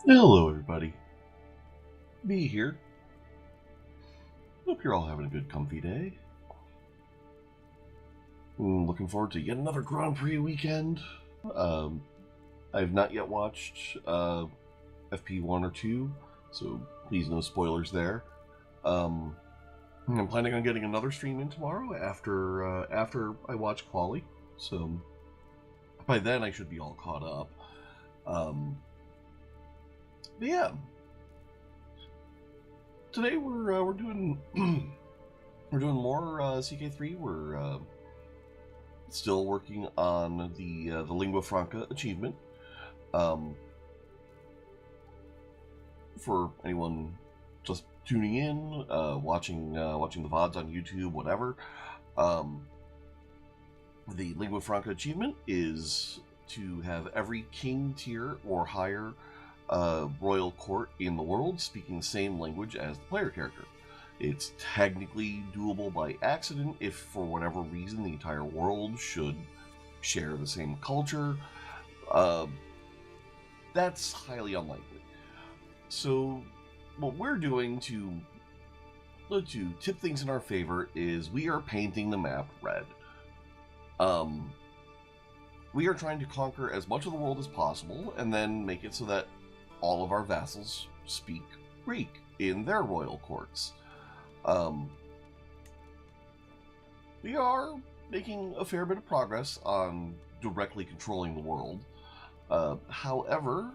Hello, everybody. Me here. Hope you're all having a good, comfy day. Looking forward to yet another Grand Prix weekend. I've not yet watched FP1 or 2, so please no spoilers there. I'm planning on getting another stream in tomorrow after I watch Quali, so by then I should be all caught up. But yeah, today we're doing we're doing more CK3. We're still working on the Lingua Franca achievement. For anyone just tuning in, watching the VODs on YouTube, whatever, the Lingua Franca achievement is to have every king tier or higher royal court in the world speaking the same language as the player character. It's technically doable by accident if, for whatever reason, the entire world should share the same culture. That's highly unlikely. So, what we're doing to tip things in our favor is we are painting the map red. We are trying to conquer as much of the world as possible and then make it so that all of our vassals speak Greek in their royal courts. We are making a fair bit of progress on directly controlling the world. However,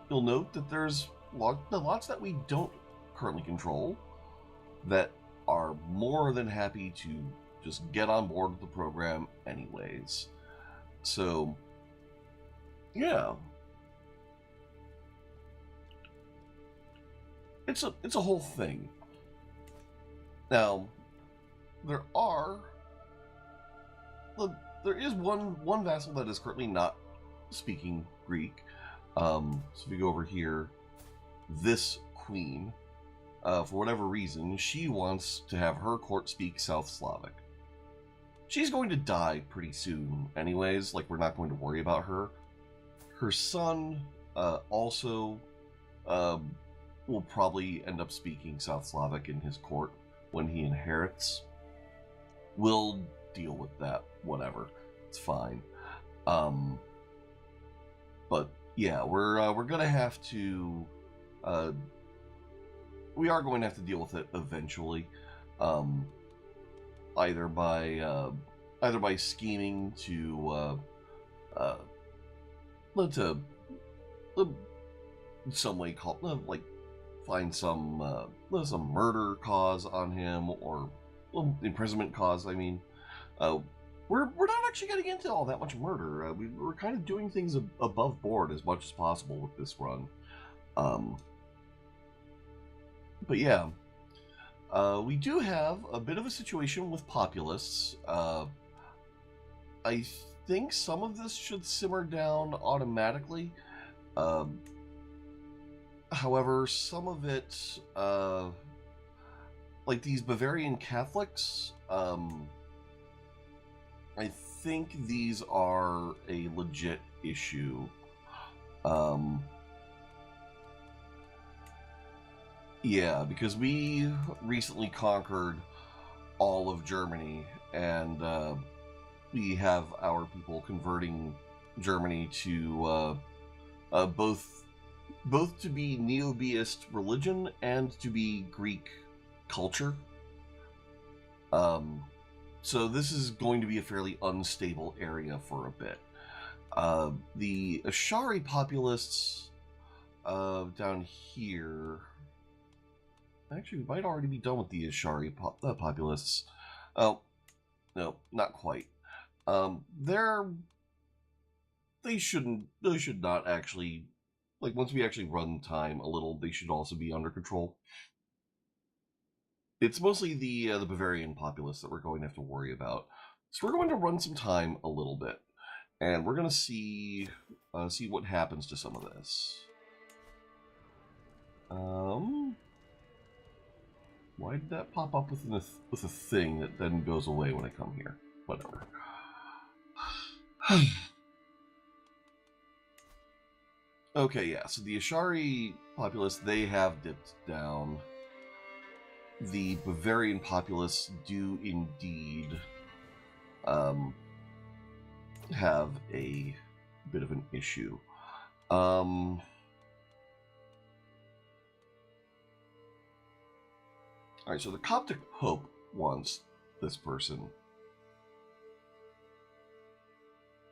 you'll note that there's lots that we don't currently control that are more than happy to just get on board with the program anyways. So, yeah. It's a whole thing. Now, there is one vassal that is currently not speaking Greek. So if we go over here, this queen, for whatever reason, she wants to have her court speak South Slavic. She's going to die pretty soon anyways, like we're not going to worry about her. Her son also will probably end up speaking South Slavic in his court when he inherits. We'll deal with that, whatever. It's fine. But yeah, we're gonna have to we are going to have to deal with it eventually, either by scheming to some way like find some murder cause on him, or imprisonment cause. I mean, we're not actually getting into all that much murder. We're kind of doing things above board as much as possible with this run. But yeah, we do have a bit of a situation with populists. I think some of this should simmer down automatically. However, some of it, like these Bavarian Catholics, I think these are a legit issue. Yeah, because we recently conquered all of Germany, and we have our people converting Germany to both to be Neo-Beist religion and to be Greek culture. So this is going to be a fairly unstable area for a bit. The Ashari populists down here... Actually, we might already be done with the Ashari populists. Oh, no, not quite. They should not actually... Like, once we actually run time a little, they should also be under control. It's mostly the Bavarian populace that we're going to have to worry about. So we're going to run some time a little bit, and we're going to see what happens to some of this. Why did that pop up with a thing that then goes away when I come here? Whatever. Okay, yeah, so the Ashari populace, they have dipped down. The Bavarian populace do indeed have a bit of an issue. Alright, so the Coptic Pope wants this person.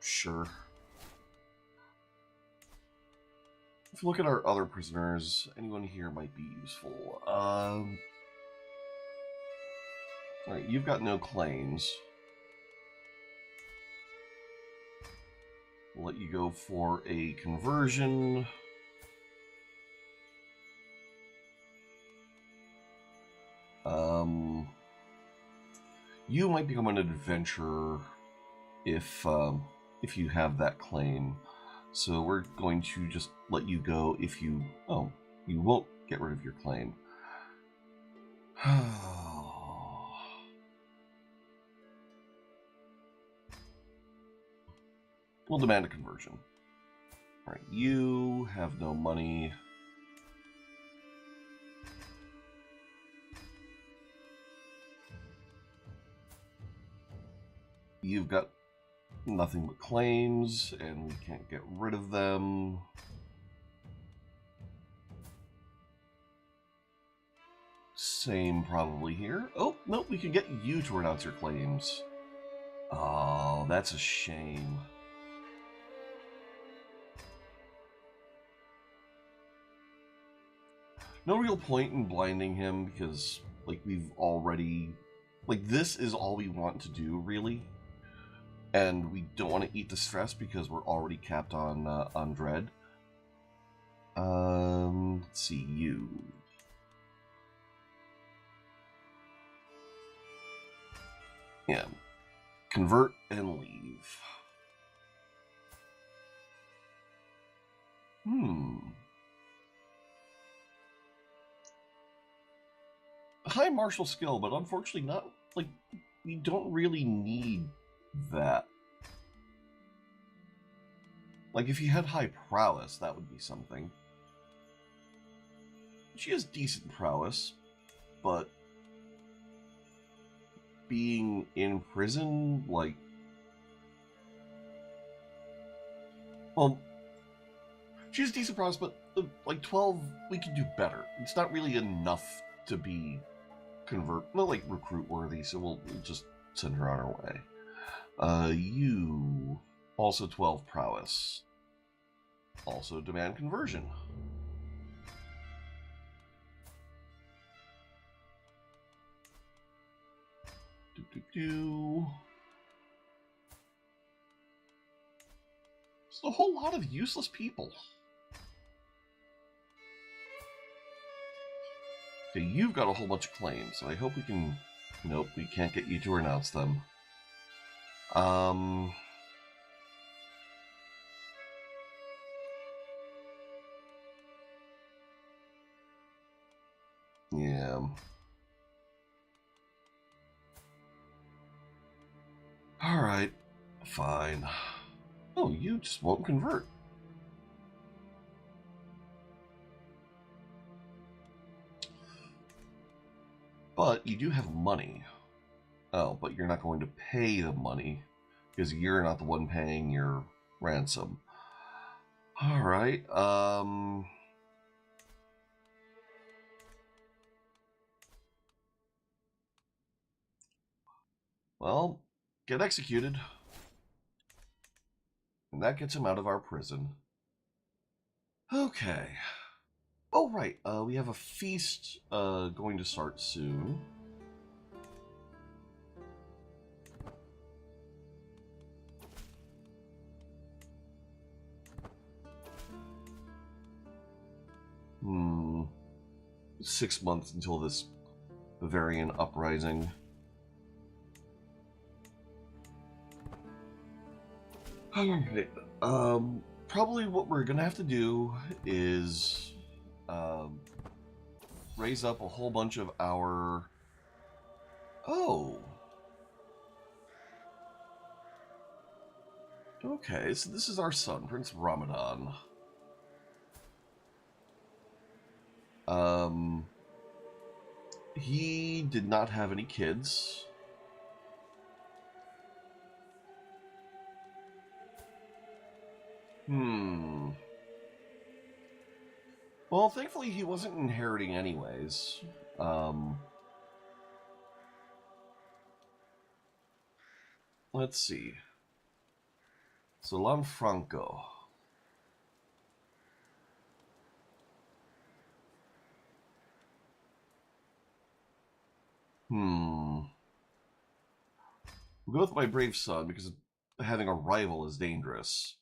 Sure. If you look at our other prisoners, anyone here might be useful. Alright, you've got no claims. We'll let you go for a conversion. You might become an adventurer if you have that claim. So we're going to just let you go if you... Oh, you won't get rid of your claim. We'll demand a conversion. Alright, you have no money. You've got nothing but claims, and we can't get rid of them. Same probably here. Oh, no, we can get you to renounce your claims. Oh, that's a shame. No real point in blinding him, because, like, we've already... Like, this is all we want to do, really. And we don't want to eat the stress because we're already capped on dread. Let's see, you. Yeah. Convert and leave. High martial skill, but unfortunately not, like, we don't really need that. Like, if you had high prowess, that would be something. She has decent prowess, but being in prison, like... Well, she has decent prowess, but, like, 12, we can do better. It's not really enough to be like, recruit worthy, so we'll just send her on her way. You... Also 12 prowess. Also demand conversion. There's a whole lot of useless people. Okay, you've got a whole bunch of claims, so I hope we can... Nope, we can't get you to renounce them. Yeah. Alright, fine. Oh, you just won't convert. But you do have money. Oh, but you're not going to pay the money because you're not the one paying your ransom. Alright, well, get executed. And that gets him out of our prison. Okay. Oh, right, we have a feast going to start soon. Hmm. 6 months until this Bavarian uprising. Alright, probably what we're gonna have to do is raise up a whole bunch of our... Oh. Okay, so this is our son, Prince Ramadan. He did not have any kids. Well, thankfully he wasn't inheriting anyways. Let's see. So Lanfranco. We'll go with my brave son because having a rival is dangerous.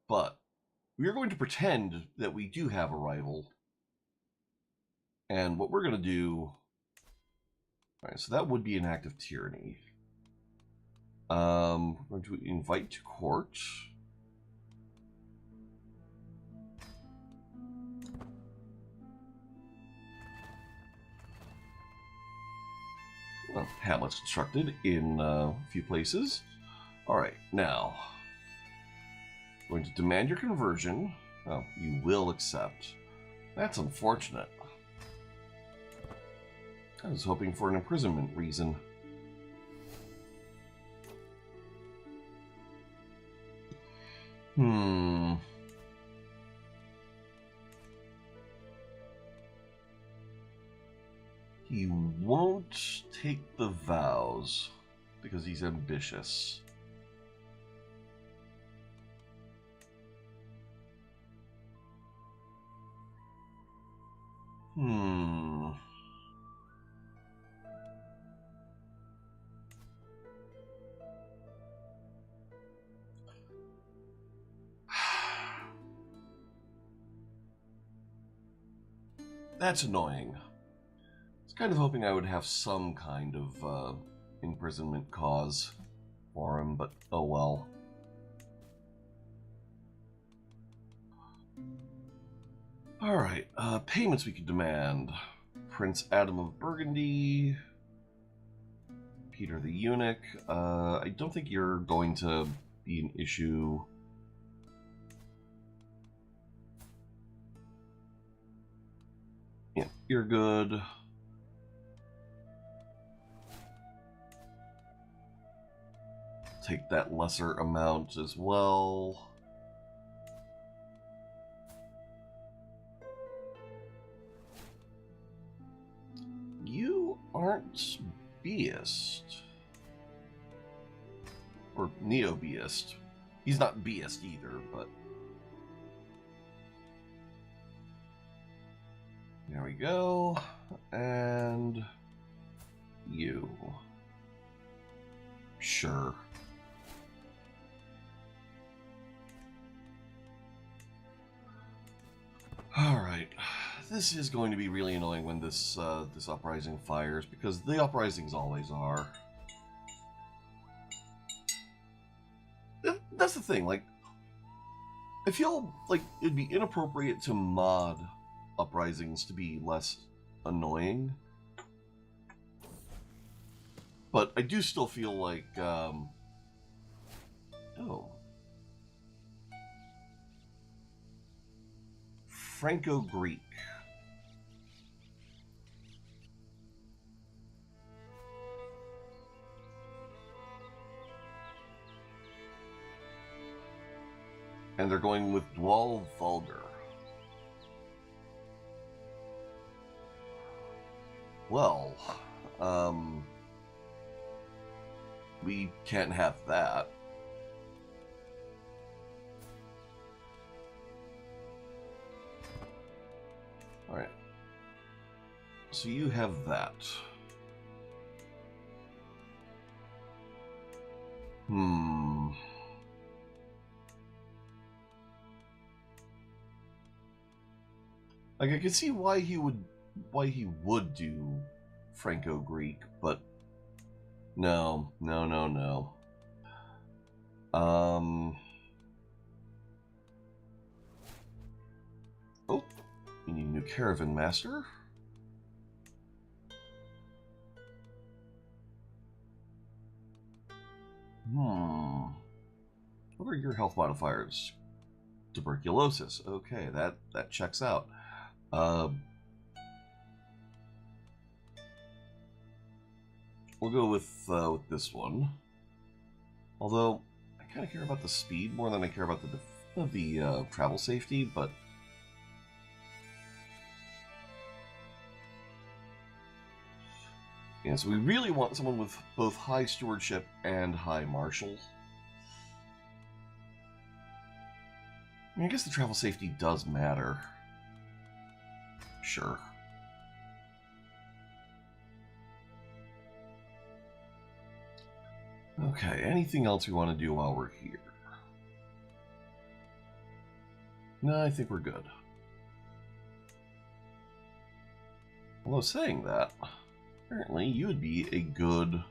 But we are going to pretend that we do have a rival. And what we're going to do... Alright, so that would be an act of tyranny. We're going to invite to court. Well, hamlets constructed in a few places. Alright, now... I'm going to demand your conversion. Oh, you will accept. That's unfortunate. I was hoping for an imprisonment reason. He won't take the vows because he's ambitious. That's annoying. I was kind of hoping I would have some kind of imprisonment cause for him, but oh well. Alright, payments we could demand. Prince Adam of Burgundy, Peter the Eunuch. I don't think you're going to be an issue. Yeah, you're good. Take that lesser amount as well. You aren't Beist. Or Neo-Beist. He's not Beist either, but... There we go. And... you. Sure. Alright. This is going to be really annoying when this this uprising fires, because the uprisings always are. That's the thing, like, I feel like it'd be inappropriate to mod uprisings to be less annoying. But I do still feel like, oh. Franco-Greek. And they're going with Dual Vulgar. Well, we can't have that. Alright. So you have that. Like, I can see why he would do Franco-Greek, but no. Oh, you need a new caravan master. What are your health modifiers? Tuberculosis. Okay, that checks out. Uh, we'll go with this one. Although I kind of care about the speed more than I care about the travel safety, but yeah. So we really want someone with both high stewardship and high martial. I mean, I guess the travel safety does matter. Sure. Okay, anything else we want to do while we're here? No, I think we're good. Although saying that, apparently you would be a good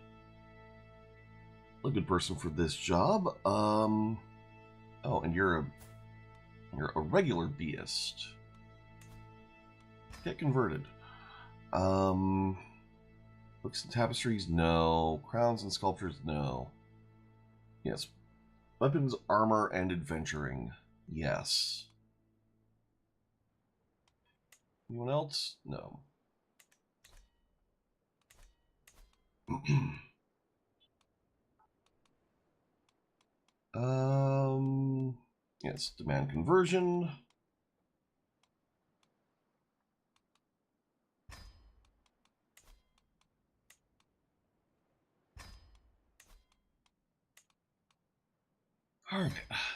person for this job. Oh, and you're a regular beist. Get converted. Books and tapestries, no. Crowns and sculptures, no. Yes. Weapons, armor, and adventuring, yes. Anyone else? No. Yes, demand conversion. Alright,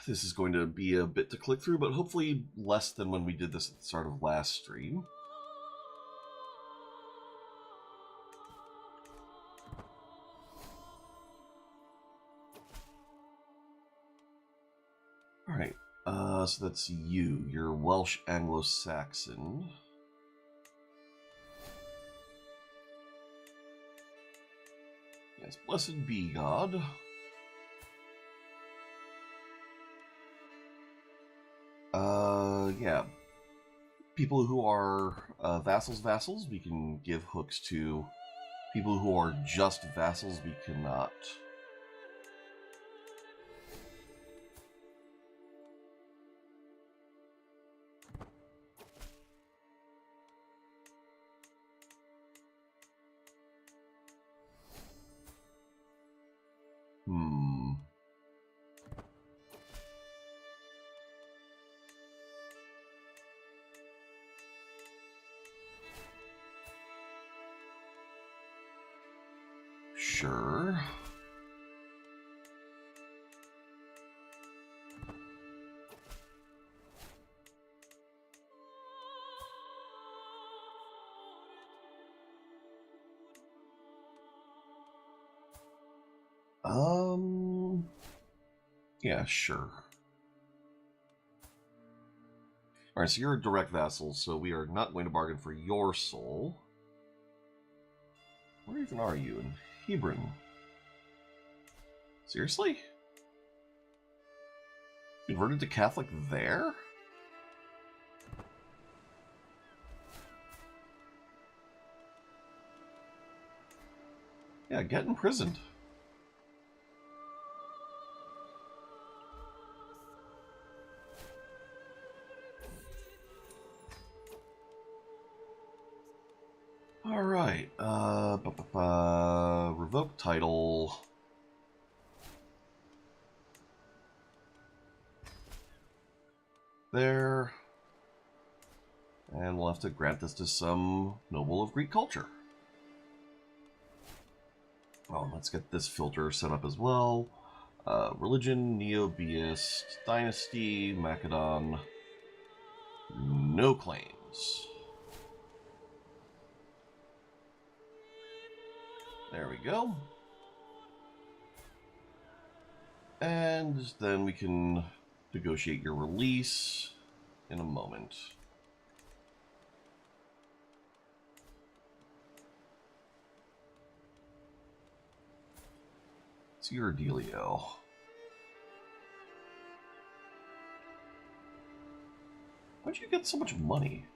this is going to be a bit to click through, but hopefully less than when we did this at the start of last stream. Alright, so that's you. You're Welsh Anglo-Saxon. Yes, blessed be God. Yeah. People who are vassals, we can give hooks to. People who are just vassals, we cannot. Sure. Yeah, sure. Alright, so you're a direct vassal, so we are not going to bargain for your soul. Where even are you? In Hebron? Seriously? Converted to Catholic there? Yeah, get imprisoned. Alright, revoke title. There. And we'll have to grant this to some noble of Greek culture. Oh, let's get this filter set up as well. Religion, Neo-Beist, Dynasty, Macedon. No claims. There we go. And then we can negotiate your release in a moment. It's your dealio. Why'd you get so much money?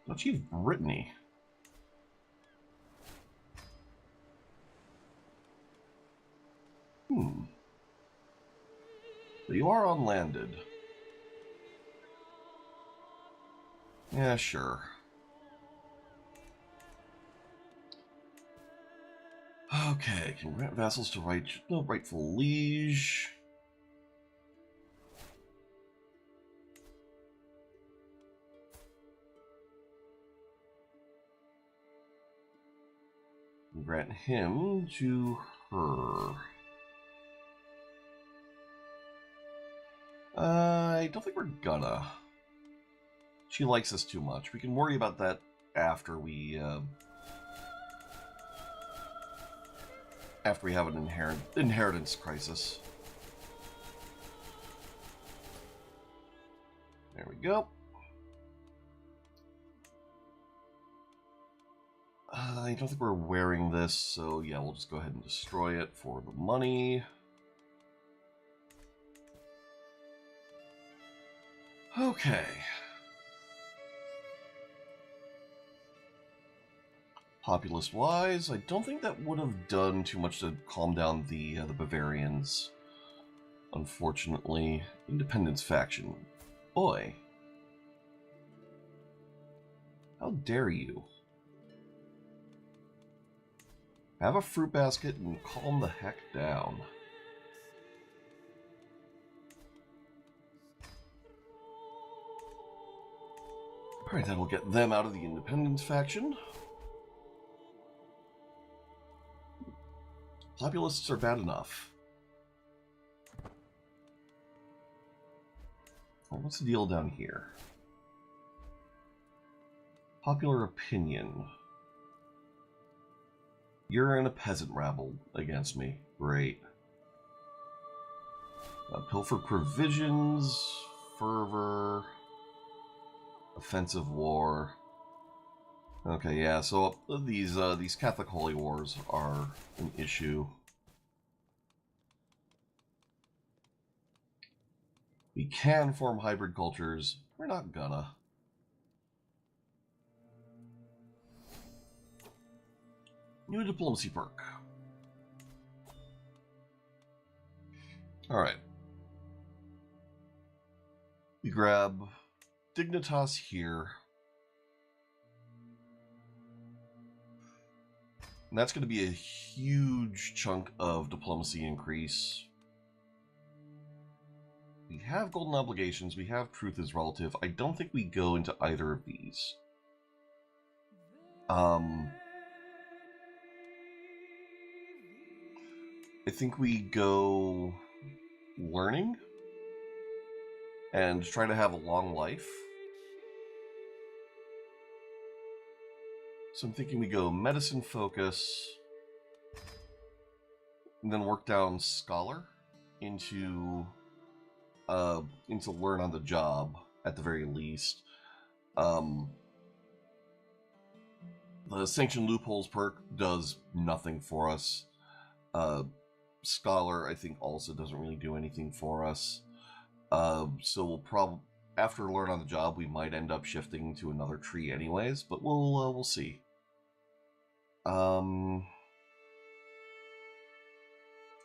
Achieve Brittany. But you are unlanded. Yeah, sure. Okay, can grant vassals to rightful liege. Grant him to her. I don't think we're gonna. She likes us too much. We can worry about that after we have an inheritance crisis. There we go. I don't think we're wearing this, so yeah, we'll just go ahead and destroy it for the money. Okay. Populist-wise, I don't think that would have done too much to calm down the Bavarians. Unfortunately, Independence faction. Boy. How dare you? Have a fruit basket and calm the heck down. Alright, that'll get them out of the Independence faction. Populists are bad enough. Right, what's the deal down here? Popular opinion. You're in a peasant rabble against me. Great. Pilfered provisions, fervor, offensive war. Okay, yeah, so these Catholic holy wars are an issue. We can form hybrid cultures. We're not gonna. New diplomacy perk. Alright. We grab Dignitas here. And that's going to be a huge chunk of diplomacy increase. We have golden obligations. We have truth is relative. I don't think we go into either of these. I think we go learning and try to have a long life. So I'm thinking we go medicine focus and then work down scholar into learn on the job at the very least. The sanction loopholes perk does nothing for us. Scholar, I think, also doesn't really do anything for us. So we'll probably, after learn on the job, we might end up shifting to another tree anyways, but we'll see.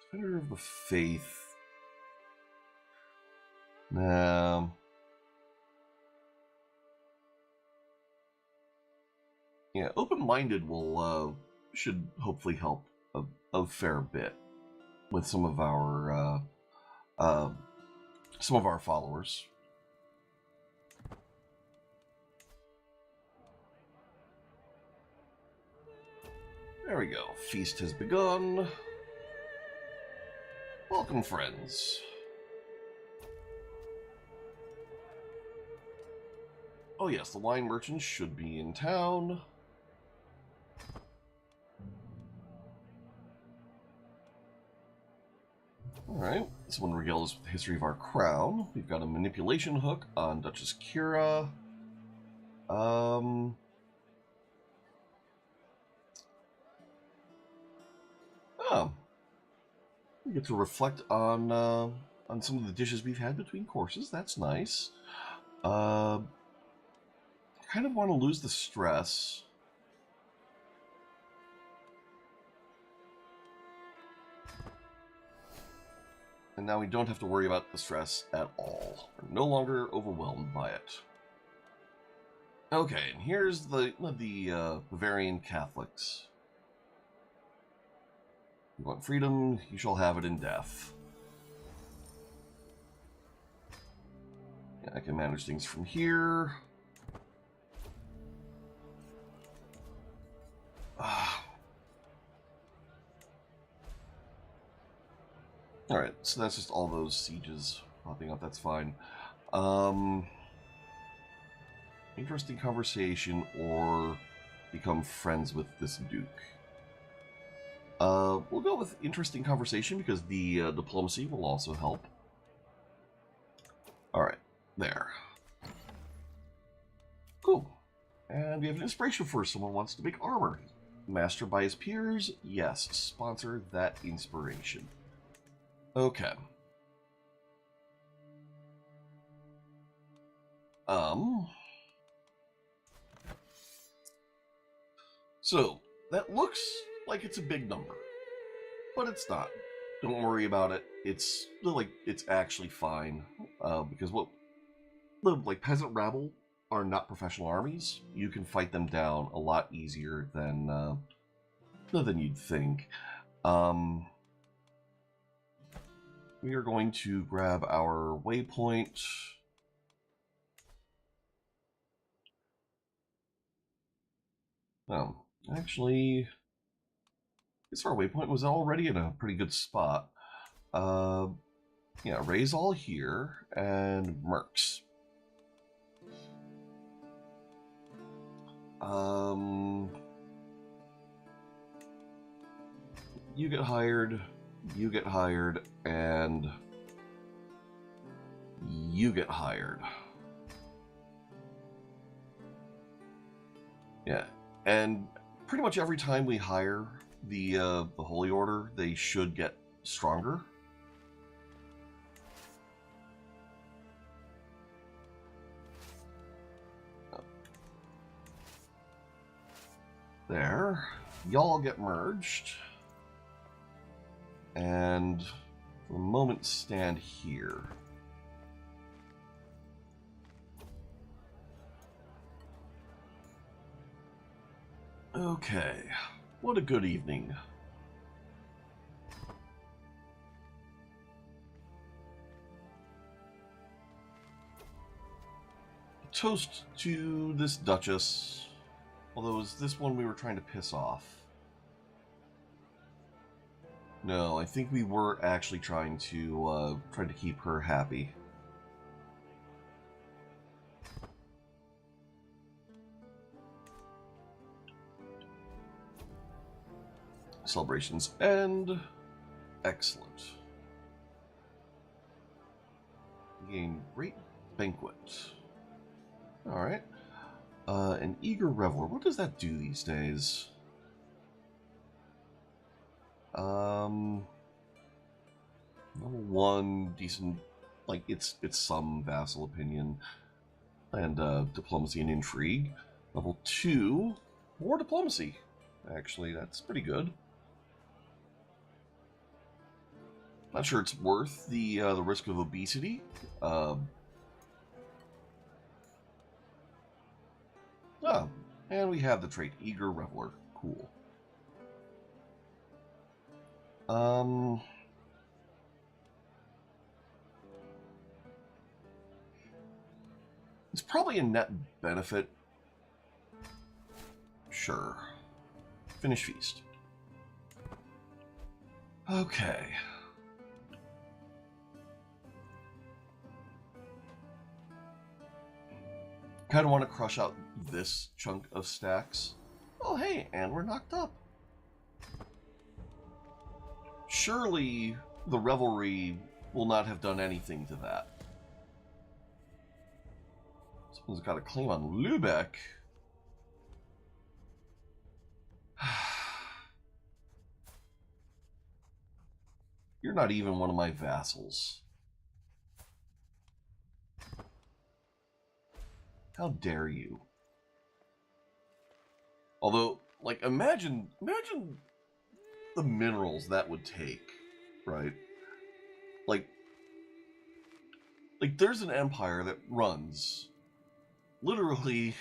Defender of the Faith. Nah. Yeah, open-minded will should hopefully help a fair bit with some of our followers. There we go. Feast has begun. Welcome, friends. Oh yes, the wine merchants should be in town. Alright, someone regaled us with the history of our crown. We've got a manipulation hook on Duchess Kira. Oh. We get to reflect on some of the dishes we've had between courses. That's nice. I kind of want to lose the stress. And now we don't have to worry about the stress at all. We're no longer overwhelmed by it. Okay, and here's the Bavarian Catholics. You want freedom, you shall have it in death. Yeah, I can manage things from here. Alright, so that's just all those sieges popping up, that's fine. Interesting conversation or become friends with this duke. We'll go with interesting conversation because the diplomacy will also help. Alright, there. Cool. And we have an inspiration for someone who wants to make armor. Mastered by his peers? Yes, sponsor that inspiration. Okay. So, that looks like it's a big number, but it's not. Don't worry about it. It's actually fine, because what the peasant rabble are not professional armies. You can fight them down a lot easier than you'd think. We are going to grab our waypoint. Actually, I guess our waypoint was already in a pretty good spot. Yeah, raise all here and mercs. You get hired, and you get hired. Yeah, and pretty much every time we hire the Holy Order, they should get stronger. There, y'all get merged, and for the moment stand here. Okay, what a good evening. Toast to this Duchess, although it was this one we were trying to piss off. No, I think we were actually trying to keep her happy. Celebrations end. Excellent. Gain great banquet. Alright. An eager reveler. What does that do these days? Level 1, decent, like it's some vassal opinion and diplomacy and intrigue. Level 2, more diplomacy. Actually, that's pretty good. Not sure it's worth the risk of obesity. And we have the trait Eager Reveler. Cool. It's probably a net benefit. Sure. Finish feast. Okay. Kind of want to crush out this chunk of stacks. Oh, hey, and we're knocked up. Surely the revelry will not have done anything to that. Someone's got a claim on Lübeck. You're not even one of my vassals. How dare you? Although, like, imagine the minerals that would take, right? Like there's an empire that runs literally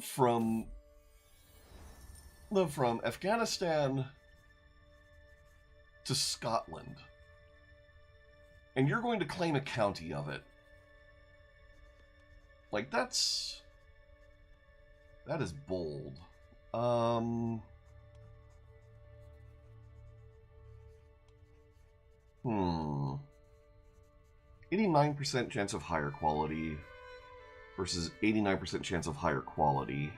from Afghanistan to Scotland, and you're going to claim a county of it. Like, that is bold. 89% chance of higher quality versus 89% chance of higher quality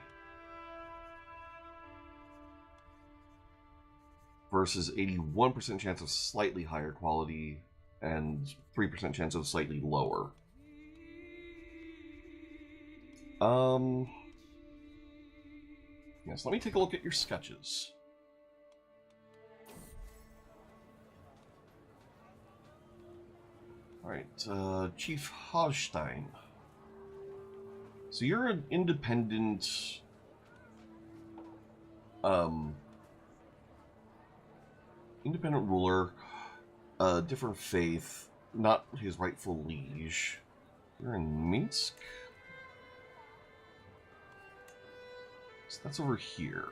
versus 81% chance of slightly higher quality and 3% chance of slightly lower. Yes, let me take a look at your sketches. Alright, Chief Hogstein. So you're an independent, independent ruler, different faith, not his rightful liege. You're in Minsk? So that's over here.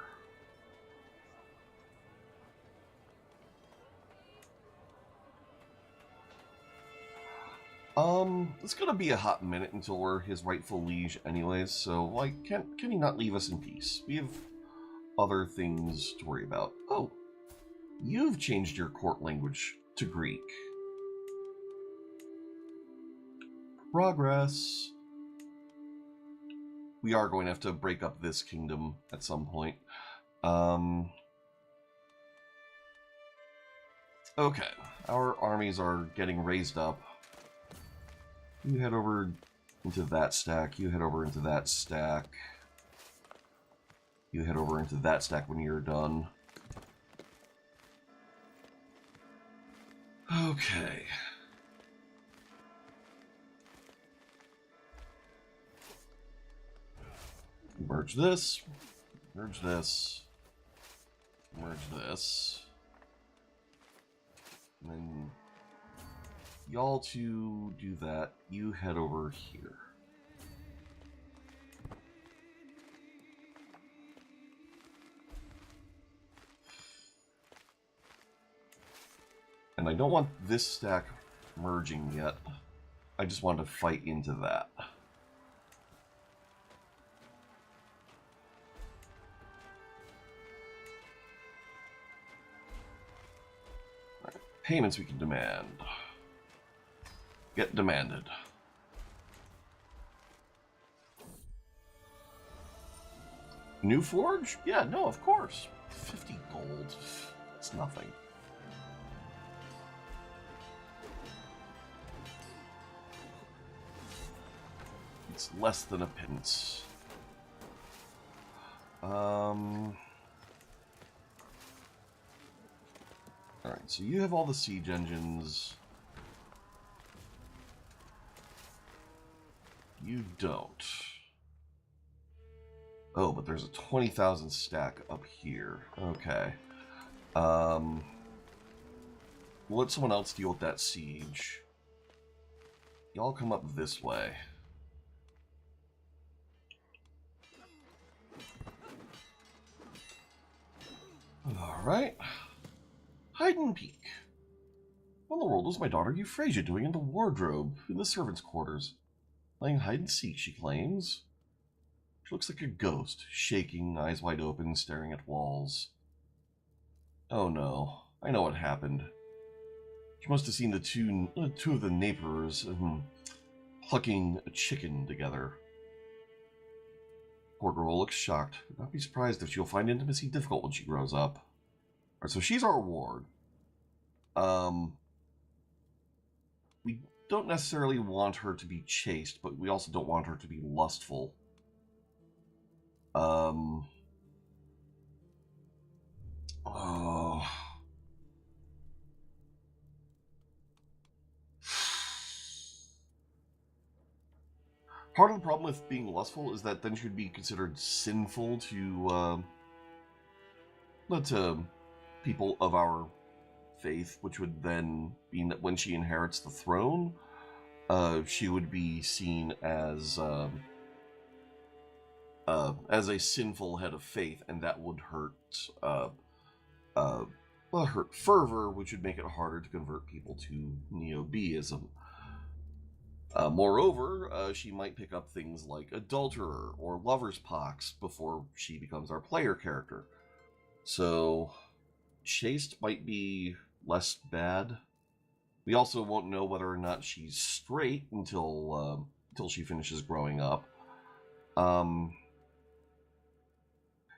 It's gonna be a hot minute until we're his rightful liege anyways, so, like, can he not leave us in peace? We have other things to worry about. Oh, you've changed your court language to Greek. Progress. We are going to have to break up this kingdom at some point. Okay, our armies are getting raised up. You head over into that stack, you head over into that stack. You head over into that stack when you're done. Okay. Merge this, merge this, merge this. And then y'all to do that, you head over here. And I don't want this stack merging yet. I just want to fight into that. Right. Payments we can demand. Get demanded. New forge? Yeah, no, of course. 50 gold. That's nothing. It's less than a pittance. Alright, so you have all the siege engines. You don't. Oh, but there's a 20,000 stack up here. Okay. We'll let someone else deal with that siege. Y'all come up this way. Alright. Hide and peek. What in the world was my daughter Euphrasia doing in the wardrobe in the servants' quarters? Playing hide and seek, she claims. She looks like a ghost, shaking, eyes wide open, staring at walls. Oh no, I know what happened. She must have seen the two of the neighbors plucking a chicken together. Poor girl looks shocked. Would not be surprised if she'll find intimacy difficult when she grows up. Alright, so she's our ward. We don't necessarily want her to be chaste, but we also don't want her to be lustful. Oh. Part of the problem with being lustful is that then she would be considered sinful to people of our faith, which would then mean that when she inherits the throne, she would be seen as as a sinful head of faith, and that would hurt well, hurt fervor, which would make it harder to convert people to neo-Beism. Moreover, she might pick up things like adulterer or lover's pox before she becomes our player character. So, chaste might be less bad. We also won't know whether or not she's straight until she finishes growing up.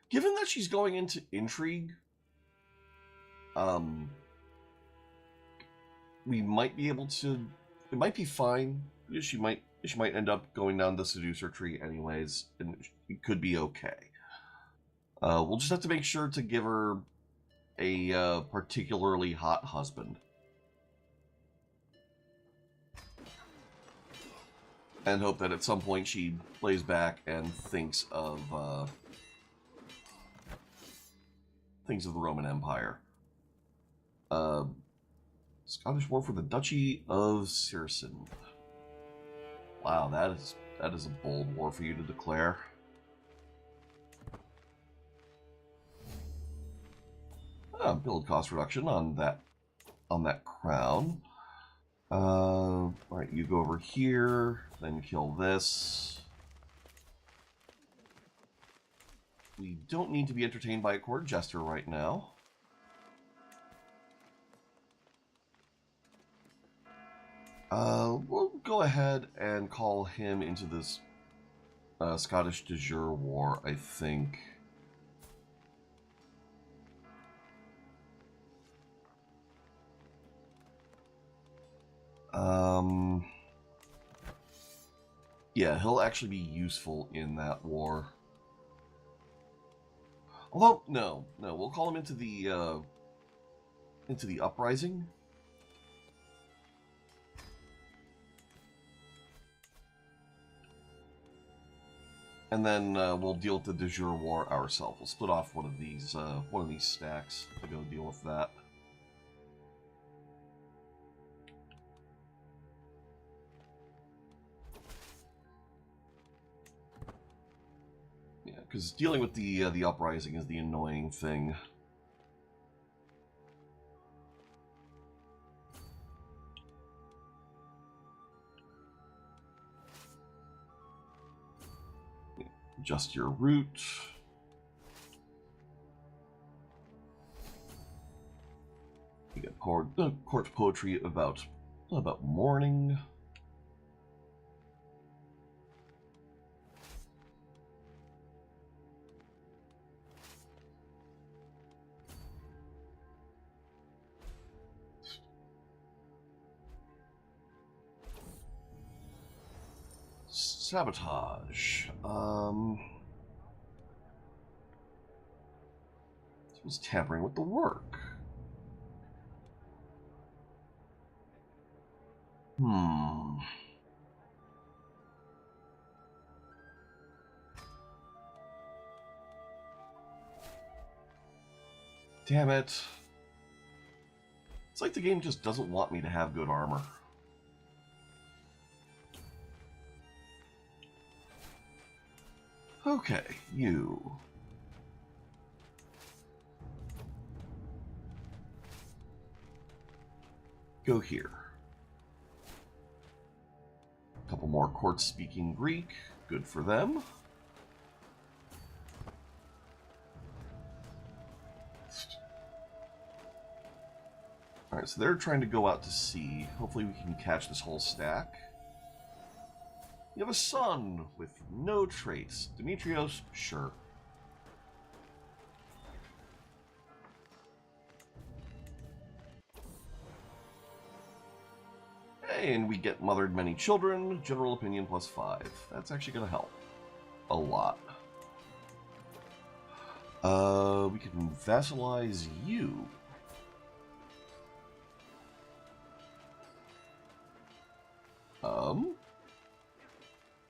Given that she's going into intrigue, we might be able to. It might be fine. She might end up going down the seducer tree anyways, and it could be okay. We'll just have to make sure to give her a particularly hot husband. And hope that at some point she plays back and thinks of the Roman Empire. Scottish War for the Duchy of Sirsen. Wow, that is a bold war for you to declare. Build cost reduction on that crown. Alright, you go over here, then kill this. We don't need to be entertained by a court jester right now. We'll go ahead and call him into this Scottish de jure war, I think. Yeah, he'll actually be useful in that war. Although, no, we'll call him into the uprising. And then we'll deal with the de jure war ourselves. We'll split off one of these stacks to go deal with that. Yeah, because dealing with the uprising is the annoying thing. Adjust your route. You get court poetry about mourning. Sabotage. This was tampering with the work. Damn it. It's like the game just doesn't want me to have good armor. Okay, you. Go here. A couple more courts speaking Greek. Good for them. Alright, so they're trying to go out to sea. Hopefully we can catch this whole stack. You have a son with no traits. Demetrios, sure. And we get mothered many children. General opinion +5. That's actually going to help. A lot. We can vassalize you.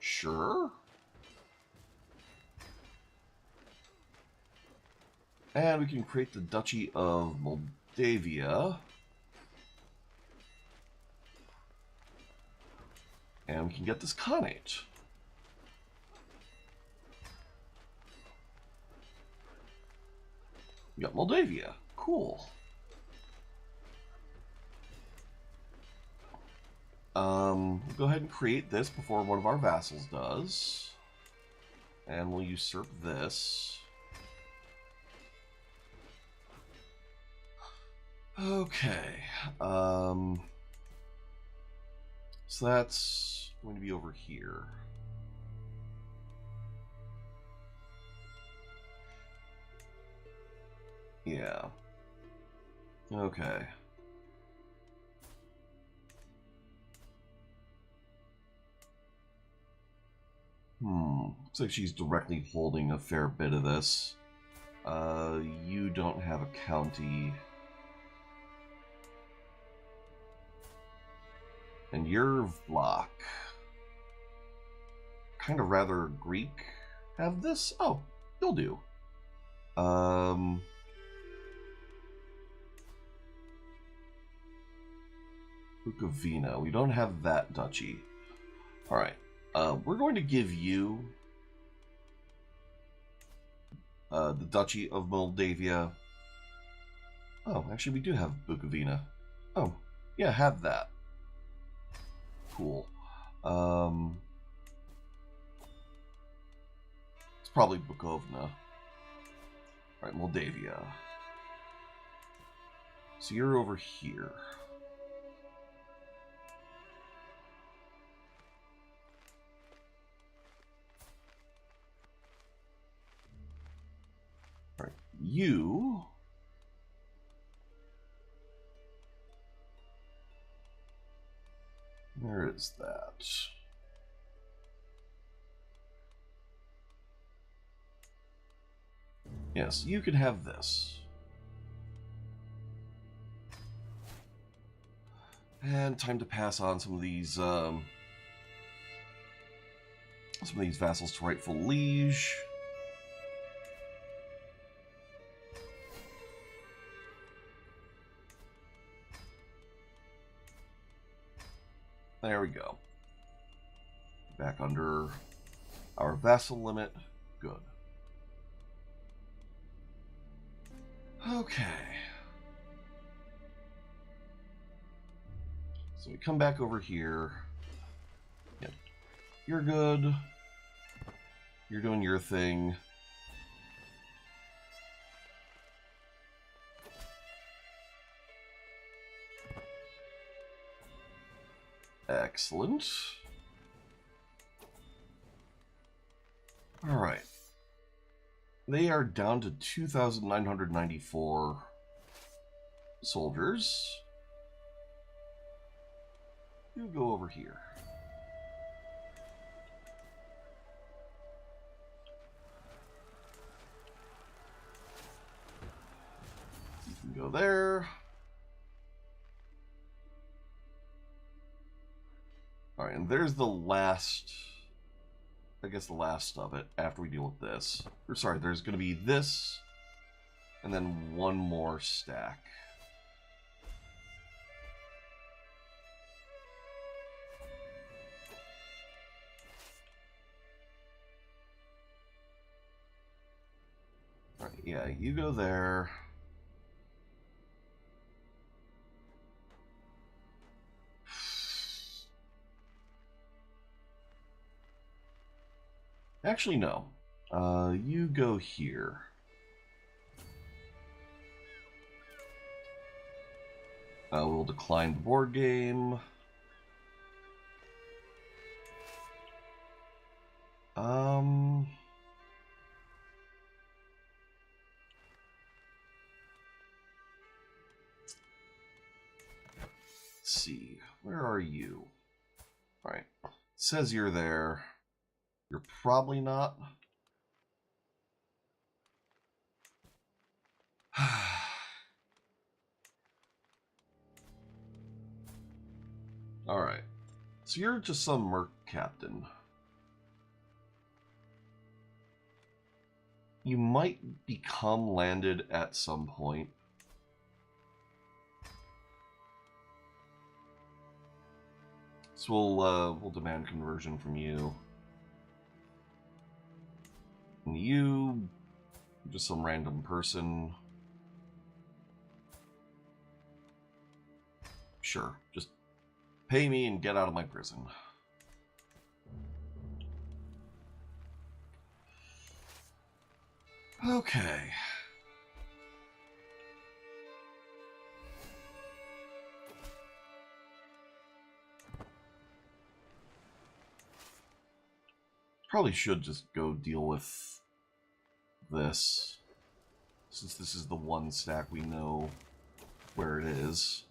Sure. And we can create the Duchy of Moldavia. And we can get this Khanate. You got Moldavia. Cool. We'll go ahead and create this before one of our vassals does. And we'll usurp this. Okay. So that's going to be over here. Yeah. Okay. Looks like she's directly holding a fair bit of this. You don't have a county. And you're Vlach. Kind of rather Greek have this? Oh, you'll do. Bukovina. We don't have that duchy. Alright. We're going to give you the Duchy of Moldavia. Oh, actually we do have Bukovina. Oh, yeah, have that. Cool. It's probably Bukovina. Alright, Moldavia. So you're over here. Alright, you... Where is that? Yes, you can have this. And time to pass on some of these vassals to rightful liege. There we go. Back under our vassal limit. Good. Okay. So we come back over here. Yep. You're good. You're doing your thing. Excellent. Alright. They are down to 2,994 soldiers. You go over here. You can go there. Alright, and there's the last... I guess the last of it after we deal with this. Or sorry, there's going to be this, and then one more stack. Alright, yeah, you go there. Actually, no. You go here. We'll decline the board game. Let's see. Where are you? All right. It says you're there. You're probably not. Alright. So you're just some merc captain. You might become landed at some point. So we'll demand conversion from you. And you, just some random person. Sure, just pay me and get out of my prison. Okay. Probably should just go deal with this, since this is the one stack we know where it is.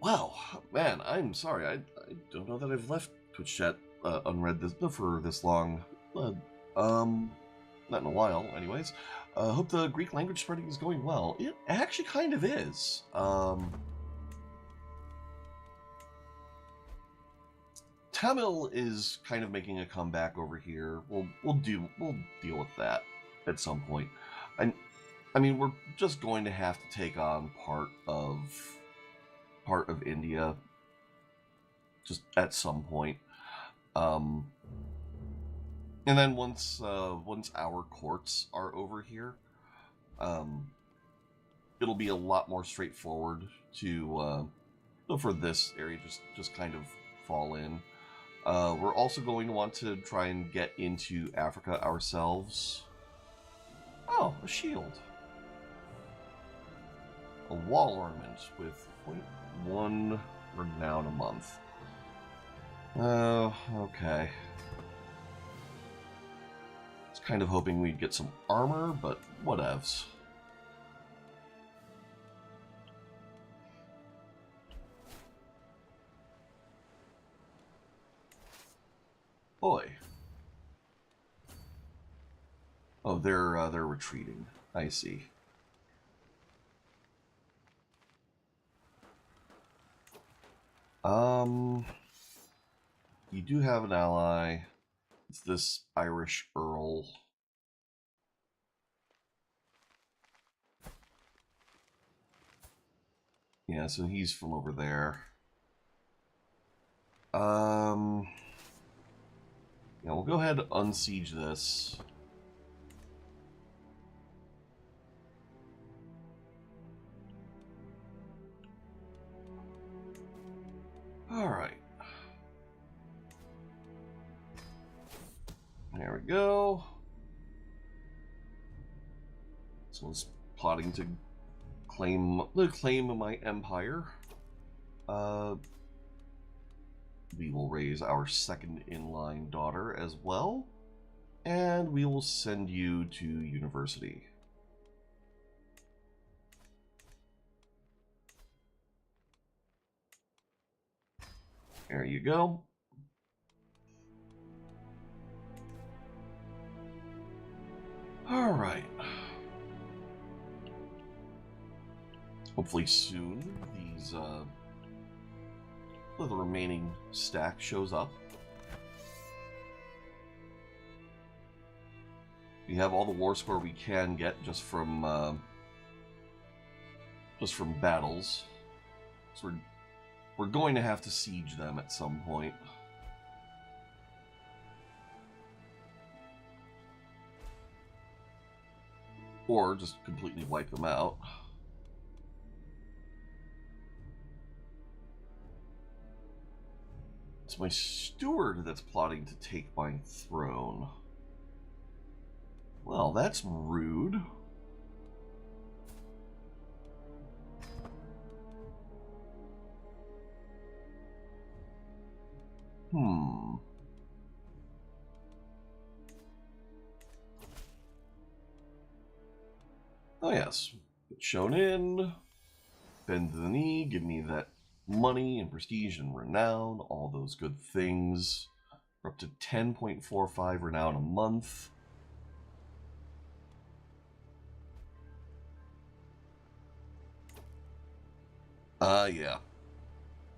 Wow, man, I'm sorry. I don't know that I've left Twitch chat unread for this long. Not in a while, anyways. Hope the Greek language spreading is going well. It actually kind of is. Tamil is kind of making a comeback over here. We'll deal with that at some point. I mean, we're just going to have to take on part of India just at some point. And then once our courts are over here, it'll be a lot more straightforward to for this area just kind of fall in. We're also going to want to try and get into Africa ourselves. Oh, a shield. A wall ornament with 0.1 renown a month. Oh, okay. I was kind of hoping we'd get some armor, but whatevs. Boy. Oh, they're retreating. I see. You do have an ally. It's this Irish Earl. Yeah, so he's from over there. Yeah, we'll go ahead and unsiege this. Alright. There we go. This one's plotting to claim my empire. We will raise our second in-line daughter as well, and we will send you to university. There you go. All right. Hopefully soon the remaining stack shows up. We have all the war score we can get just from battles. So we're going to have to siege them at some point. Or just completely wipe them out. It's my steward that's plotting to take my throne. Well, that's rude. Oh yes, get shown in, bend the knee, give me that money and prestige and renown, all those good things. We're up to 10.45 renown a month. Yeah.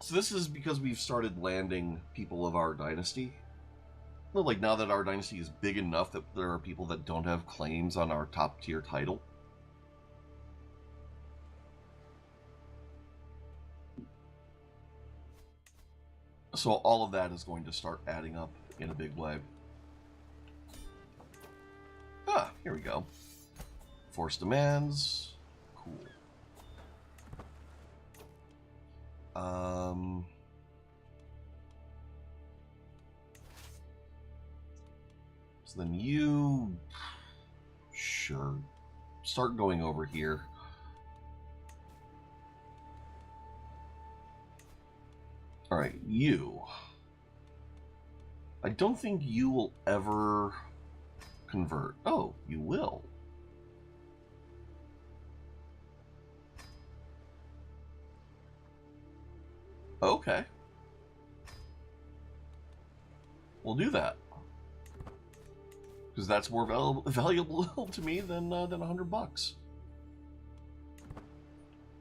So this is because we've started landing people of our dynasty. Well, like, now that our dynasty is big enough that there are people that don't have claims on our top tier title. So all of that is going to start adding up in a big way. Ah, here we go. Force demands. Cool. So then you... Sure. Start going over here. Alright, you. I don't think you will ever convert. Oh, you will. Okay. We'll do that. Because that's more valuable to me than $100.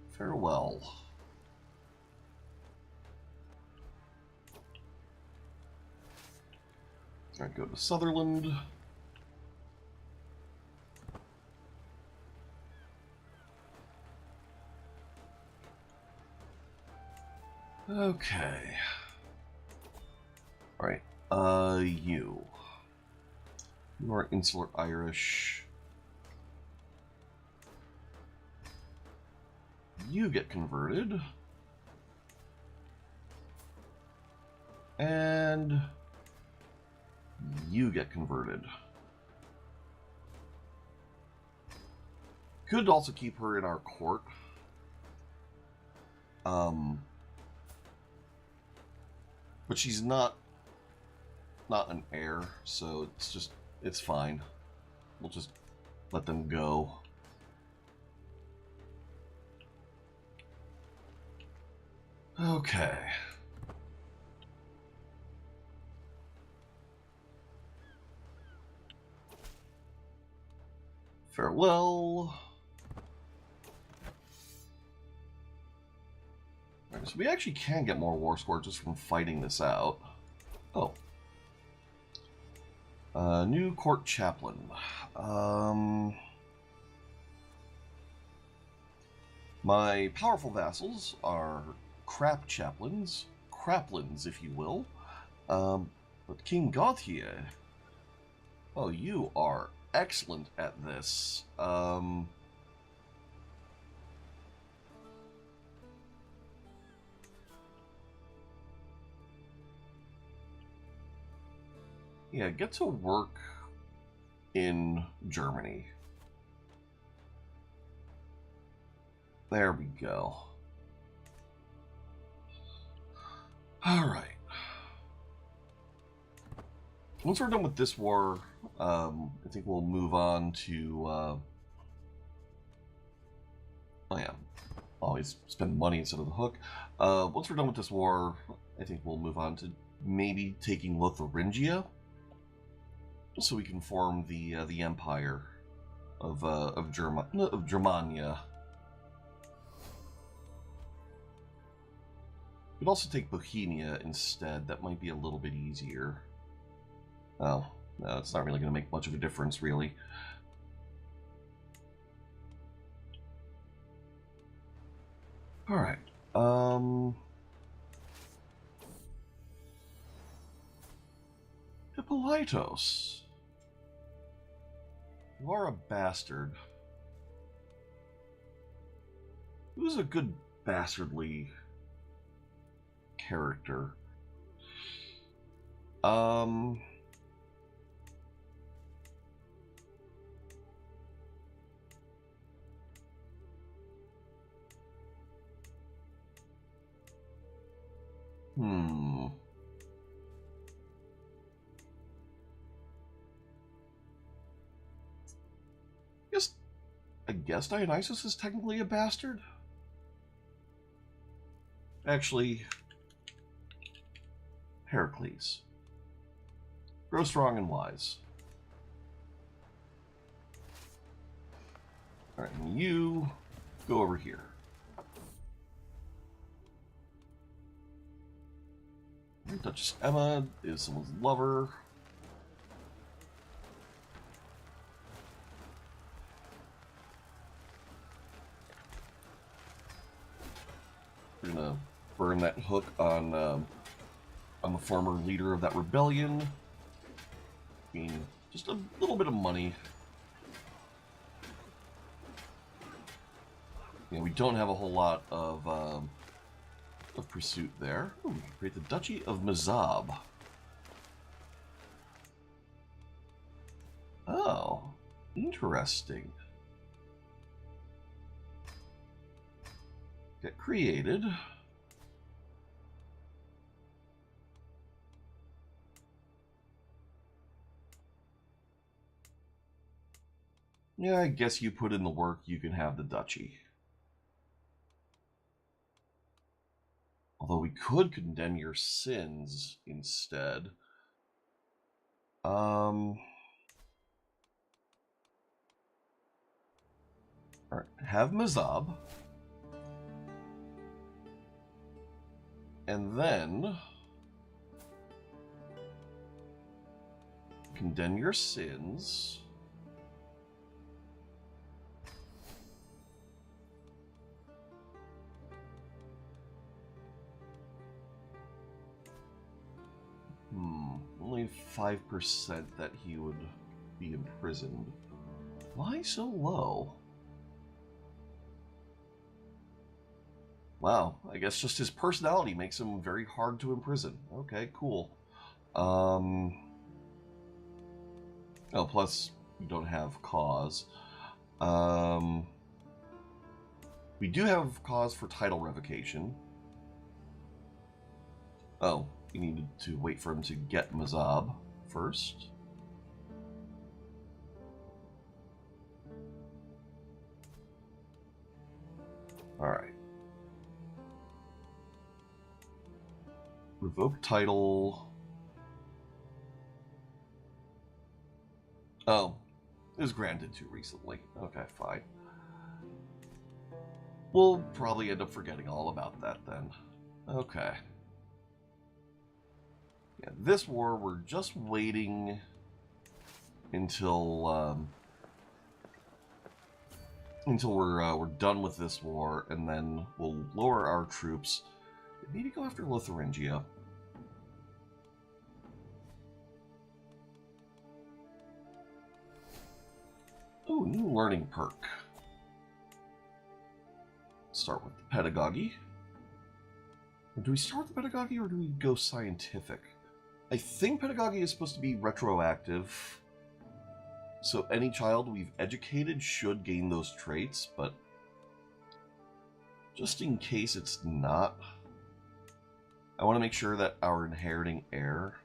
Farewell. Alright, go to Sutherland. Okay. Alright, you. You are Insular Irish. You get converted. And you get converted. Could also keep her in our court. But she's not an heir, so it's fine. We'll just let them go. Okay. Farewell. Right, so we actually can get more war score just from fighting this out. Oh. New court chaplain. My powerful vassals are crap chaplains. Craplins, if you will. But King Gauthier... Oh, you are excellent at this. Yeah, get to work in Germany. There we go. All right. Once we're done with this war, I think we'll move on to... oh yeah, always spend money instead of the hook. Once we're done with this war, I think we'll move on to maybe taking Lotharingia, so we can form the empire of Germania. We'd also take Bohemia instead. That might be a little bit easier. Oh, no, it's not really going to make much of a difference, really. All right. Hippolytos. You are a bastard. Who's a good bastardly character? I guess Dionysus is technically a bastard. Actually, Heracles. Grow strong and wise. Alright, and you go over here. Duchess Emma is someone's lover. We're gonna burn that hook on the former leader of that rebellion. I mean, just a little bit of money Yeah, we don't have a whole lot of pursuit there. Ooh, we can create the Duchy of Mazab. Oh, interesting. Get created. Yeah, I guess you put in the work, you can have the duchy. Although we could condemn your sins instead. Alright, have Mazab. And then condemn your sins. Only 5% that he would be imprisoned. Why so low? Wow, I guess just his personality makes him very hard to imprison. Okay, cool. Oh, plus you don't have cause. We do have cause for title revocation. Oh, you needed to wait for him to get Mazab first. Alright. Revoke title. Oh, it was granted too recently. Okay, fine. We'll probably end up forgetting all about that then. Okay. Yeah, this war, we're just waiting until we're done with this war, and then we'll lower our troops. Maybe go after Lotharingia. Ooh, new learning perk. Start with the pedagogy. Or do we start with the pedagogy, or do we go scientific? I think pedagogy is supposed to be retroactive. So any child we've educated should gain those traits, but just in case it's not, I want to make sure that our inheriting heir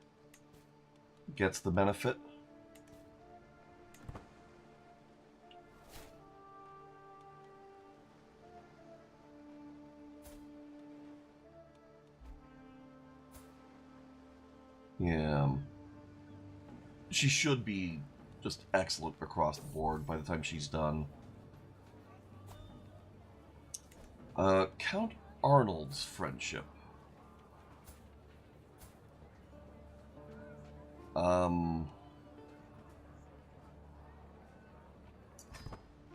gets the benefit. Yeah. She should be just excellent across the board by the time she's done. Count Arnold's friendship.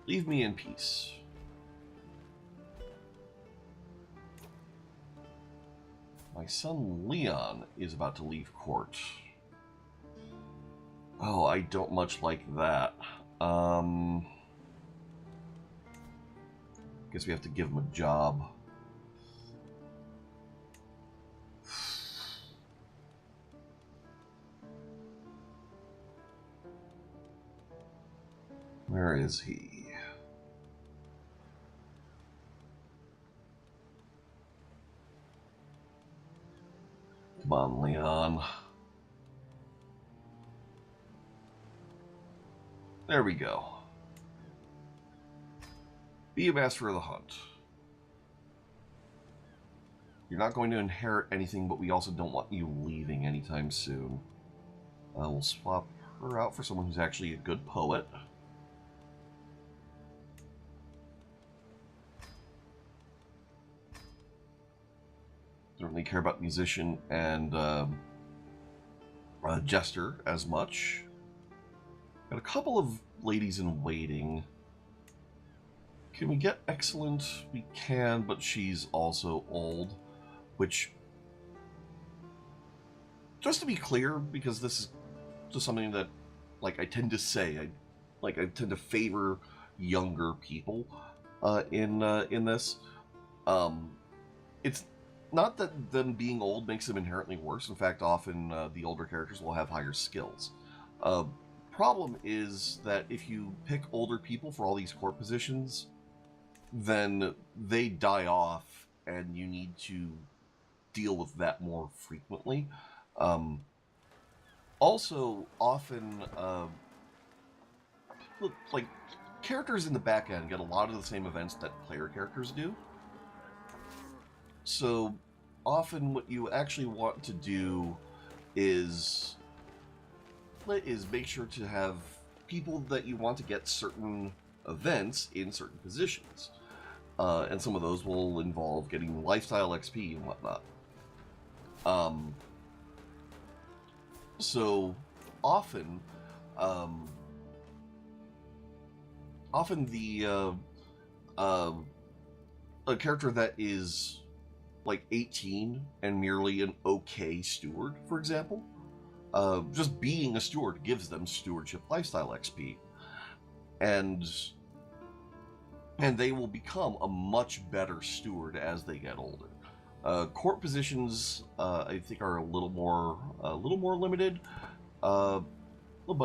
Leave me in peace. My son Leon is about to leave court. Oh, I don't much like that. Guess we have to give him a job. Where is he? Come on, Leon. There we go. Be a master of the hunt. You're not going to inherit anything, but we also don't want you leaving anytime soon. We'll swap her out for someone who's actually a good poet. Don't really care about musician and jester as much. Got a couple of ladies in waiting. Can we get excellent? We can, but she's also old, which, just to be clear, because this is just something that, like, I tend to say, I tend to favor younger people. in this. It's not that them being old makes them inherently worse. In fact, often the older characters will have higher skills. Problem is that if you pick older people for all these court positions, then they die off, and you need to deal with that more frequently. Also, often, like, characters in the back end get a lot of the same events that player characters do. So, often what you actually want to do is make sure to have people that you want to get certain events in certain positions. And some of those will involve getting lifestyle XP and whatnot. So often, a character that is like 18 and merely an okay steward, for example, just being a steward gives them stewardship lifestyle XP, and they will become a much better steward as they get older. Court positions, I think, are a little more limited, but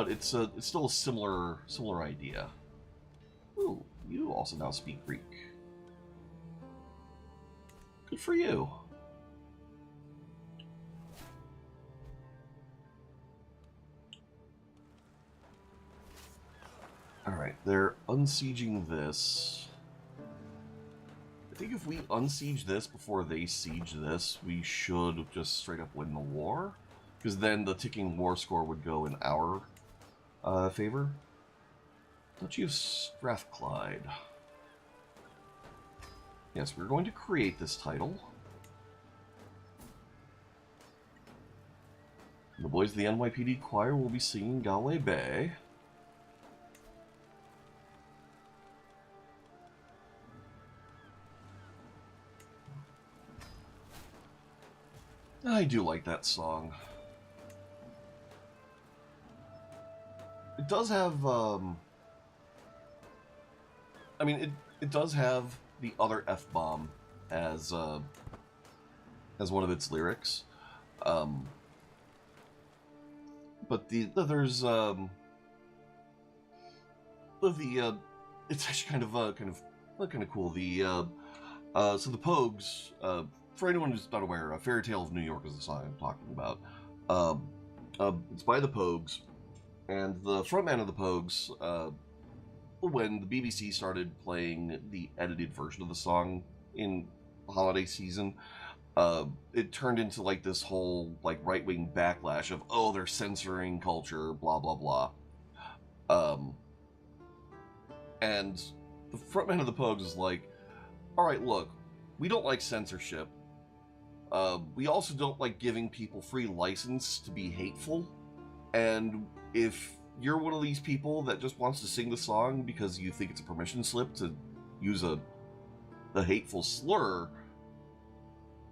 it's still a similar idea. Ooh, you also now speak Greek. Good for you. Alright, they're unsieging this. I think if we unsiege this before they siege this, we should just straight up win the war. Because then the ticking war score would go in our favor. Duchy of Strathclyde. Yes, we're going to create this title. The boys of the NYPD choir will be singing Galway Bay. I do like that song. It does have, I mean, it does have the other F-bomb as one of its lyrics. But there's, it's actually kind of cool. So the Pogues, for anyone who's not aware, Fairy Tale of New York is the song I'm talking about. It's by the Pogues, and the frontman of the Pogues, when the BBC started playing the edited version of the song in holiday season, it turned into like this whole like right-wing backlash of, oh, they're censoring culture, blah blah blah. And the frontman of the Pogues is like, all right, look, we don't like censorship. We also don't like giving people free license to be hateful. And if you're one of these people that just wants to sing the song because you think it's a permission slip to use a hateful slur,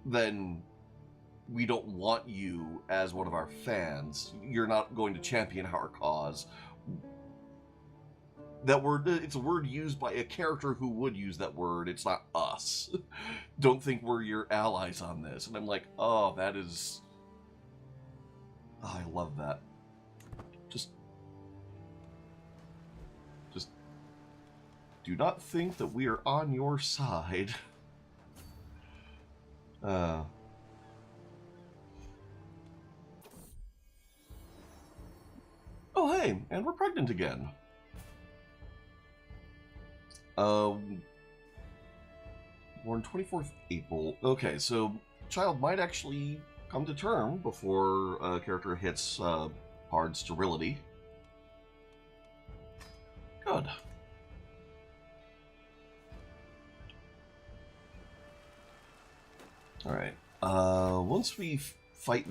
then we don't want you as one of our fans. You're not going to champion our cause. That word, it's a word used by a character who would use that word. It's not us. Don't think we're your allies on this. And I'm like, oh, that is... Oh, I love that. Just do not think that we are on your side. Oh, hey, and we're pregnant again. Born 24th April. Okay, so child might actually come to term before a character hits hard sterility. Good. All right. Once we fight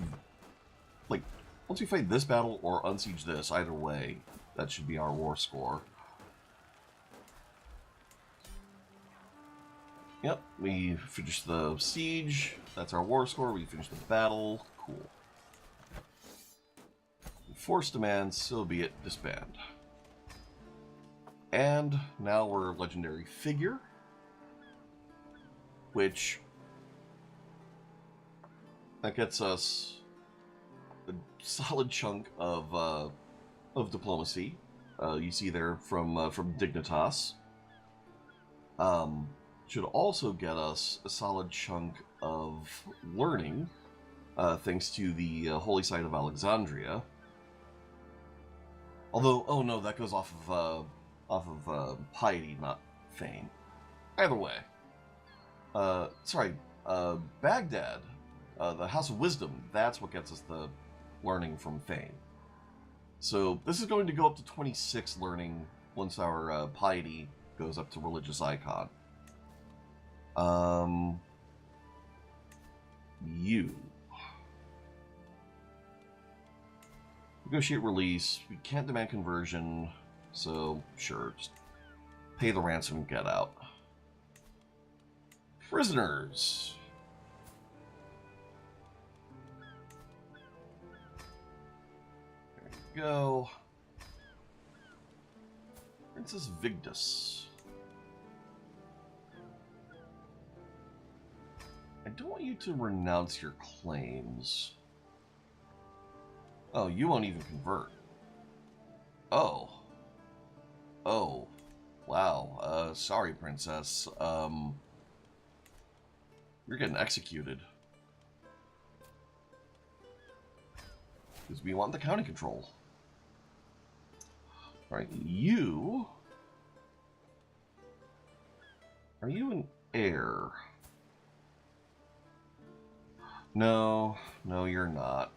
this battle or unsiege this, either way, that should be our war score. Yep, we finished the siege. That's our war score. We finished the battle. Cool. Force demands, so be it, disband. And now we're legendary figure. which that gets us a solid chunk of diplomacy. You see there from Dignitas. Should also get us a solid chunk of learning, thanks to the holy site of Alexandria. Although, oh no, that goes off of piety, not fame. Either way, Baghdad, the House of Wisdom. That's what gets us the learning from fame. So this is going to go up to 26 learning once our piety goes up to religious icon. You negotiate release. We can't demand conversion, so sure, just pay the ransom and get out. Prisoners. There you go. Princess Vigdus. I don't want you to renounce your claims. Oh, you won't even convert. Oh. Oh. Wow. Sorry, princess. You're getting executed. Because we want the county control. Alright, you... Are you an heir? No, you're not.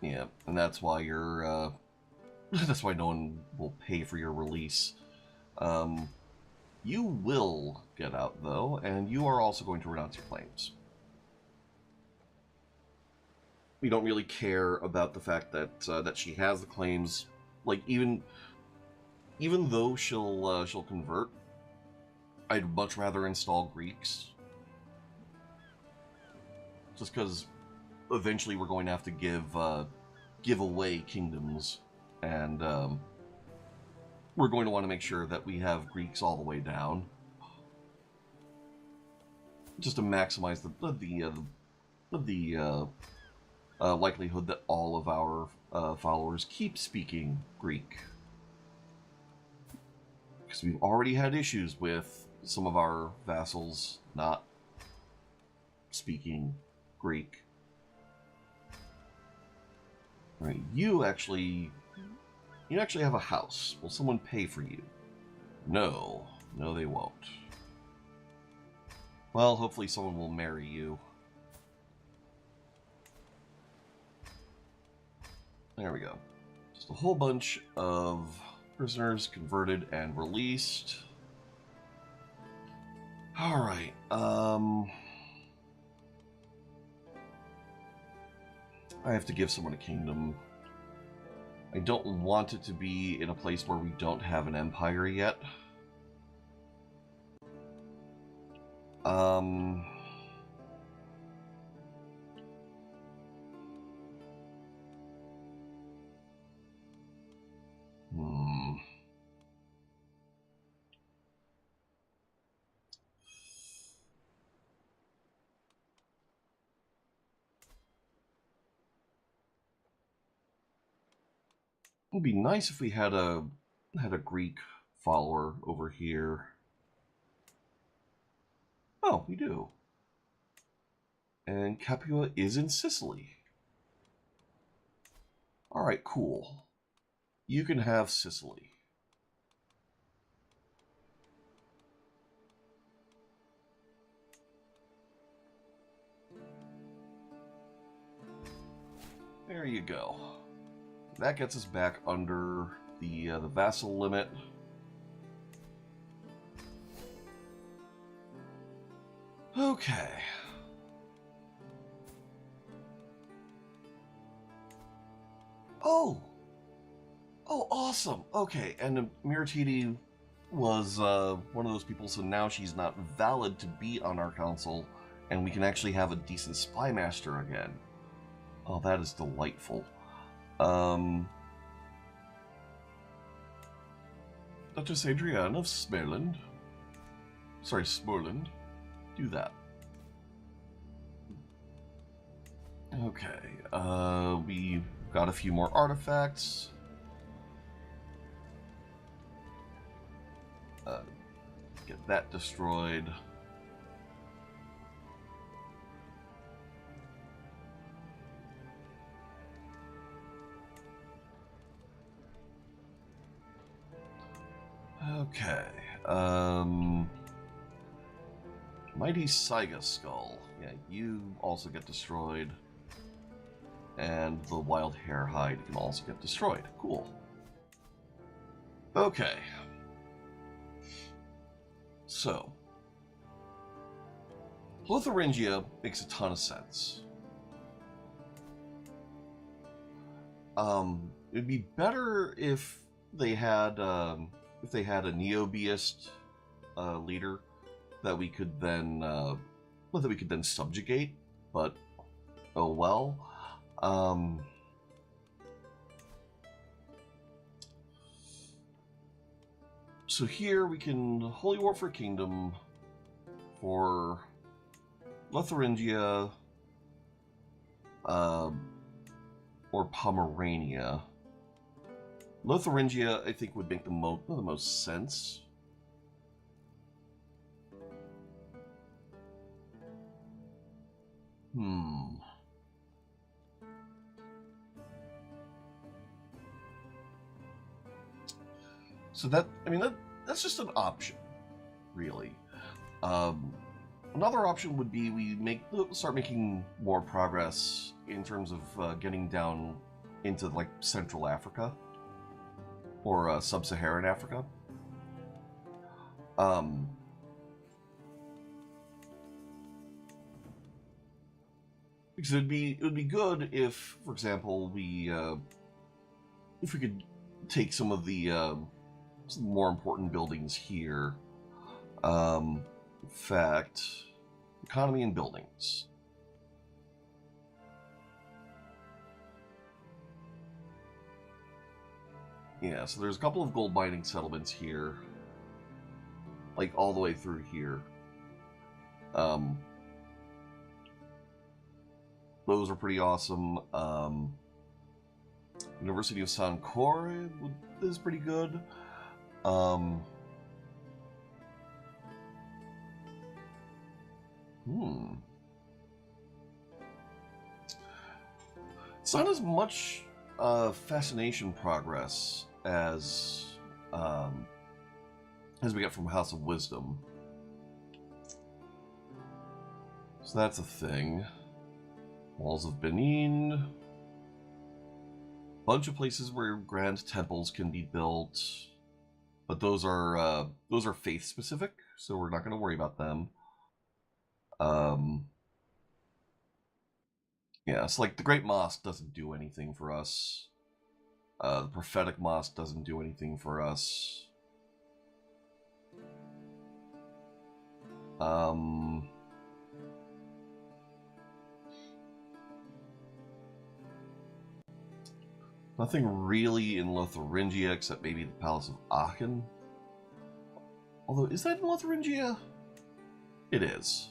Yeah, and that's why you're, that's why no one will pay for your release. You will get out, though, and you are also going to renounce your claims. We don't really care about the fact that that she has the claims. Like, even though she'll convert, I'd much rather install Greeks. Just because eventually we're going to have to give away kingdoms, and we're going to want to make sure that we have Greeks all the way down, just to maximize the likelihood that all of our followers keep speaking Greek. Because we've already had issues with some of our vassals not speaking Greek. Right, you actually have a house. Will someone pay for you? No, they won't. Well, hopefully someone will marry you. There we go. Just a whole bunch of prisoners converted and released. Alright, I have to give someone a kingdom. I don't want it to be in a place where we don't have an empire yet. It would be nice if we had a Greek follower over here. Oh, we do. And Capua is in Sicily. Alright, cool. You can have Sicily. There you go. That gets us back under the vassal limit. Okay. Oh, awesome. Okay, and Miratidi was one of those people, so now she's not valid to be on our council, and we can actually have a decent spy master again. Oh, that is delightful. Duchess Adrienne of Smerland. Sorry, Smorland. Do that. Okay, we got a few more artifacts. Get that destroyed. Okay, Mighty Saiga Skull. Yeah, you also get destroyed. And the Wild Hare Hide can also get destroyed. Cool. Okay. So, Lotharingia makes a ton of sense. It'd be better if they had a Neobeist leader that we could then subjugate. But oh well. So here we can Holy War for Kingdom for Lotharingia or Pomerania. Lotharingia, I think, would make the most sense. So that's just an option, really. Another option would be we start making more progress in terms of getting down into like Central Africa or Sub-Saharan Africa. Because it would be good if, for example, if we could take some of the some more important buildings here. In fact, economy and buildings. Yeah, so there's a couple of gold mining settlements here, like all the way through here. Those are pretty awesome. University of Sancore is pretty good. It's not as much fascination progress as we get from House of Wisdom. So that's a thing. Walls of Benin. Bunch of places where grand temples can be built, but those are faith specific, so we're not going to worry about them. Yeah, it's like the Great Mosque doesn't do anything for us. The Prophetic Mosque doesn't do anything for us. Nothing really in Lotharingia except maybe the Palace of Aachen. Although, is that in Lotharingia? It is.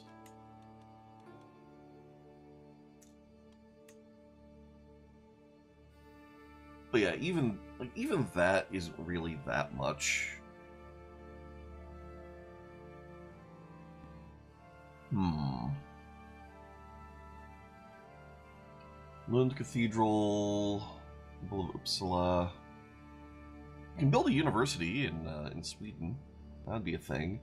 But yeah, even that isn't really that much. Lund Cathedral, Temple of Uppsala. You can build a university in Sweden. That'd be a thing.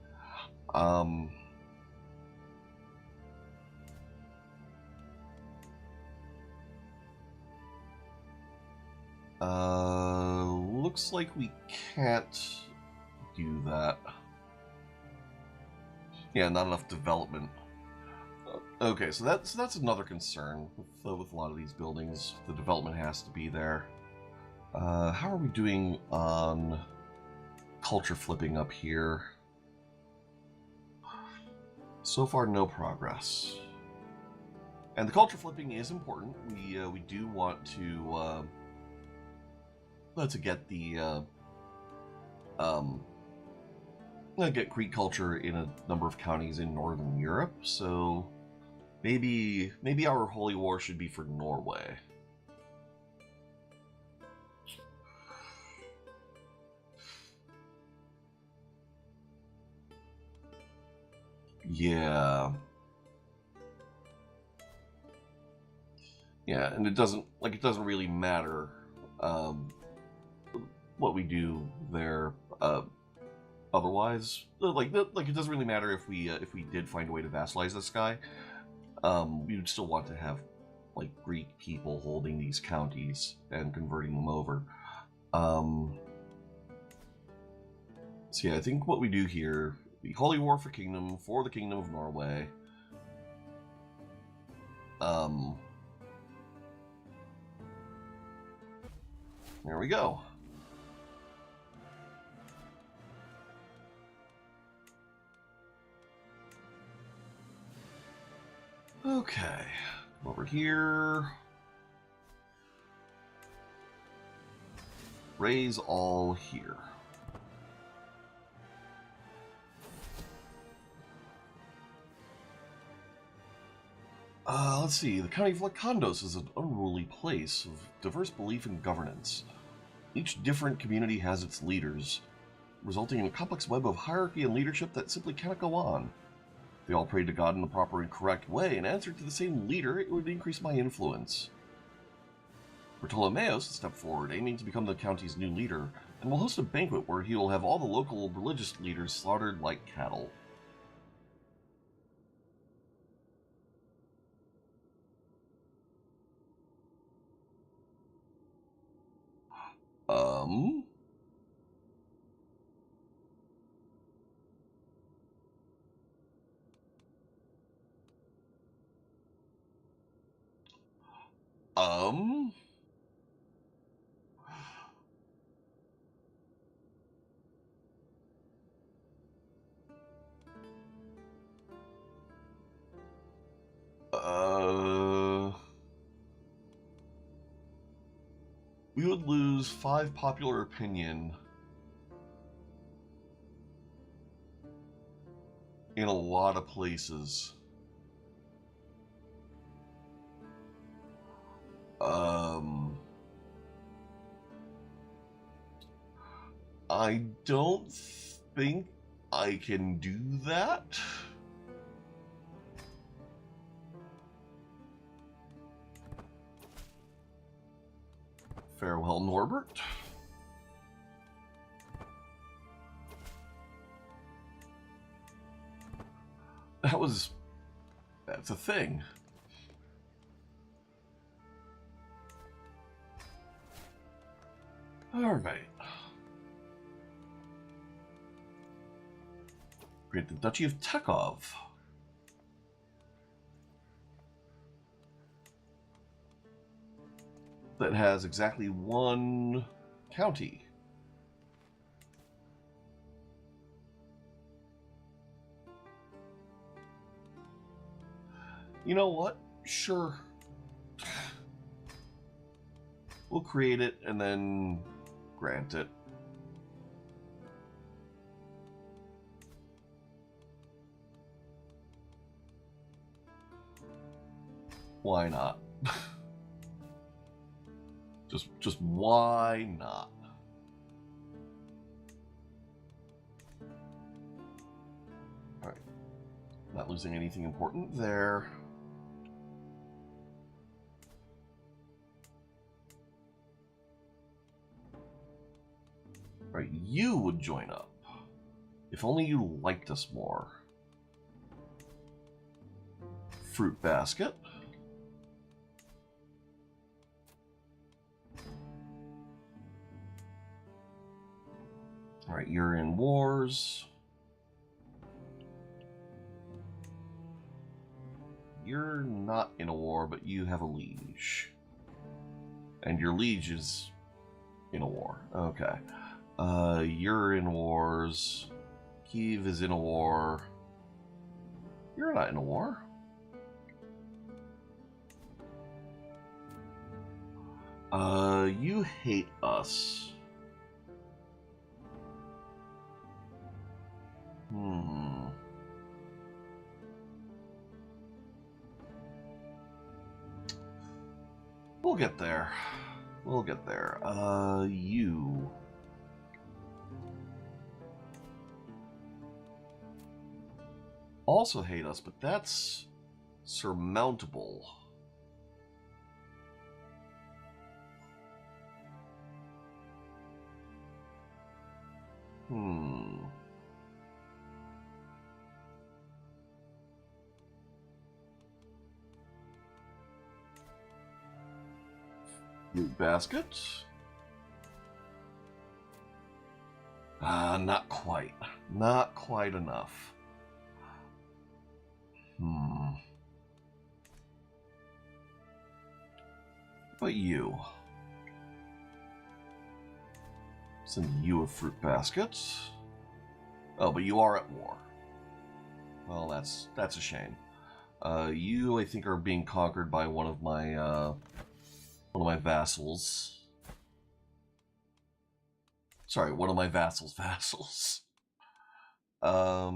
Looks like we can't do that. Yeah, not enough development. Okay, so that's another concern with a lot of these buildings. The development has to be there. How are we doing on culture flipping up here? So far, no progress. And the culture flipping is important. We do want to get the I get Greek culture in a number of counties in Northern Europe, so maybe our holy war should be for Norway. Yeah. Yeah, and it doesn't really matter what we do there. Otherwise, it doesn't really matter if we did find a way to vassalize this guy. We would still want to have like Greek people holding these counties and converting them over. So yeah, I think what we do here, the Holy War for the Kingdom of Norway. There we go. Okay, over here. Raise all here. Let's see. The County of Lacandos is an unruly place of diverse belief and governance. Each different community has its leaders, resulting in a complex web of hierarchy and leadership that simply cannot go on. If they all prayed to God in the proper and correct way and answered to the same leader, it would increase my influence. Bartolomeos stepped forward, aiming to become the county's new leader, and will host a banquet where he will have all the local religious leaders slaughtered like cattle. Um... Um... We would lose 5 popular opinion in a lot of places. I don't think I can do that. Farewell, Norbert. That's a thing. All right. Create the Duchy of Tekov. That has exactly 1 county. You know what? Sure. We'll create it and then grant it. Why not? just why not? All right. Not losing anything important there. All right, you would join up. If only you liked us more. Fruit basket. All right, you're in wars. You're not in a war, but you have a liege. And your liege is in a war. Okay. You're in wars. Kiev is in a war. You're not in a war. You hate us. Hmm. We'll get there. We'll get there. You. Also hate us, but that's surmountable. Hmm. Fruit basket. Not quite. Not quite enough. Hmm. But you. Send you a fruit basket. Oh, but you are at war. Well, that's a shame. You, I think, are being conquered by one of my vassals. Sorry, one of my vassals' vassals. Yeah,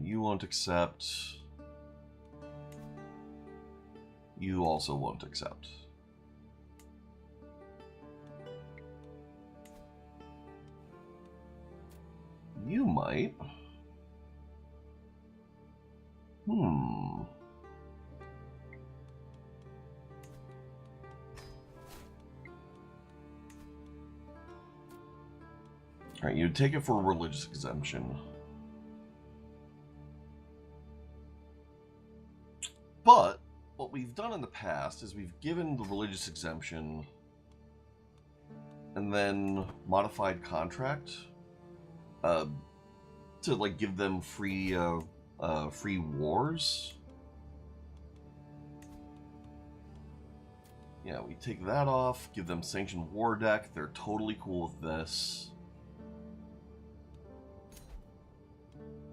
you won't accept. You also won't accept. You might. Hmm. Alright, you'd take it for a religious exemption. But what we've done in the past is we've given the religious exemption and then modified contract to like give them free wars. Yeah, we take that off, give them sanctioned war deck. They're totally cool with this.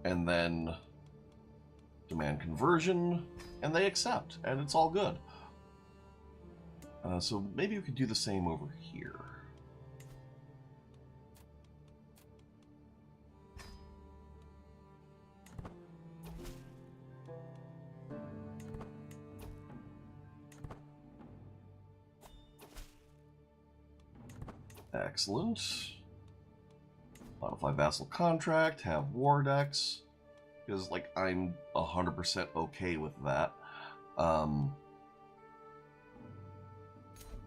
And then demand conversion, and they accept, and it's all good. So maybe we could do the same over here. Excellent. Modify vassal contract, have war decks, because like I'm 100% okay with that.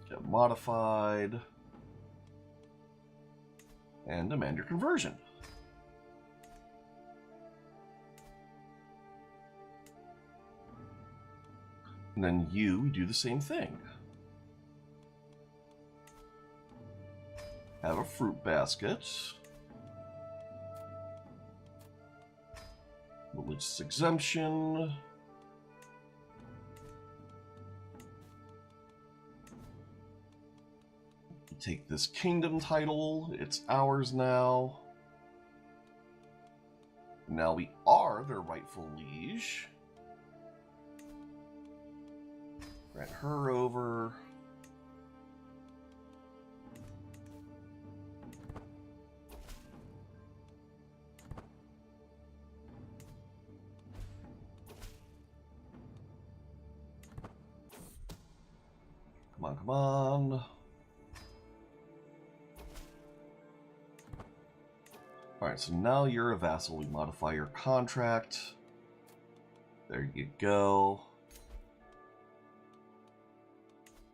Get modified and demand your conversion. And then you do the same thing. Have a fruit basket. Religious exemption. Take this kingdom title. It's ours now. Now we are their rightful liege. Grant her over. Come on, come on. Alright, so now you're a vassal. We modify your contract. There you go.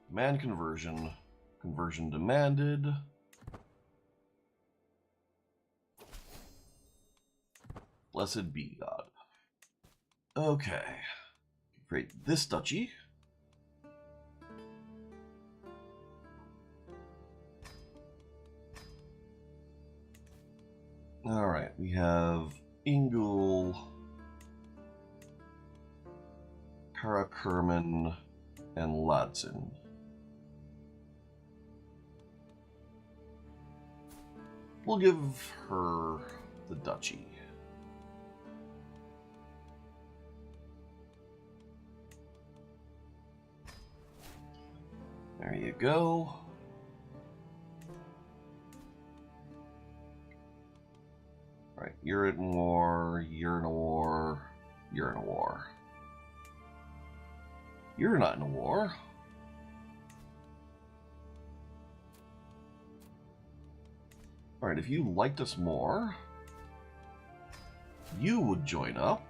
Demand conversion. Conversion demanded. Blessed be God. Okay. Create this duchy. Alright, we have Ingul, Karakurman, and Ladsin. We'll give her the duchy. There you go. you're in war, you're in a war, you're in a war. You're not in a war. Alright, if you liked us more, you would join up.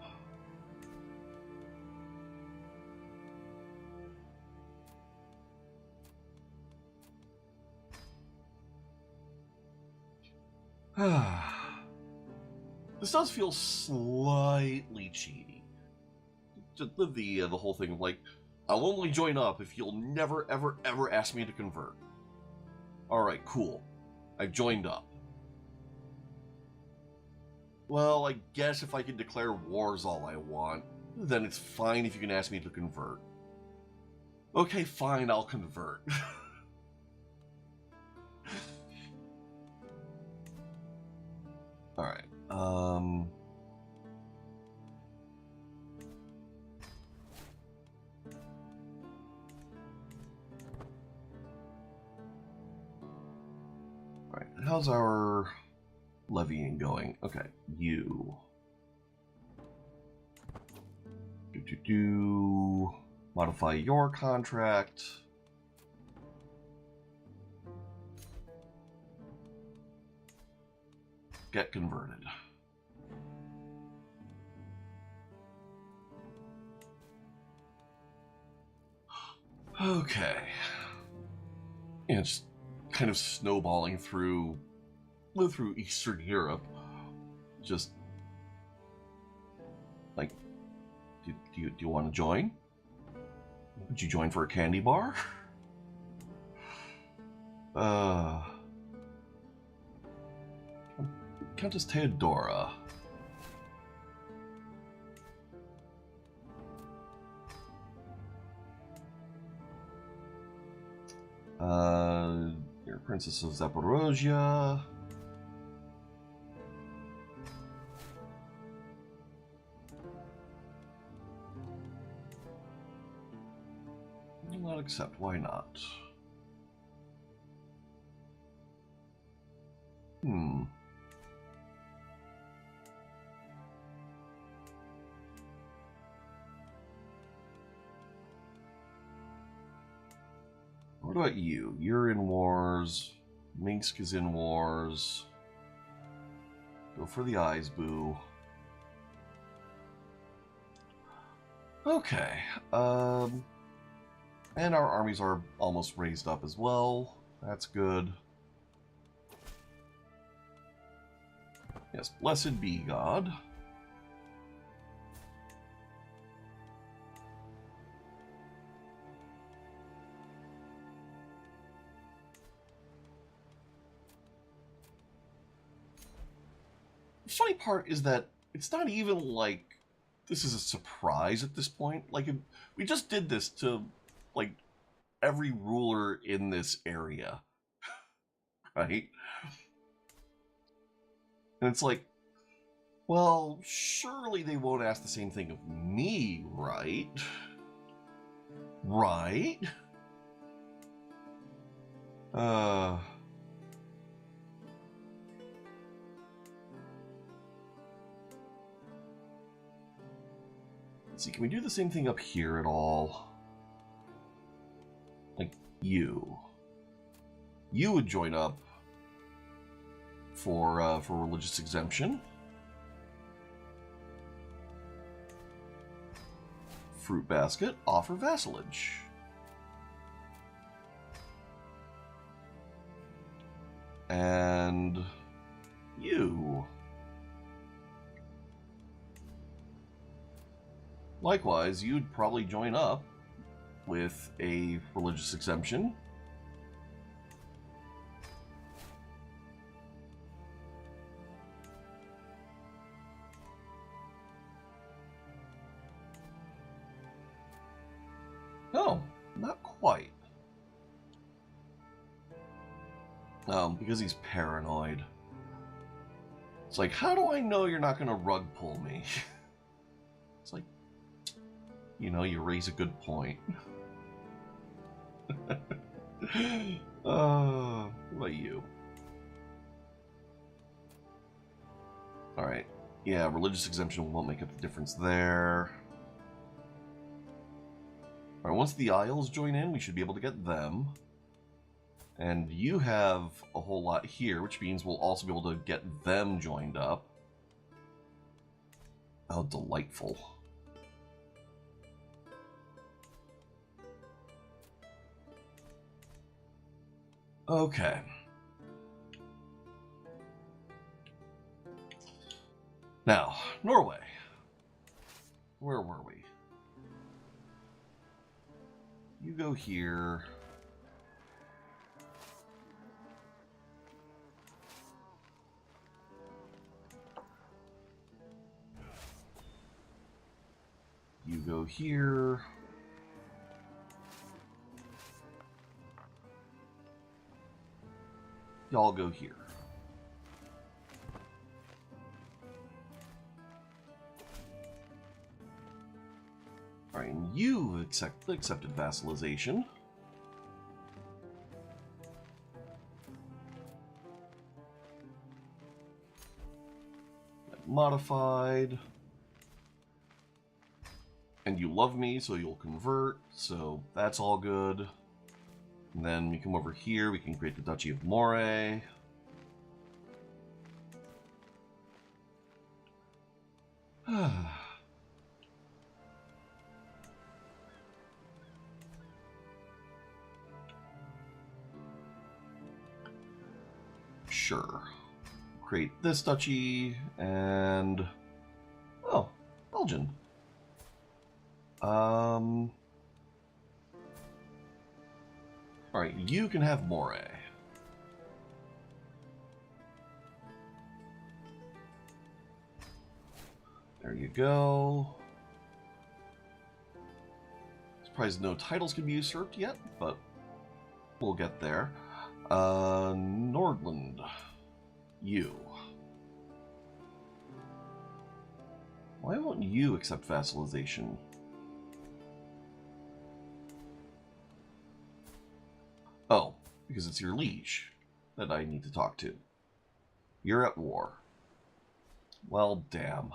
This does feel slightly cheaty. Just the whole thing of like, I'll only join up if you'll never, ever, ever ask me to convert. Alright, cool. I've joined up. Well, I guess if I can declare wars all I want, then it's fine if you can ask me to convert. Okay, fine, I'll convert. Alright, Alright, how's our levying going? Okay, you. Modify your contract. Get converted. Okay. And it's kind of snowballing through Eastern Europe. Just like, do you want to join? Would you join for a candy bar? Countess Theodora. You're Princess of Zaporozhia. Will not accept. Why not? What about you? You're in wars. Minsk is in wars. Go for the eyes, boo. Okay. And our armies are almost raised up as well. That's good. Yes, blessed be God. The funny part is that it's not even like this is a surprise at this point. Like, we just did this to, like, every ruler in this area, right? And it's like, well, surely they won't ask the same thing of me, right? Right? Let's see, can we do the same thing up here at all? Like, you would join up for religious exemption. Fruit basket, offer vassalage. And you. Likewise, you'd probably join up with a religious exemption. No, not quite. Because he's paranoid. It's like, how do I know you're not going to rug pull me? It's like, you raise a good point. What about you? Alright, Yeah, religious exemption won't make up the difference there. Alright, once the Isles join in, we should be able to get them. And you have a whole lot here, which means we'll also be able to get them joined up. How delightful. Okay. Now, Norway. Where were we? You go here. You go here. Y'all go here. Alright, and you accepted vassalization. Modified. And you love me, so you'll convert, so that's all good. And then we come over here, we can create the Duchy of Moray. Sure. Create this duchy, and... oh, Belgian. Alright, you can have Moray. There you go. Surprised no titles can be usurped yet, but we'll get there. Nordland. You. Why won't you accept vassalization? Oh, because it's your liege that I need to talk to. You're at war. Well, damn.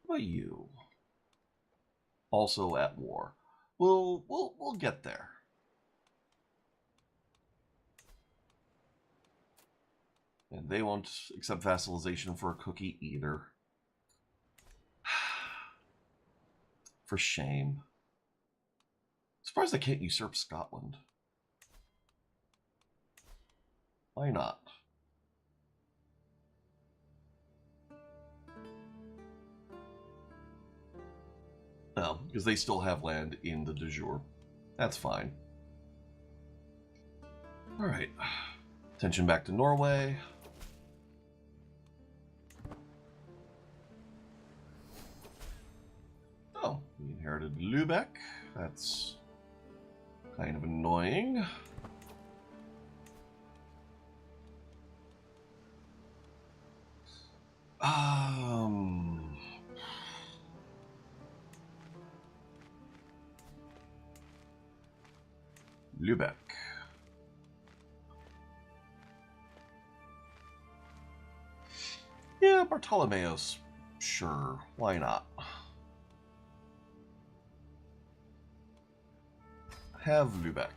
What about you? Also at war. We'll get there. And they won't accept vassalization for a cookie either. For shame. Surprised I can't usurp Scotland. Why not? No, because they still have land in the de jure. That's fine. Alright. Attention back to Norway. Oh, we inherited Lübeck. That's kind of annoying. Lübeck. Yeah, Bartolomeos. Sure, why not? Have Lübeck.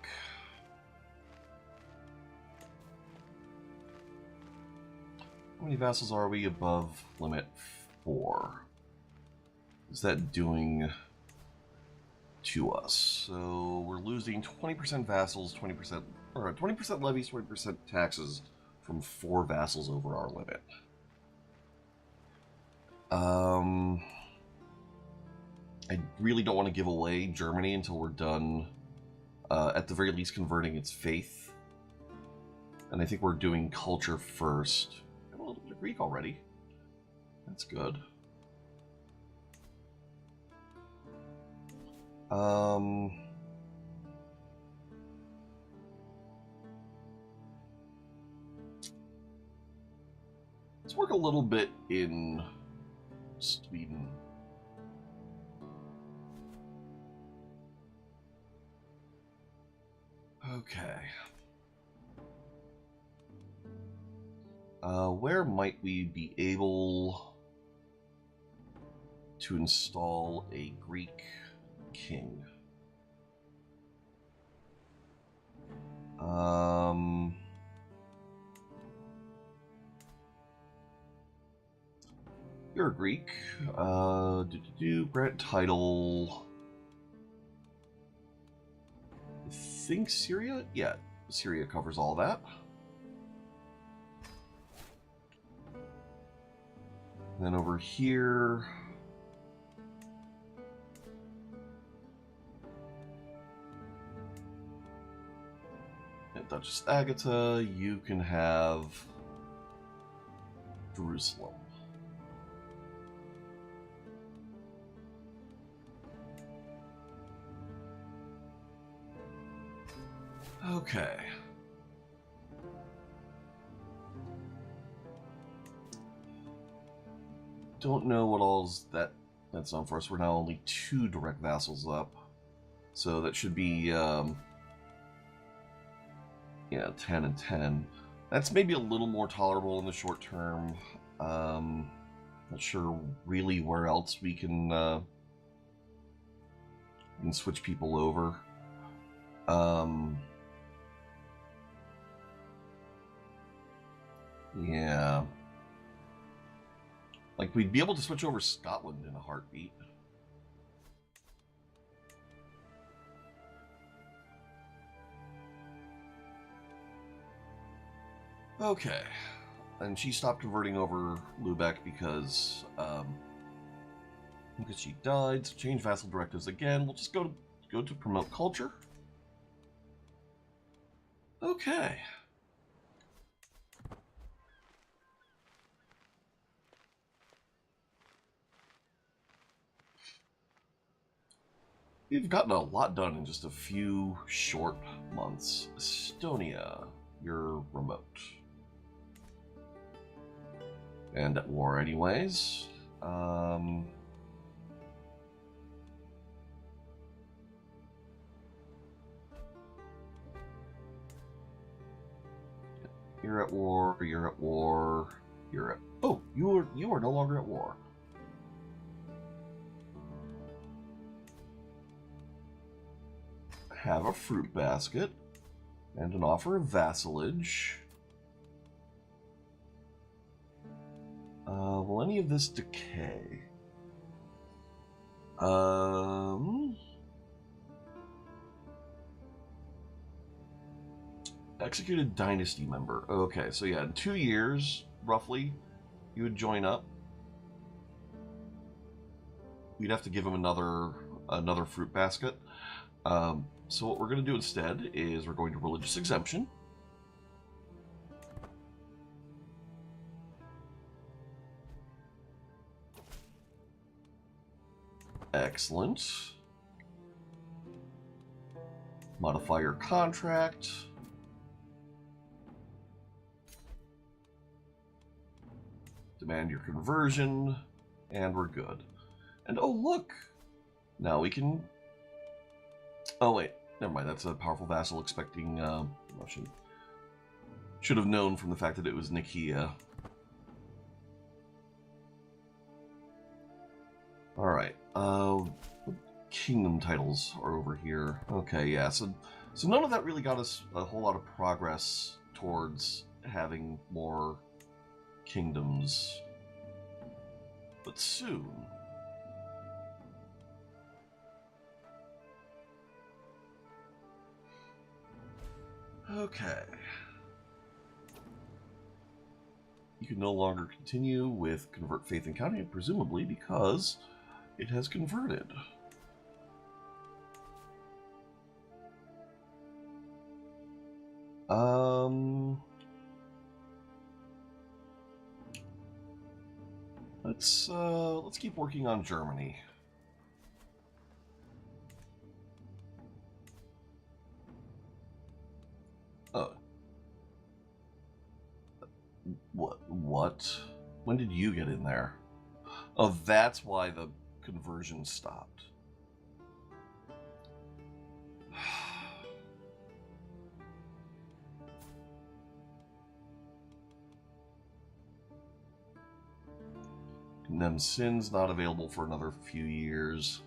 How many vassals are we above limit 4? Is that doing to us? So we're losing 20% vassals, 20% or 20% levies, 20% taxes from 4 vassals over our limit. I really don't want to give away Germany until we're done, at the very least, converting its faith. And I think we're doing culture first. I have a little bit of Greek already. That's good. Let's work a little bit in Sweden. Okay. Where might we be able to install a Greek king? You're a Greek. Grant title. I think Syria? Yeah, Syria covers all that. And then over here, at Duchess Agatha, you can have Jerusalem. Okay. Don't know what all's that's on for us. We're now only 2 direct vassals up, so that should be yeah, 10 and 10. That's maybe a little more tolerable in the short term. Not sure really where else we can switch people over. Yeah. Like, we'd be able to switch over Scotland in a heartbeat. Okay. And she stopped converting over Lubeck because she died. So change vassal directives again. We'll just go to promote culture. Okay. We've gotten a lot done in just a few short months. Estonia, you're remote. And at war anyways. You're at war, you're at war, you're at... Oh, you are no longer at war. Have a fruit basket and an offer of vassalage. Will any of this decay? Executed dynasty member. Okay, so yeah, in 2 years, roughly, you would join up. We'd have to give him another fruit basket. So what we're going to do instead is we're going to religious exemption. Excellent. Modify your contract. Demand your conversion. And we're good. And oh, look! Now we can... Oh, wait. Never mind. That's a powerful vassal expecting promotion. Should have known from the fact that it was Nicaea. Alright. Kingdom titles are over here. Okay, yeah. So none of that really got us a whole lot of progress towards having more kingdoms. But soon... Okay. You can no longer continue with Convert Faith and County, presumably because it has converted. Let's keep working on Germany. What? When did you get in there? Oh, that's why the conversion stopped. Sin's not available for another few years.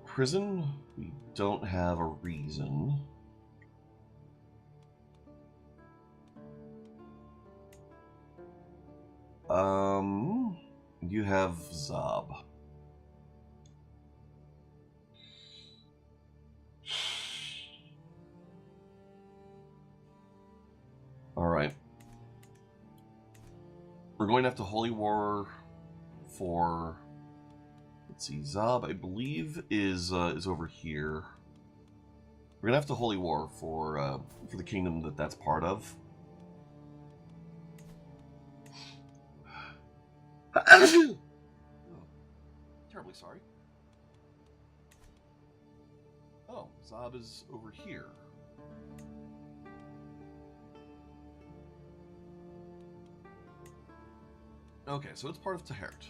Prison? We don't have a reason. You have Zob. Alright. We're going to have to Holy War for... Let's see, Zob, I believe, is over here. We're gonna have to Holy War for the kingdom that's part of. Oh, terribly sorry. Oh, Zob is over here. Okay, so it's part of Tehert.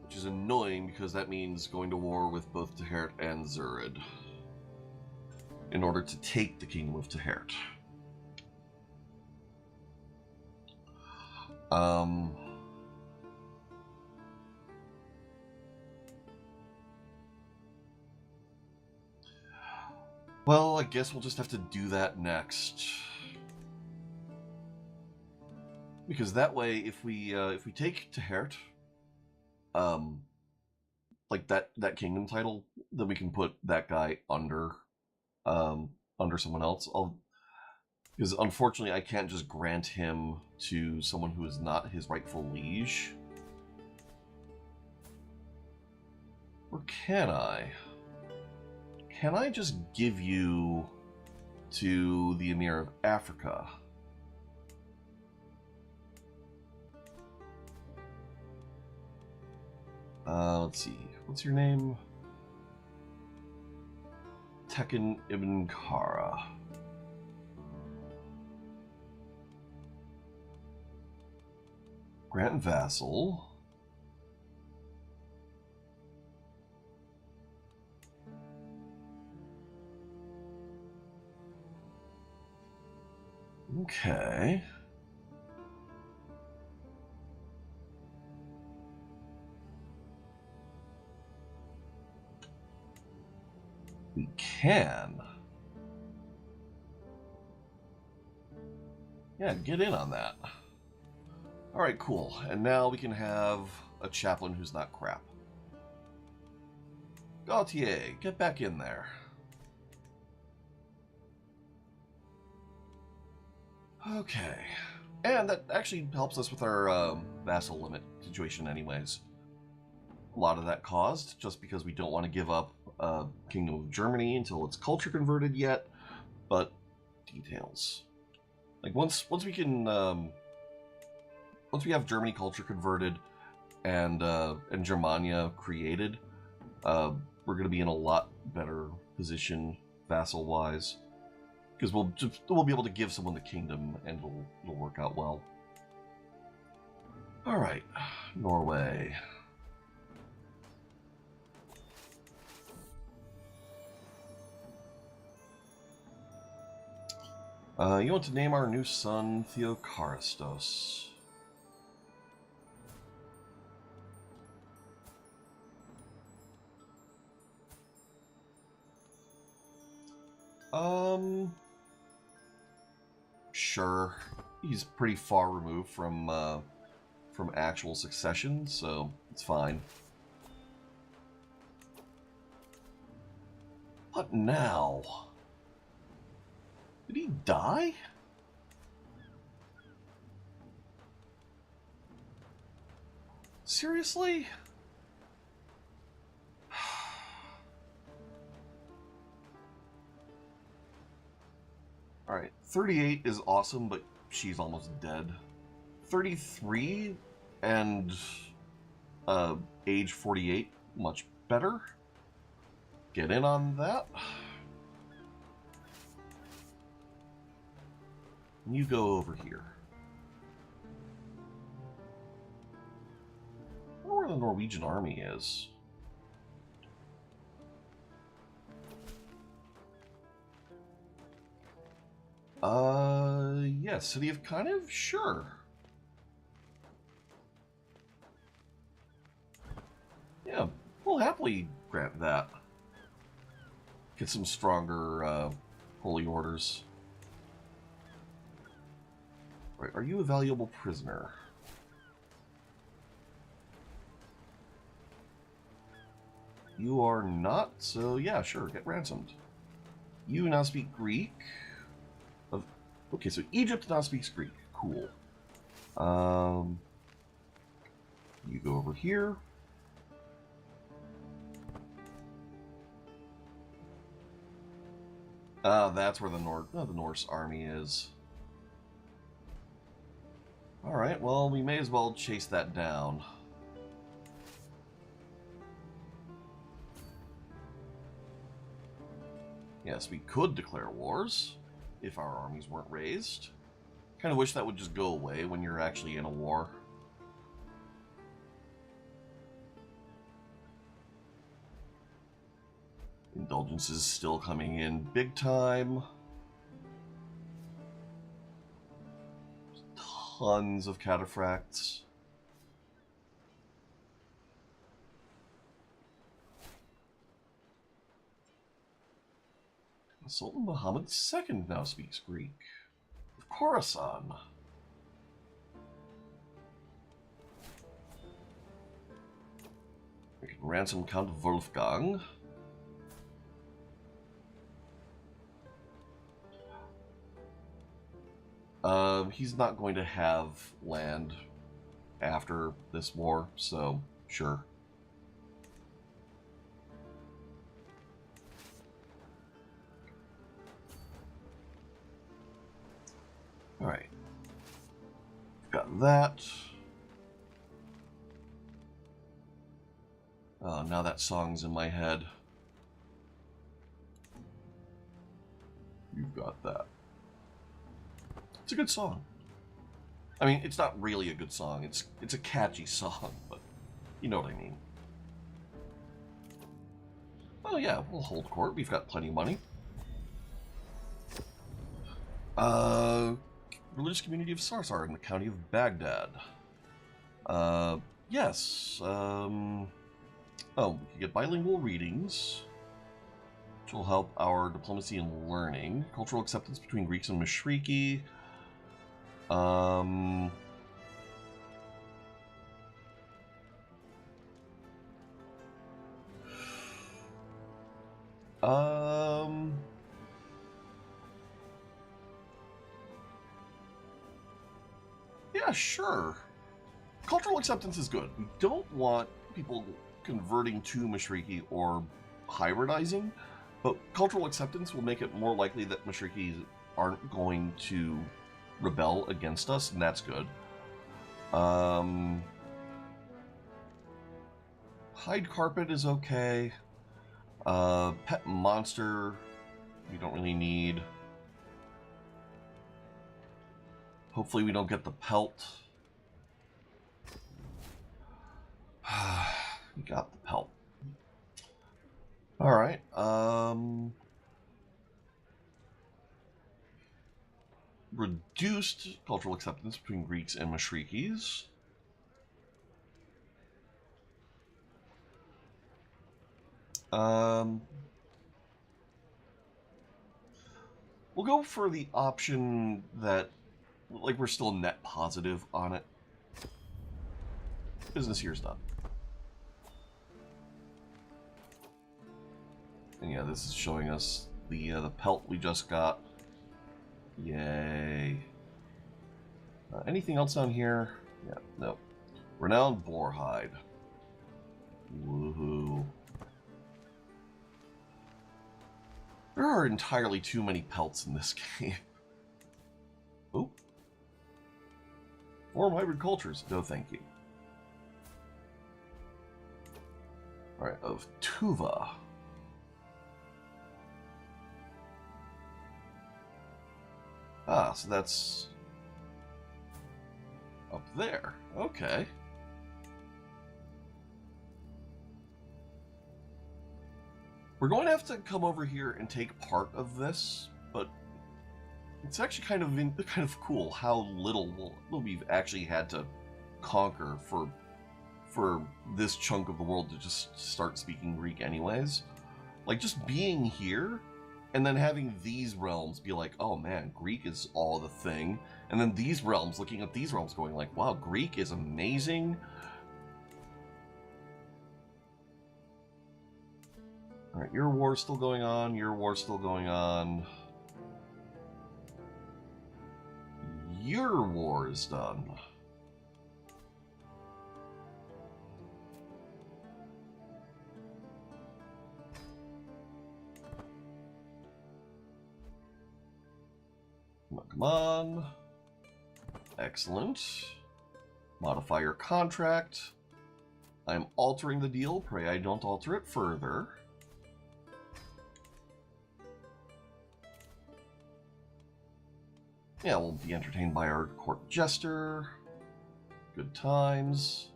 Which is annoying because that means going to war with both Tehert and Zurid in order to take the kingdom of Tehert. Well, I guess we'll just have to do that next. Because that way, if we take Tehert, like that kingdom title, then we can put that guy under someone else. Because unfortunately, I can't just grant him to someone who is not his rightful liege. Or can I? Can I just give you to the Emir of Africa? Let's see. What's your name? Tekken Ibn Kara. Grant Vassal. Okay. We can. Yeah, get in on that. Alright, cool. And now we can have a chaplain who's not crap. Gautier, get back in there. Okay. And that actually helps us with our vassal limit situation anyways. A lot of that caused just because we don't want to give up Kingdom of Germany until it's culture converted yet, but details. Like once we can once we have Germany culture converted and Germania created, we're going to be in a lot better position vassal wise, because we'll be able to give someone the kingdom and it'll work out well. All right, Norway. You want to name our new son Theocharistos. Sure. He's pretty far removed from actual succession, so it's fine. What now? Did he die? Seriously? Alright, 38 is awesome, but she's almost dead. 33 and age 48, much better. Get in on that. You go over here. I wonder where the Norwegian army is. Yeah, City of kind of? Sure. Yeah, we'll happily grant that. Get some stronger, holy orders. Right, are you a valuable prisoner? You are not, so yeah, sure, get ransomed. You now speak Greek. Okay, so Egypt now speaks Greek. Cool. You go over here. That's where the Norse army is. Alright, well, we may as well chase that down. Yes, we could declare wars if our armies weren't raised. Kind of wish that would just go away when you're actually in a war. Indulgences still coming in big time. Tons of cataphracts. Sultan Muhammad II now speaks Greek. Of Khorasan. We can ransom Count Wolfgang. He's not going to have land after this war, so sure. Alright. Got that. Oh, now that song's in my head. You've got that. It's a good song. I mean, it's not really a good song. It's a catchy song, but you know what I mean. Oh yeah, we'll hold court. We've got plenty of money. Religious community of Sarsar in the county of Baghdad. Yes. Oh, we can get bilingual readings, which will help our diplomacy and learning. Cultural acceptance between Greeks and Mashriki. Yeah, sure. Cultural acceptance is good. We don't want people converting to Mashriki or hybridizing, but cultural acceptance will make it more likely that Mashrikis aren't going to rebel against us, and that's good. Hide carpet is okay. Pet monster, we don't really need. Hopefully we don't get the pelt. We got the pelt. Alright, reduced cultural acceptance between Greeks and Mashrikis. We'll go for the option that, like, we're still net positive on it. Business here's done. And yeah, this is showing us the pelt we just got. Yay. Anything else on here? Yeah, no. Renowned Boarhide. Woohoo. There are entirely too many pelts in this game. Oh. Form hybrid cultures. No, thank you. Alright, of Tuva. Ah, so that's up there. Okay. We're going to have to come over here and take part of this, but It's actually kind of cool how little we've actually had to conquer for this chunk of the world to just start speaking Greek anyways. Like, just being here and then having these realms be like, oh man, Greek is all the thing. And then these realms, looking at these realms going like, wow, Greek is amazing. Alright, your war's still going on, your war's still going on. Your war is done. Come on. Excellent. Modify your contract. I'm altering the deal. Pray I don't alter it further. Yeah, we'll be entertained by our court jester. Good times.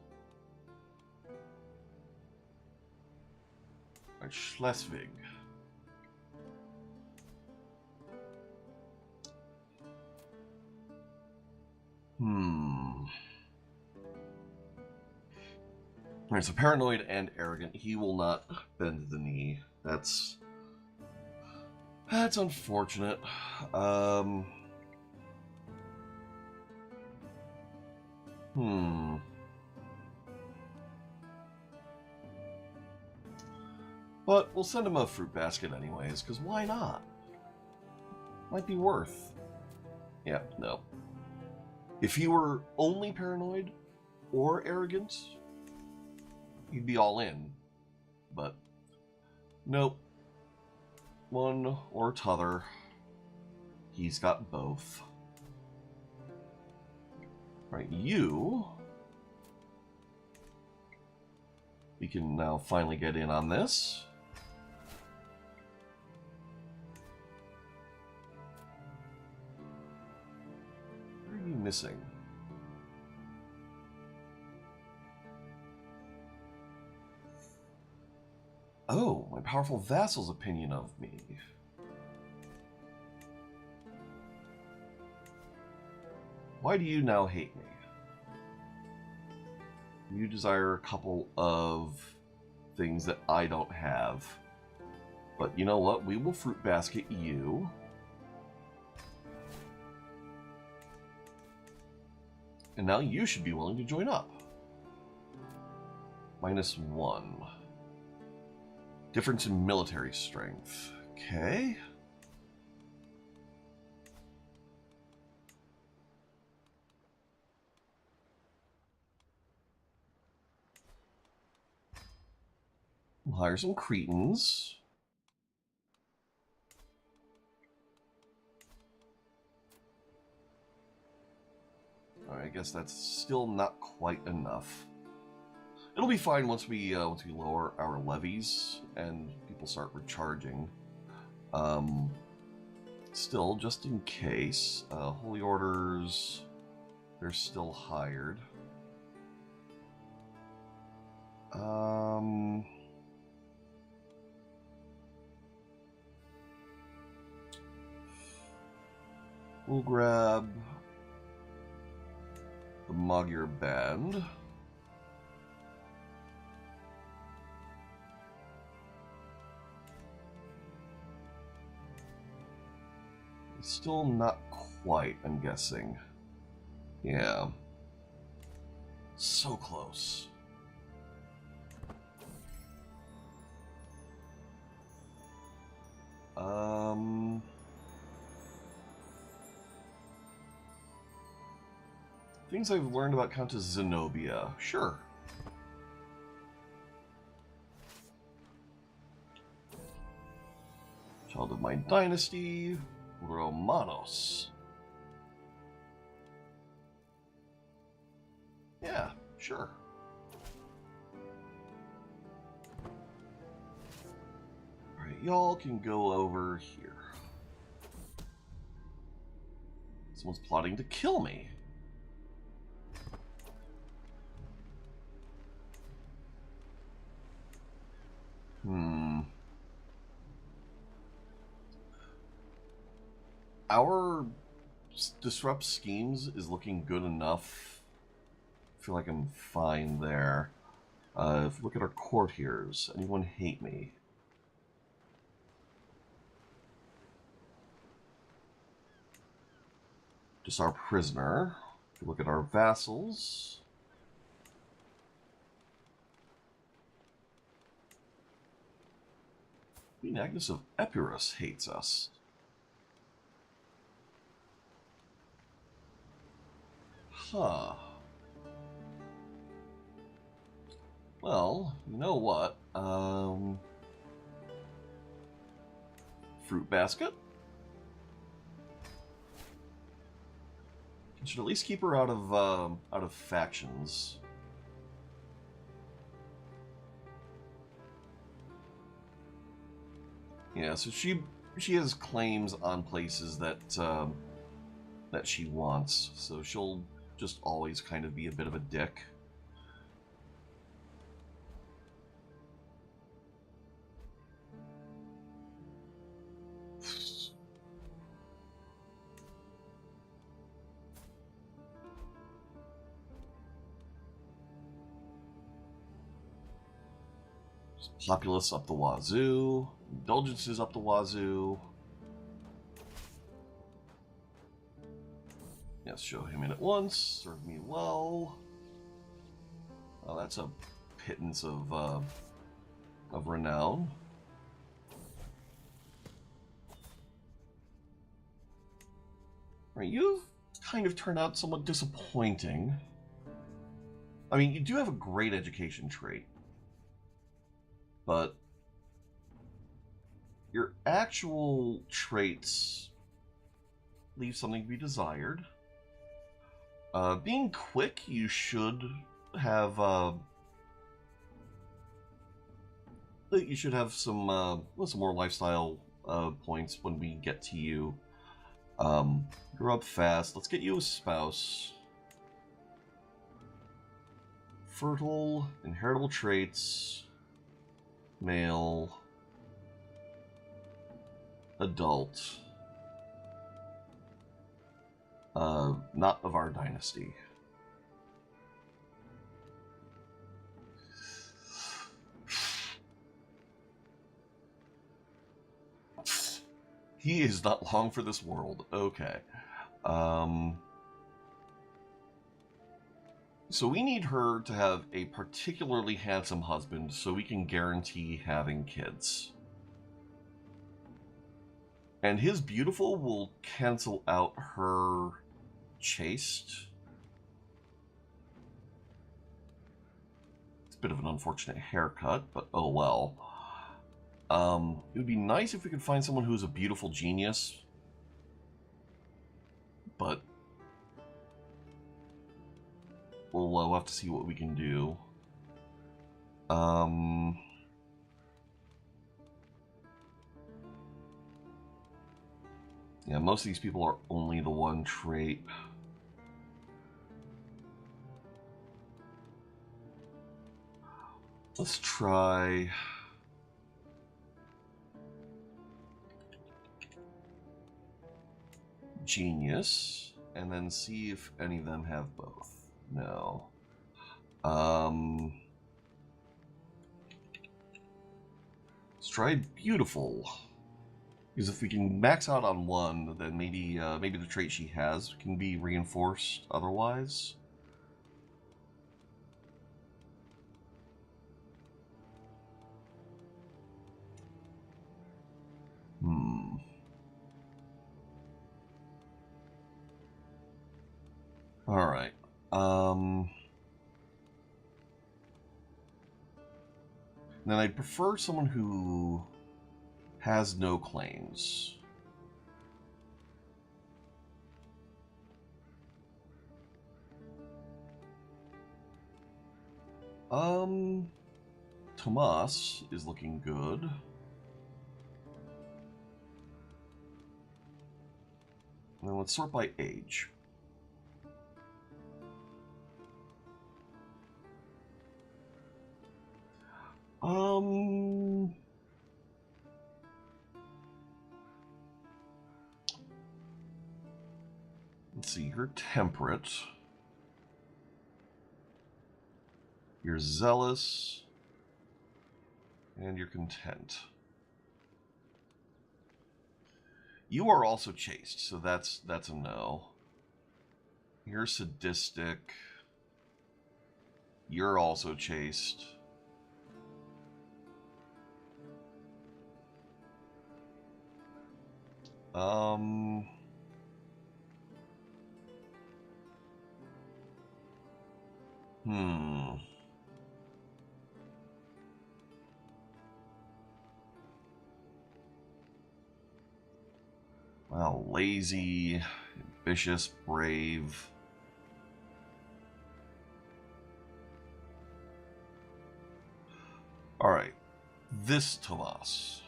Alright, Schleswig. Alright, so paranoid and arrogant. He will not bend the knee. That's unfortunate. But we'll send him a fruit basket anyways, because why not? Might be worth. Yeah, no. If he were only paranoid or arrogant, he'd be all in. But nope. One or t'other. He's got both. Right, you. We can now finally get in on this. What are you missing? Oh, my powerful vassal's opinion of me. Why do you now hate me? You desire a couple of things that I don't have. But you know what? We will fruit basket you. And now you should be willing to join up. -1. Difference in military strength. Okay. We'll hire some Cretans. Alright, I guess that's still not quite enough. It'll be fine once we lower our levies and people start recharging. Still, just in case, Holy Orders, they're still hired. We'll grab the Magyar Band. Still not quite, I'm guessing. Yeah. So close. Things I've learned about Countess Zenobia. Sure. Child of my dynasty. Romanos. Yeah, sure. Alright, y'all can go over here. Someone's plotting to kill me. Our disrupt schemes is looking good enough. I feel like I'm fine there. If you look at our courtiers, anyone hate me? Just our prisoner. If you look at our vassals, Queen Agnes of Epirus hates us. Huh. Well, you know what? Fruit basket? You should at least keep her out of factions. Yeah, so she has claims on places that that she wants, so she'll just always kind of be a bit of a dick. Populace up the wazoo, indulgences up the wazoo. Yes, show him in at once. Serve me well. Oh, that's a pittance of renown. Right, you've kind of turned out somewhat disappointing. I mean, you do have a great education trait, but your actual traits leave something to be desired. Being quick, you should have some more lifestyle points when we get to you. You're up fast. Let's get you a spouse. Fertile, inheritable traits, male, adult. Not of our dynasty. He is not long for this world. Okay. So we need her to have a particularly handsome husband so we can guarantee having kids. And his beautiful will cancel out her chaste. It's a bit of an unfortunate haircut, but oh well. It would be nice if we could find someone who's a beautiful genius, but we'll have to see what we can do. Yeah, most of these people are only the one trait. Let's try... Genius, and then see if any of them have both. No. Let's try beautiful. Because if we can max out on one, then maybe the trait she has can be reinforced otherwise. Alright. Then I'd prefer someone who has no claims. Tomas is looking good. And then let's sort by age. Um, see, you're temperate. You're zealous. And you're content. You are also chaste, so that's a no. You're sadistic. You're also chaste. Well, lazy, ambitious, brave. Alright. This Tomas.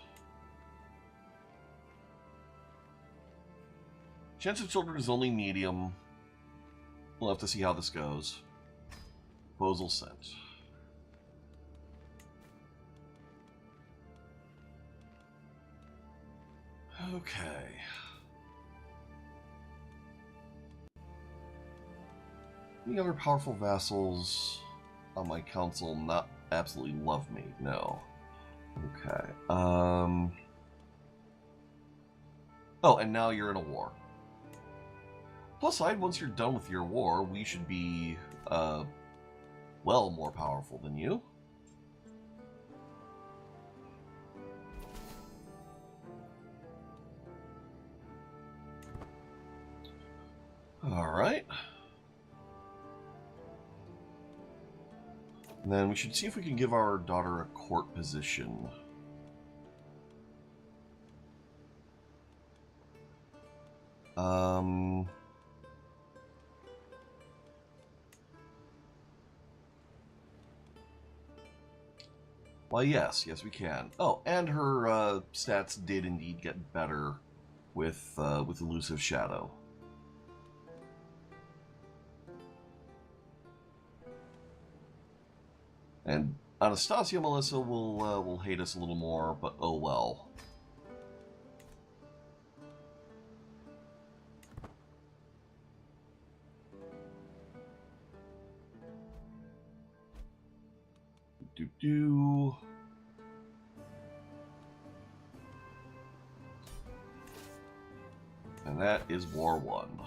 Chance of children is only medium. We'll have to see how this goes. Proposal sent. Okay. Any other powerful vassals on my council not absolutely love me? No. Okay. Oh, and now you're in a war. Plus side, once you're done with your war, we should be, well, more powerful than you. Alright. And then we should see if we can give our daughter a court position. Well, yes, we can. Oh, and her stats did indeed get better with Elusive Shadow. And Anastasia Melissa will hate us a little more, but oh well. Do. And that is War 1.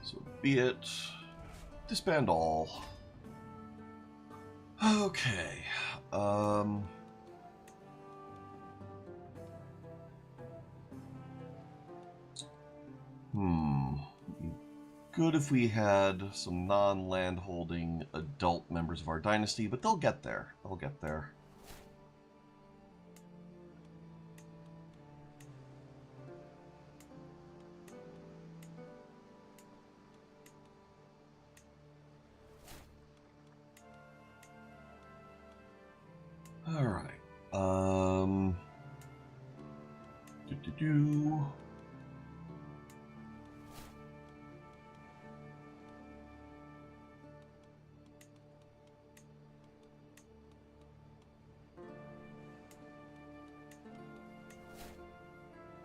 So be it. Disband all. Okay. Good if we had some non-land holding adult members of our dynasty, but they'll get there. They'll get there. Alright.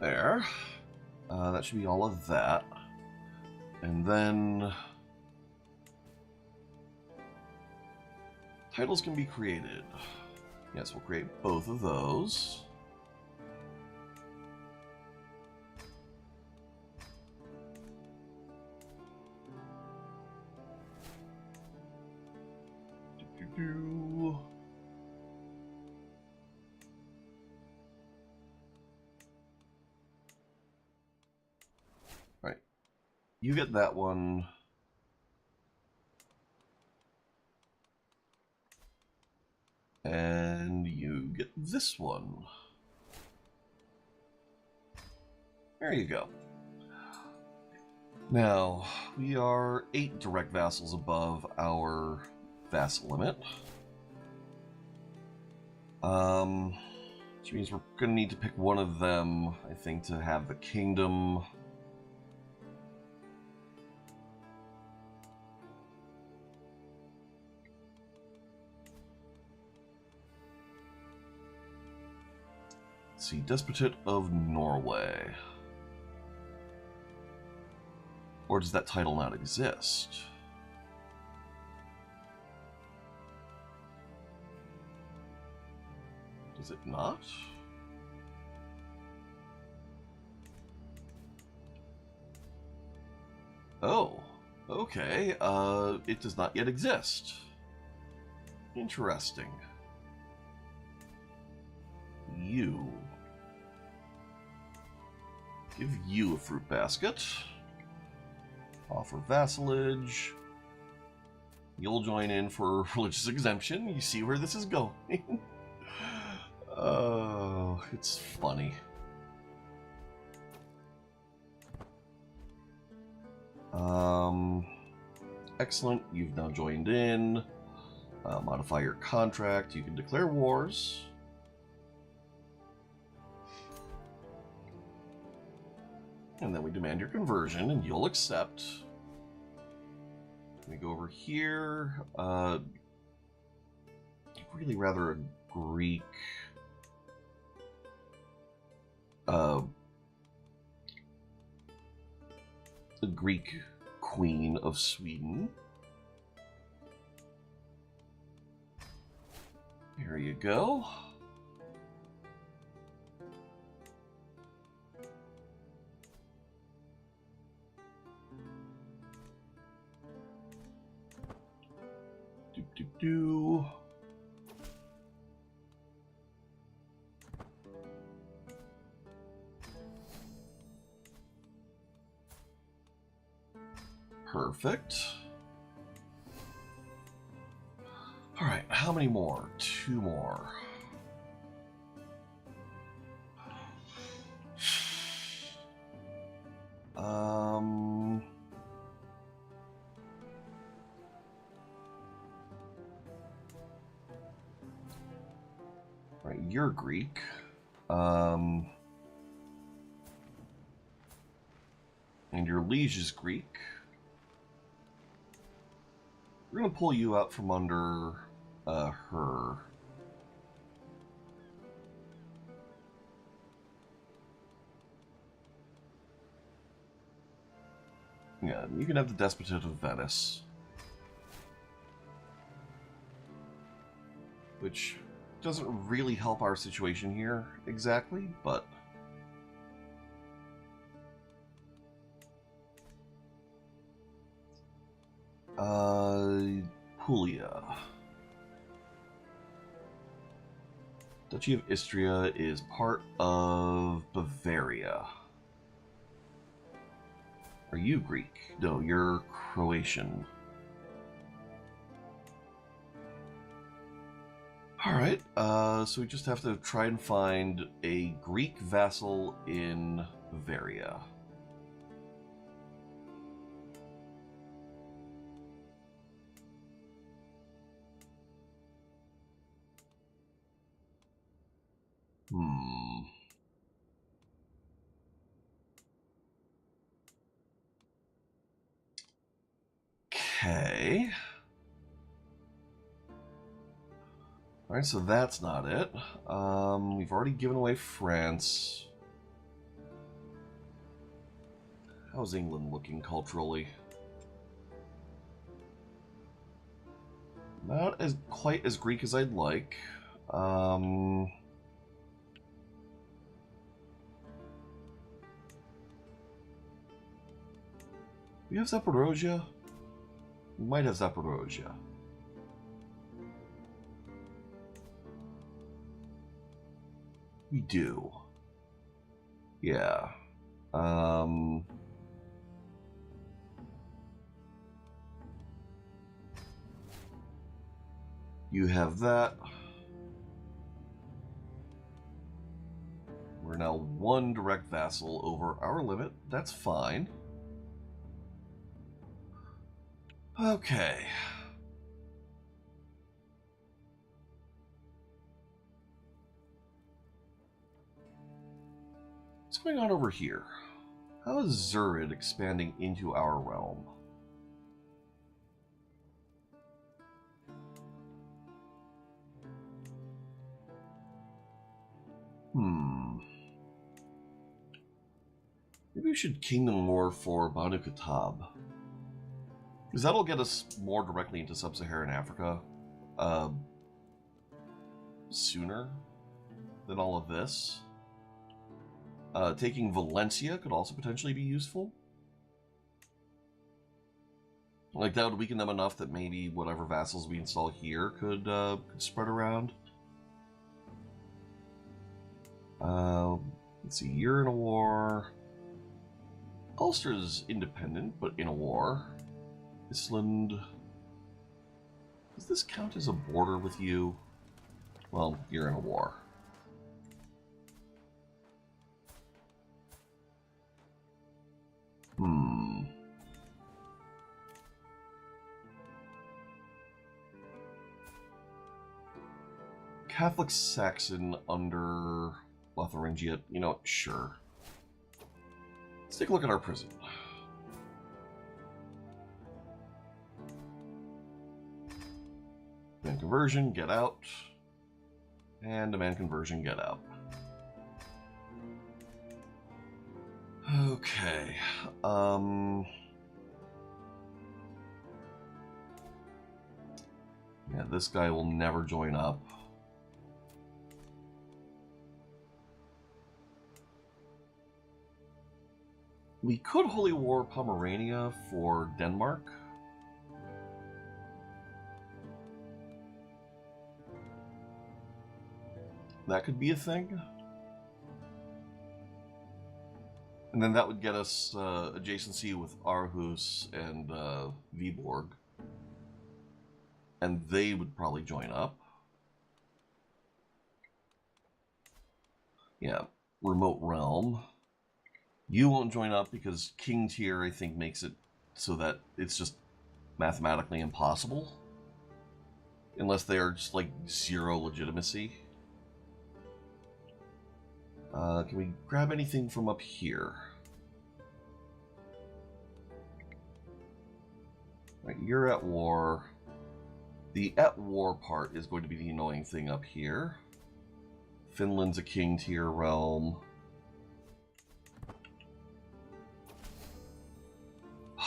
There. That should be all of that. And then titles can be created. Yes, we'll create both of those. Right. You get that one. And you get this one. There you go. Now, we are 8 direct vassals above our vassal limit. Which means we're going to need to pick one of them, I think, to have the kingdom. Let's see, Despotate of Norway. Or does that title not exist? Does it not? Oh, okay. It does not yet exist. Interesting. You. Give you a fruit basket. Offer vassalage. You'll join in for religious exemption. You see where this is going. Oh, it's funny. Excellent. You've now joined in. Modify your contract. You can declare wars. And then we demand your conversion, and you'll accept. Let me go over here. I'd really rather a Greek. The Greek Queen of Sweden. There you go. Do. Perfect. All right, how many more? 2 more. Right, you're Greek. And your liege is Greek. We're going to pull you out from under her. Yeah, you can have the Despotate of Venice. Which doesn't really help our situation here exactly, but... Puglia. Duchy of Istria is part of Bavaria. Are you Greek? No, you're Croatian. Alright, so we just have to try and find a Greek vassal in Bavaria. Okay. Alright, so that's not it. We've already given away France. How's England looking culturally? Not as quite as Greek as I'd like. We have Zaporozhye? We might have Zaporozhye. We do. Yeah. You have that. We're now 1 direct vassal over our limit. That's fine. Okay. What's going on over here? How is Zurid expanding into our realm? Maybe we should Kingdom War for Banu Kitab. Because that'll get us more directly into Sub-Saharan Africa sooner than all of this. Taking Valencia could also potentially be useful. Like, that would weaken them enough that maybe whatever vassals we install here could spread around. Let's see, you're in a war. Ulster's independent, but in a war. Island. Does this count as a border with you? Well, you're in a war. Catholic Saxon under Lotharingia. You know, sure. Let's take a look at our prison. Demand conversion, get out. And demand conversion, get out. Okay. Yeah, this guy will never join up. We could Holy War Pomerania for Denmark. That could be a thing. And then that would get us adjacency with Aarhus and Viborg. And they would probably join up. Yeah, remote realm. You won't join up because King tier, I think, makes it so that it's just mathematically impossible. Unless they are just like zero legitimacy. Can we grab anything from up here? Right, you're at war. The at war part is going to be the annoying thing up here. Finland's a king tier realm.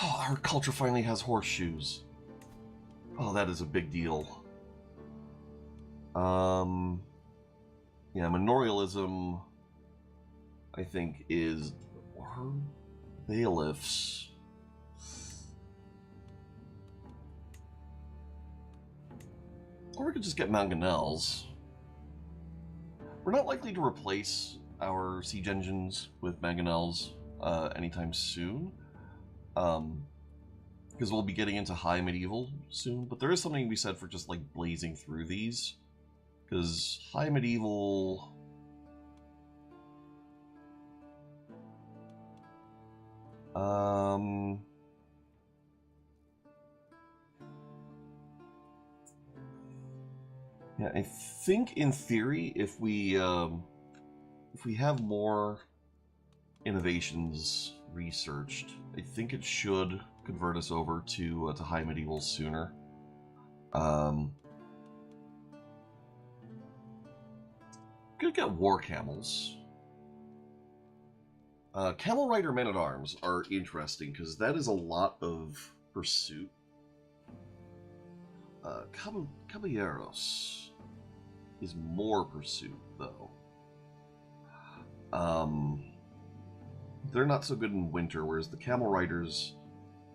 Oh, our culture finally has horseshoes. Oh, that is a big deal. Yeah, manorialism, I think, is bailiffs. Or we could just get mangonels. We're not likely to replace our siege engines with mangonels anytime soon. Because we'll be getting into high medieval soon. But there is something to be said for just like blazing through these. Because high medieval... Yeah, I think in theory, if we have more innovations researched, I think it should convert us over to high medieval sooner. Gonna get war camels. Camel Rider Men-at-Arms are interesting because that is a lot of pursuit. Caballeros is more pursuit, though. They're not so good in winter, whereas the Camel Riders,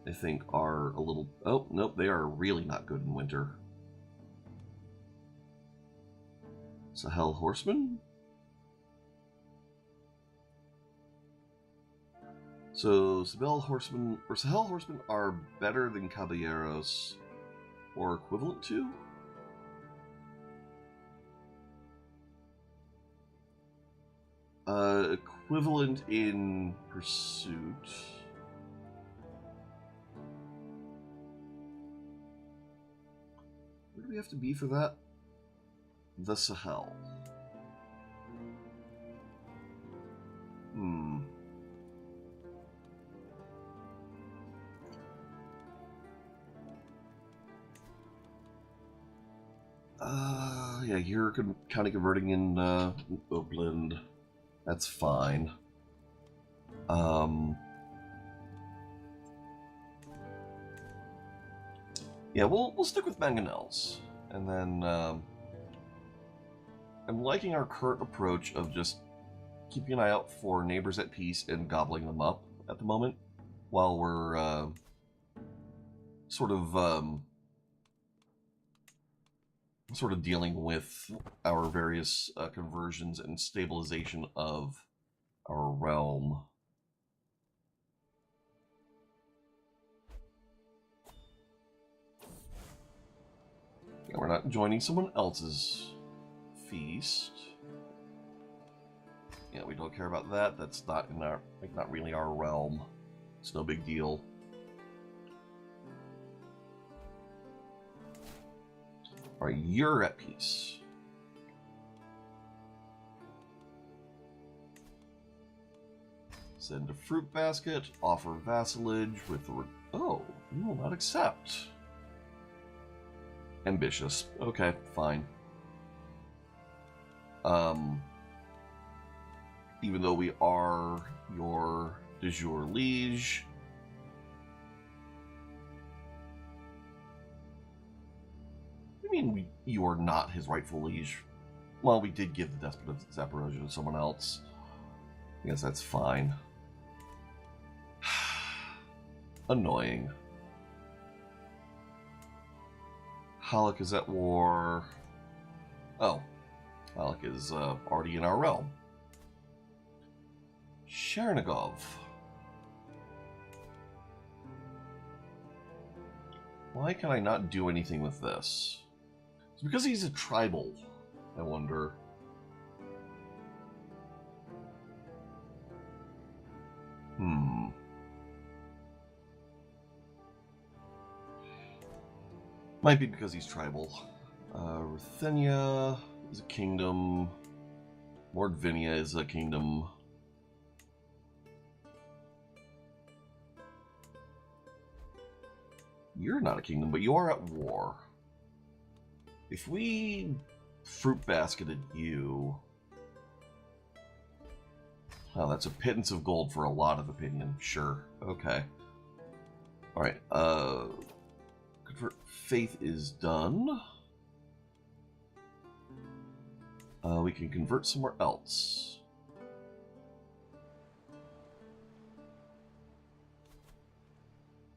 I think, are a little... Oh, nope, they are really not good in winter. Sahel Horsemen? So, Sahel Horsemen are better than Caballeros, or equivalent to? Equivalent in pursuit. Where do we have to be for that? The Sahel. Yeah, you're kind of converting in Oakland. That's fine. Yeah, we'll stick with mangonels, and then I'm liking our current approach of just keeping an eye out for neighbors at peace and gobbling them up at the moment, while we're sort of dealing with our various conversions and stabilization of our realm. Yeah, we're not joining someone else's feast. Yeah, we don't care about that. That's not in our, like, not really our realm. It's no big deal. Alright, you're at peace. Send a fruit basket, offer vassalage with the... Oh, you will not accept. Ambitious. Okay, fine. Even though we are your de jure liege, I mean, you are not his rightful liege. Well, we did give the Despot of Zaporozhye to someone else. I guess that's fine. Annoying. Halak is at war. Oh, Halak is already in our realm. Chernigov. Why can I not do anything with this? It's because he's a tribal, I wonder. Might be because he's tribal. Ruthenia is a kingdom. Mordvinia is a kingdom. You're not a kingdom, but you are at war. If we fruit basketed you... Oh, that's a pittance of gold for a lot of opinion. Sure. Okay. Alright, convert faith is done. We can convert somewhere else.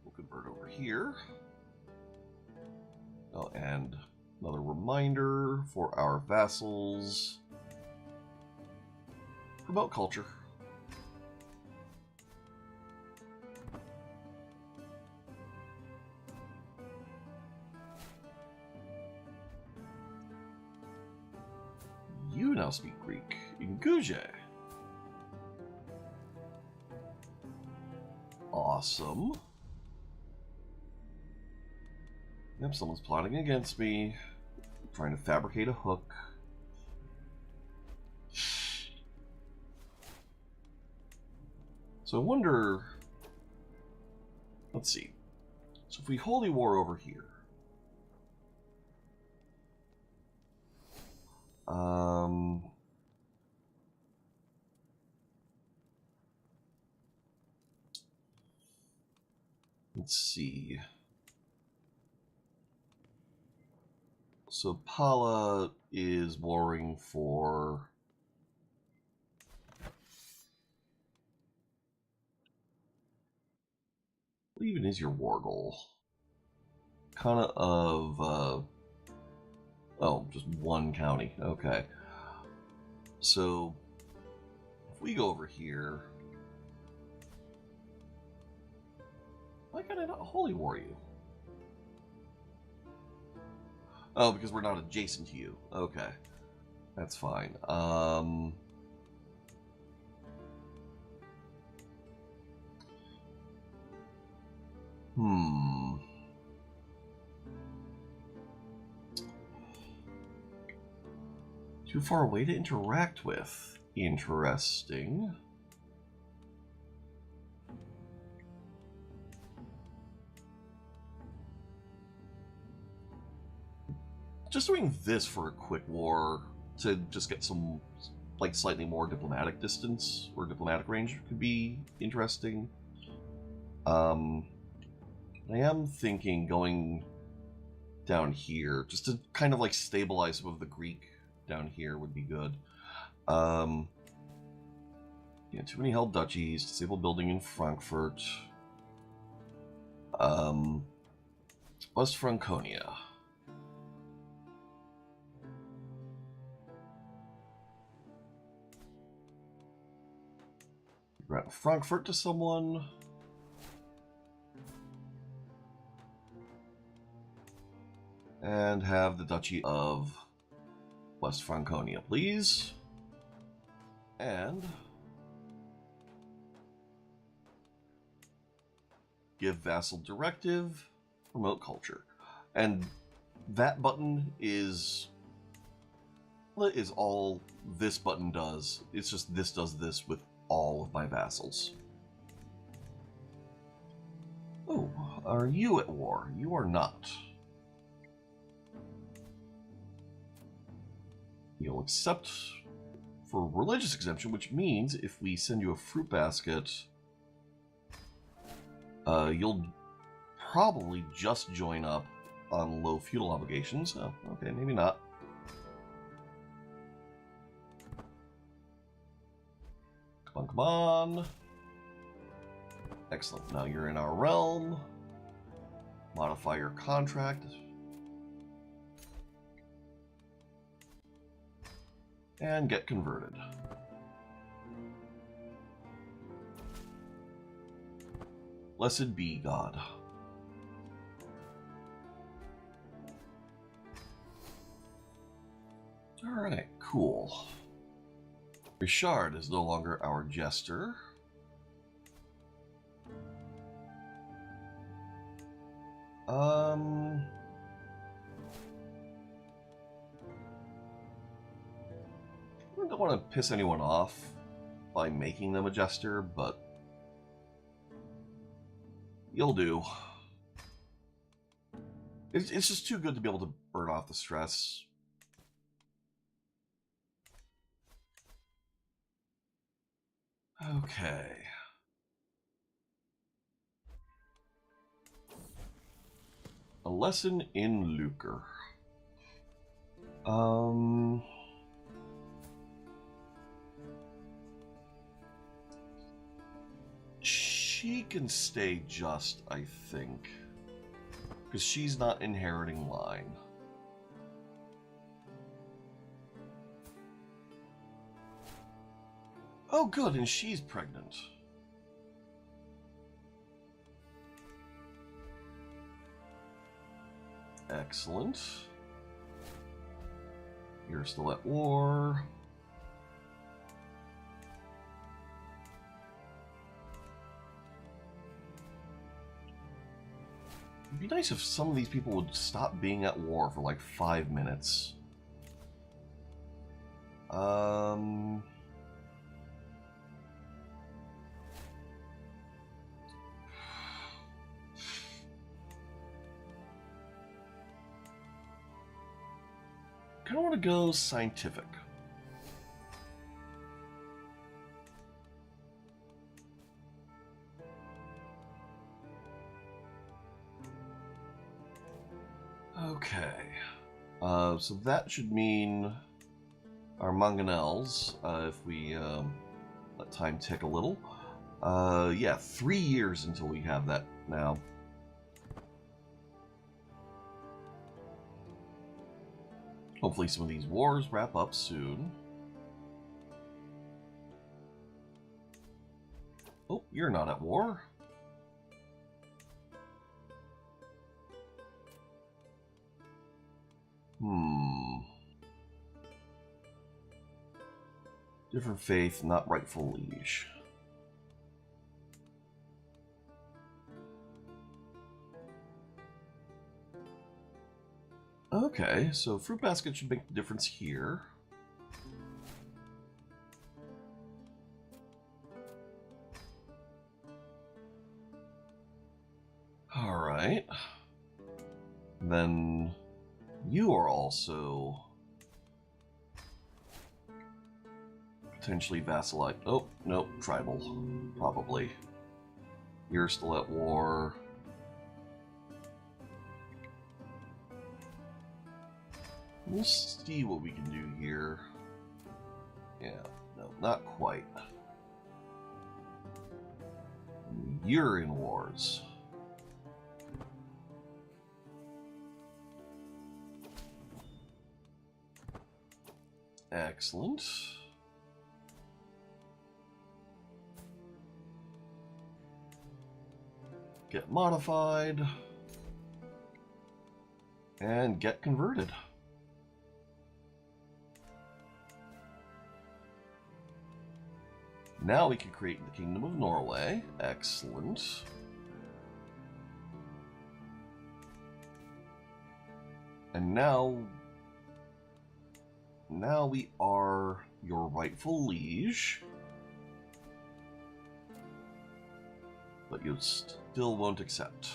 We'll convert over here. Oh, and another reminder for our vassals. Promote culture. You now speak Greek. Inguje. Awesome. Yep, someone's plotting against me. Trying to fabricate a hook. So I wonder... Let's see. So if we holy war over here... Let's see. So Pala is warring for... What even is your war goal? Kind of... Oh, just one county. Okay. So, if we go over here... Why can I not holy war you? Oh, because we're not adjacent to you. Okay. That's fine. Too far away to interact with. Interesting. Just doing this for a quick war to just get some like slightly more diplomatic distance or diplomatic range could be interesting. I am thinking going down here just to kind of like stabilize some of the Greek down here would be good. Yeah, too many held duchies, disable building in Frankfurt. West Franconia. Grant Frankfurt to someone. And have the Duchy of West Franconia, please. And give vassal directive, promote culture. And that button is all this button does. It's just this does this with all of my vassals. Oh, are you at war? You are not. You'll accept for religious exemption, which means if we send you a fruit basket, you'll probably just join up on low feudal obligations. Oh, okay, maybe not. Come on, come on. Excellent. Now you're in our realm. Modify your contract. And get converted. Blessed be God. Alright, cool. Richard is no longer our jester. I don't want to piss anyone off by making them a jester, but you'll do. It's just too good to be able to burn off the stress. Okay. A lesson in lucre. She can stay just, I think. Because she's not inheriting line. Oh, good, and she's pregnant. Excellent. You're still at war. It'd be nice if some of these people would stop being at war for like 5 minutes. I kind of want to go scientific. Okay. So that should mean our mangonels, if we let time tick a little. Yeah, 3 years until we have that now. Hopefully some of these wars wrap up soon. Oh, you're not at war. Different faith, not rightful liege. Okay, so fruit basket should make the difference here. All right. Then you are also potentially vassalize. Oh, nope, tribal, probably. You're still at war. We'll see what we can do here. Yeah, no, not quite. You're in wars. Excellent. Get modified. And get converted. Now we can create the Kingdom of Norway. Excellent. And now we are your rightful liege. But you still won't accept.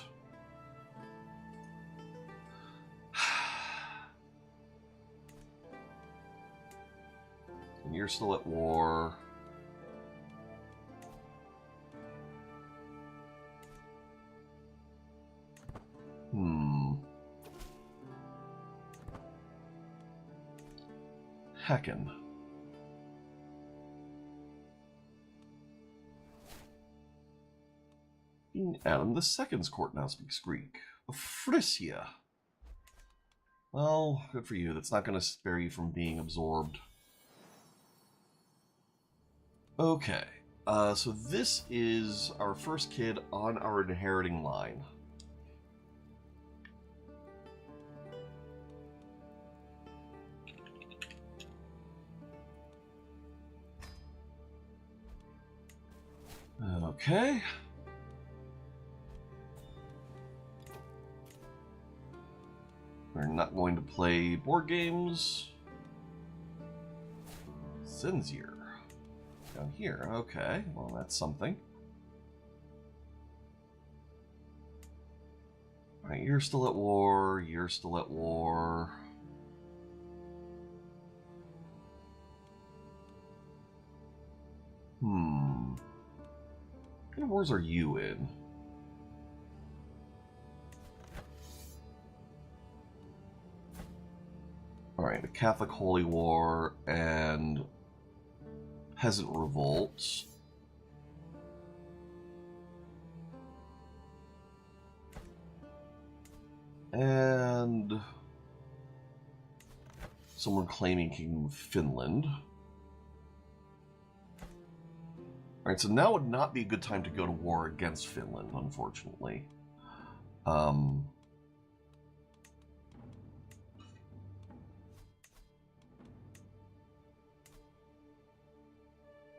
And you're still at war. Heckin'. King Adam II's court now speaks Greek. Frisia. Well, good for you. That's not going to spare you from being absorbed. Okay. So this is our first kid on our inheriting line. Okay. We're not going to play board games. Sinzier. Down here. Okay. Well, that's something. Alright, you're still at war. You're still at war. What kind of wars are you in? Alright, the Catholic Holy War and Peasant Revolts. And someone claiming Kingdom of Finland. Alright, so now would not be a good time to go to war against Finland, unfortunately.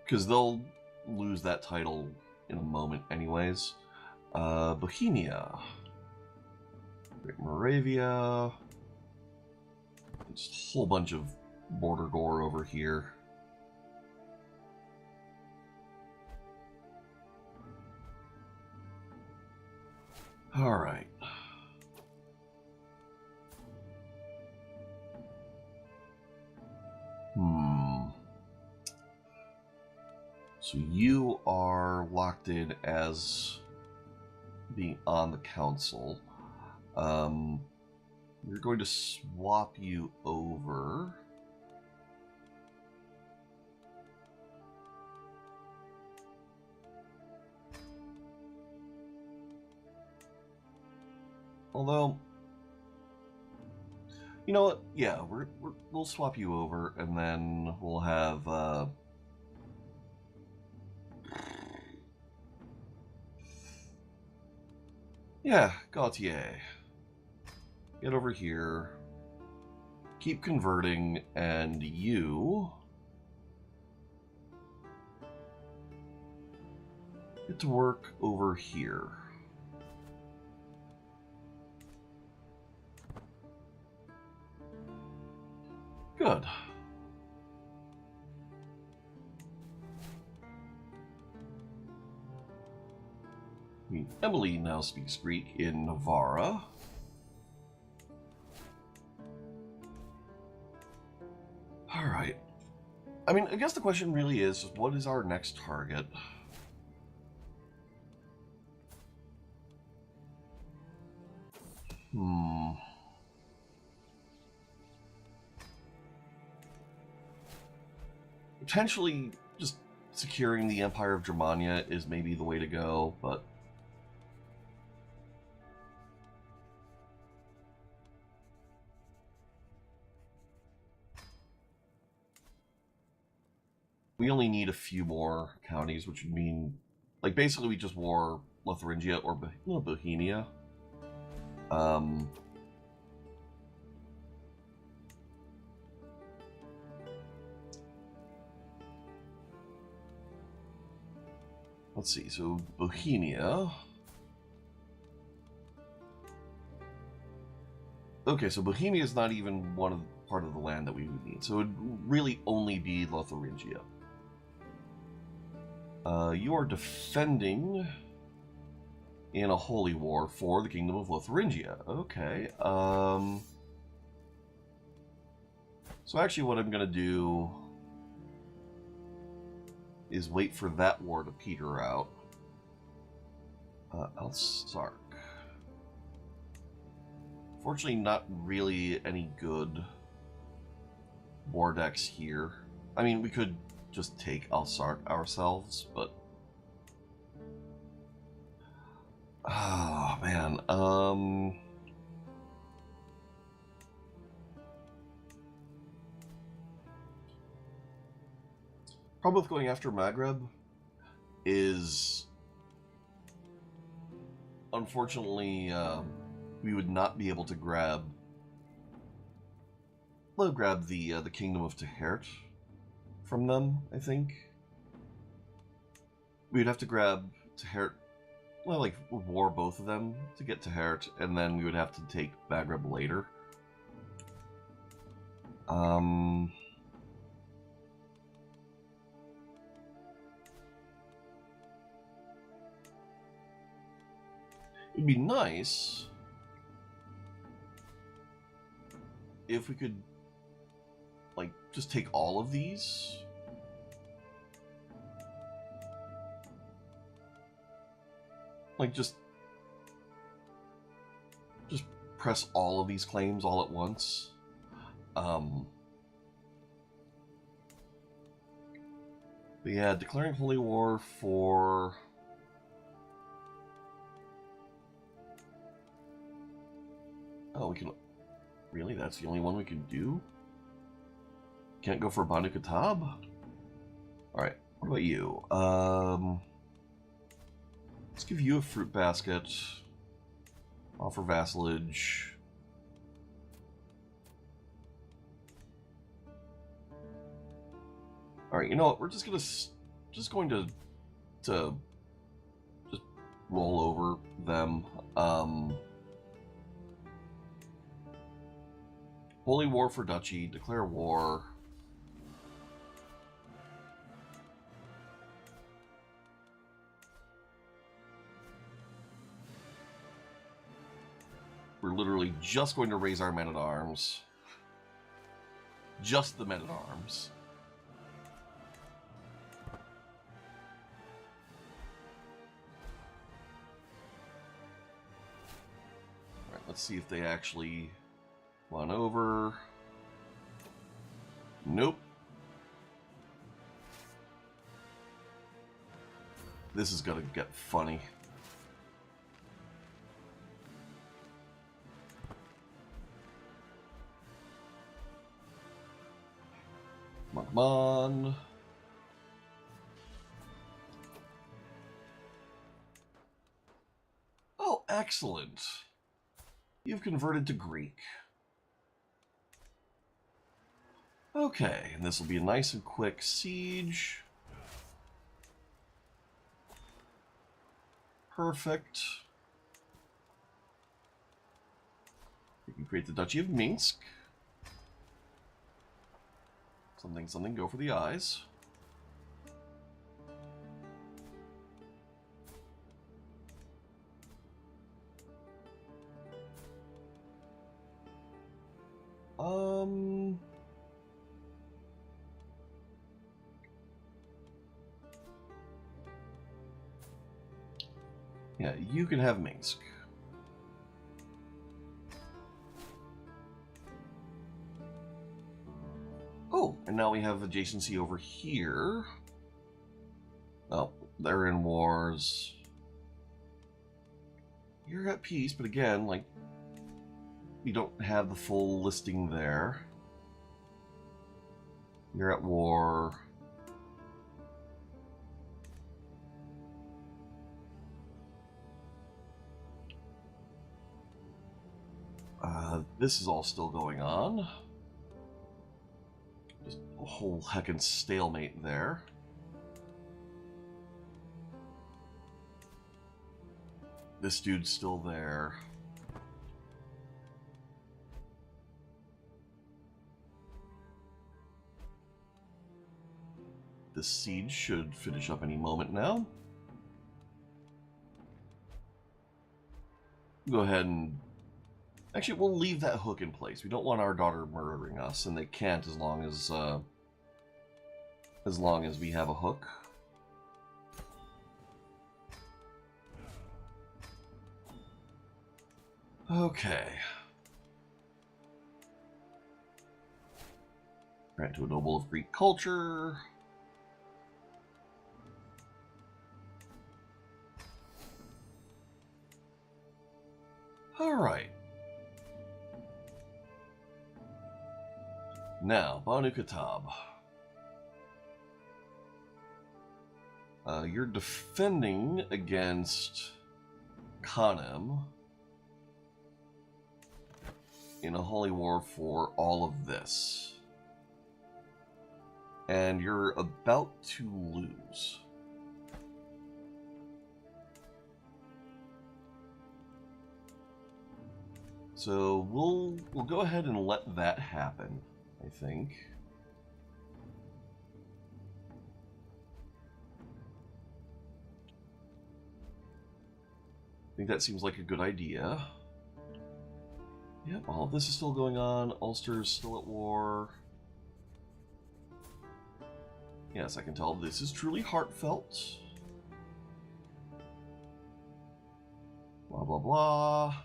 Because they'll lose that title in a moment anyways. Bohemia. Great Moravia. Just a whole bunch of border gore over here. Alright. So you are locked in as being on the council. We're going to swap you over. Although, you know what? Yeah, we'll swap you over, and then we'll have yeah, Gautier. Get over here. Keep converting, and you get to work over here. Good. Emily now speaks Greek in Navarra. Alright. I mean, I guess the question really is, what is our next target? Potentially, just securing the Empire of Germania is maybe the way to go, but... we only need a few more counties, which would mean, like, basically we just war Lotharingia or Bohemia. Let's see, so Bohemia. Okay, so Bohemia is not even part of the land that we would need, so it would really only be Lotharingia. You are defending in a holy war for the Kingdom of Lotharingia. Okay. So actually what I'm going to do is wait for that war to peter out. Elsark. Fortunately, not really any good war decks here. I mean, we could just take Elsark ourselves, but... oh, man. Problem with going after Maghreb is, unfortunately, we would not be able to grab the Kingdom of Tehert from them, I think. We'd have to grab Tehert, well, like, war both of them to get Tehert, and then we would have to take Maghreb later. It'd be nice if we could, like, just take all of these. Like, just press all of these claims all at once. But yeah, declaring holy war for... oh, we can... really? That's the only one we can do? Can't go for Banu Kitab? Alright, what about you? Let's give you a fruit basket. Offer vassalage. Alright, you know what? We're just going to just roll over them. Holy war for Duchy, declare war. We're literally just going to raise our men-at-arms. Just the men-at-arms. Alright, let's see if they actually run over. Nope. This is gonna get funny. Come on. Oh, excellent. You've converted to Greek. Okay, and this will be a nice and quick siege. Perfect. We can create the Duchy of Minsk. Something, something, go for the eyes. Yeah, you can have Minsk. Oh, and now we have adjacency over here. Oh, they're in wars. You're at peace, but again, like, we don't have the full listing there. You're at war. This is all still going on. Just a whole heckin' stalemate there. This dude's still there. This siege should finish up any moment now. Go ahead and... Actually, we'll leave that hook in place. We don't want our daughter murdering us, and they can't as long as we have a hook. Okay. Grant to a noble of Greek culture. Alright. Now, Banu Kitab. You're defending against Khanem in a holy war for all of this. And you're about to lose. So we'll go ahead and let that happen, I think. I think that seems like a good idea. Yep, all of this is still going on. Ulster's still at war. Yes, I can tell this is truly heartfelt. Blah, blah, blah.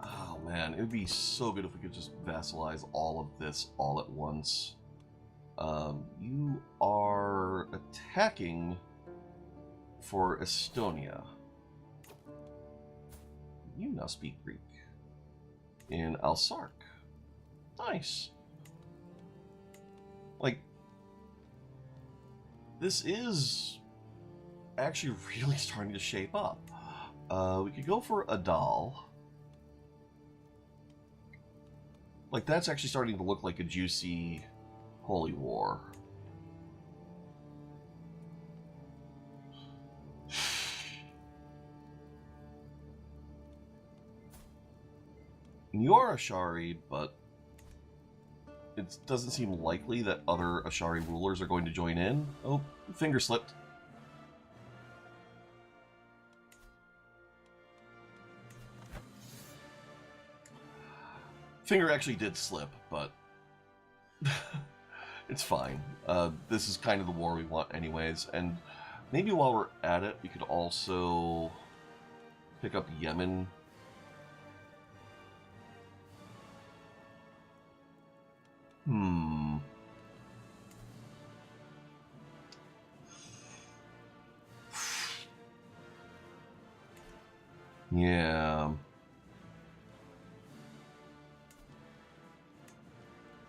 Oh man, it would be so good if we could just vassalize all of this all at once. You are attacking for Estonia. You now speak Greek. In Alsark. Nice. Like, this is actually really starting to shape up. We could go for Adal. Like, that's actually starting to look like a juicy holy war. You are Ashari, but it doesn't seem likely that other Ashari rulers are going to join in. Oh, finger slipped. Finger actually did slip, but it's fine. This is kind of the war we want anyways, and maybe while we're at it, we could also pick up Yemen. Yeah. What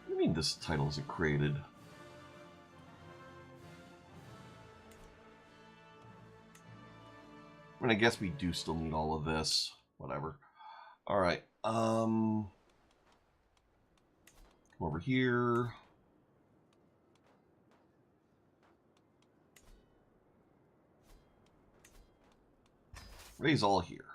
do you mean this title isn't created? I mean, I guess we do still need all of this. Whatever. Alright, come over here. Raise all here.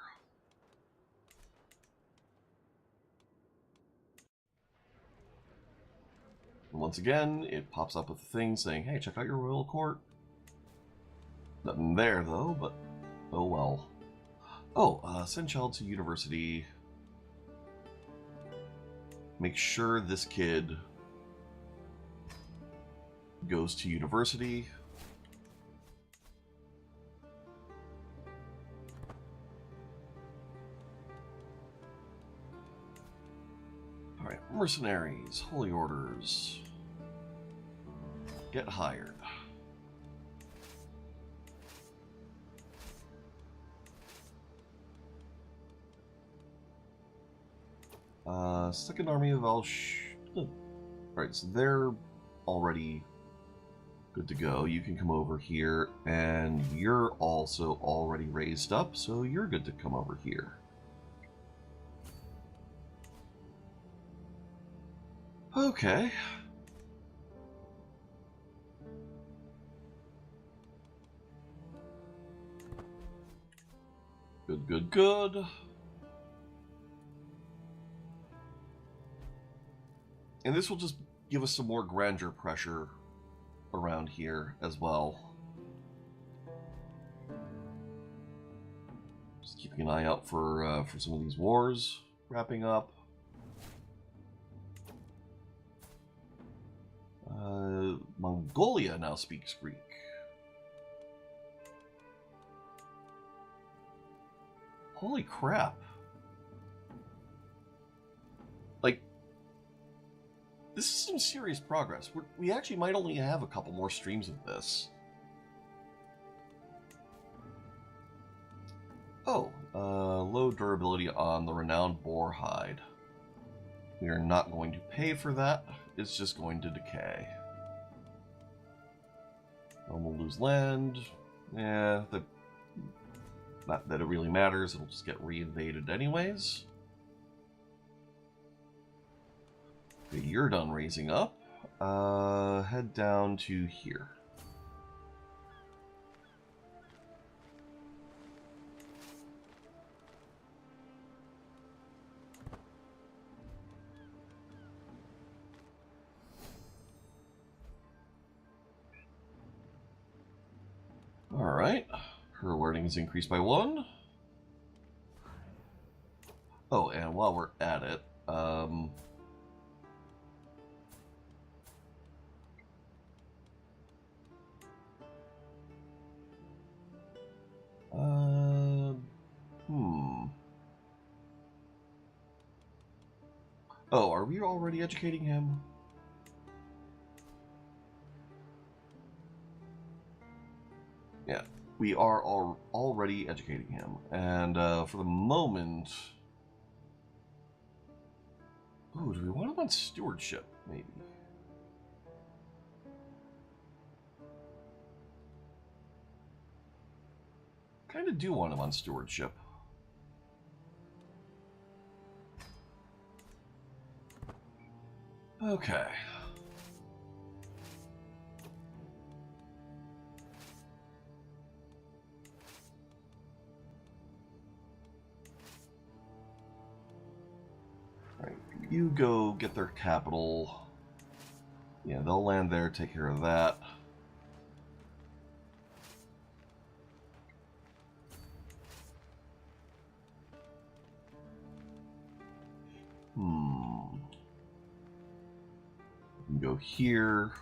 And once again, it pops up with a thing saying, hey, check out your royal court. Nothing there, though, but oh well. Oh, send child to university. Make sure this kid goes to university. Alright, mercenaries, holy orders. Get hired. Second Army of Alright, so they're already good to go. You can come over here, and you're also already raised up, so you're good to come over here. Okay. Good, good, good. And this will just give us some more grandeur pressure around here as well. Just keeping an eye out for some of these wars wrapping up. Mongolia now speaks Greek. Holy crap. Like, this is some serious progress. We actually might only have a couple more streams of this. Oh, low durability on the renowned boar hide. We are not going to pay for that. It's just going to decay. And we'll lose land. Yeah, not that it really matters. It'll just get reinvaded anyways. Okay, you're done raising up. Head down to here. Alright. Her learning is increased by 1. Oh, and while we're at it, Oh, are we already educating him? Yeah, we are already educating him. And for the moment... Ooh, do we want him on stewardship, maybe? Kind of do want him on stewardship. Okay. Alright, you go get their capital. Yeah, they'll land there, take care of that. We can go here.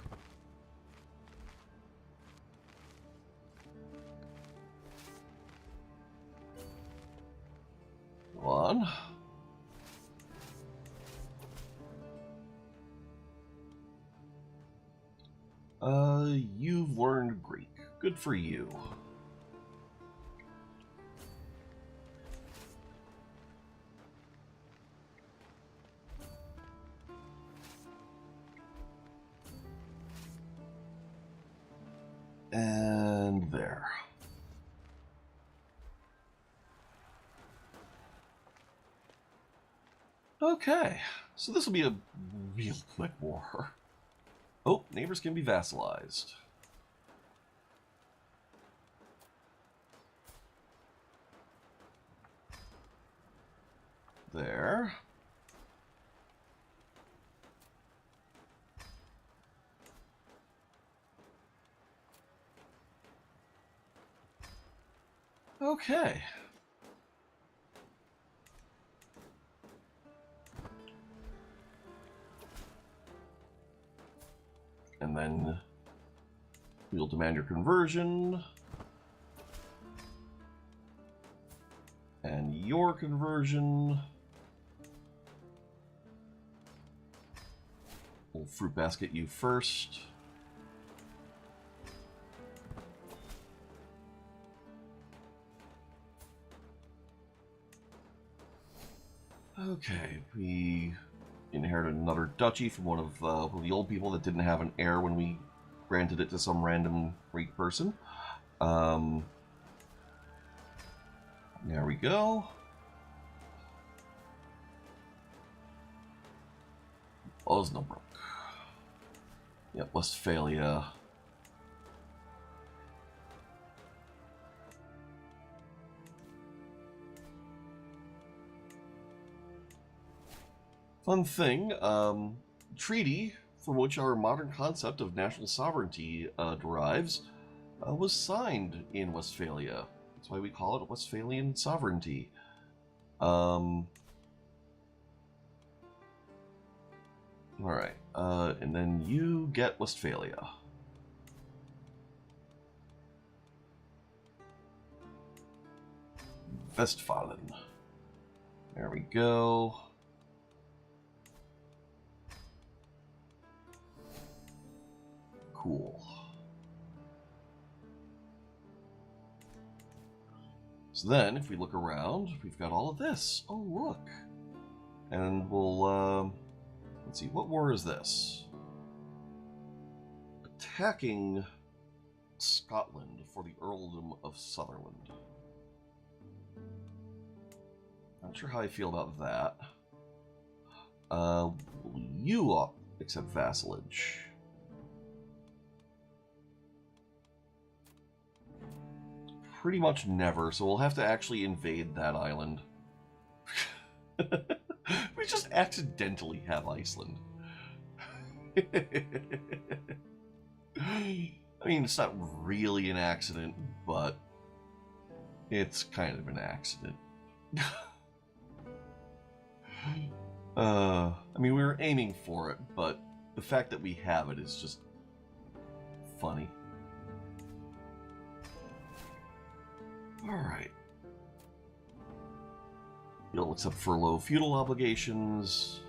Go on. You've learned Greek. Good for you. And there. Okay, so this will be a real quick war. Oh, neighbors can be vassalized. There. Okay. And then We'll demand your conversion. And your conversion. We'll fruit basket you first. Okay, we inherited another duchy from one of the old people that didn't have an heir when we granted it to some random Greek person. There we go. Osnabrück. Yep, Westphalia. Fun thing, treaty from which our modern concept of national sovereignty derives was signed in Westphalia. That's why we call it Westphalian sovereignty. Alright, and then you get Westphalia. Westfalen. There we go. Cool. So then, if we look around, we've got all of this. Oh, look. And we'll, let's see, what war is this? Attacking Scotland for the Earldom of Sutherland. Not sure how I feel about that. Will you accept vassalage? Pretty much never, so we'll have to actually invade that island. We just accidentally have Iceland. I mean, it's not really an accident, but it's kind of an accident. I mean, we were aiming for it, but the fact that we have it is just funny. Alright. You'll accept furlough feudal obligations.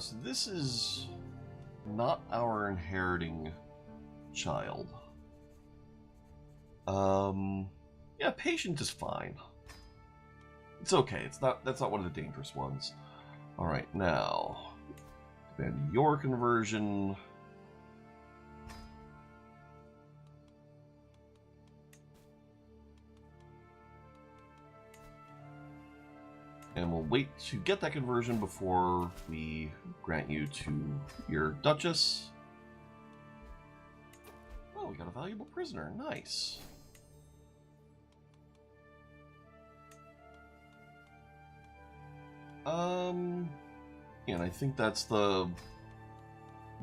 So this is not our inheriting child. Yeah, patient is fine. It's okay. It's not. That's not one of the dangerous ones. All right, now then your conversion. And we'll wait to get that conversion before we grant you to your Duchess. Oh, we got a valuable prisoner. Nice. And I think that's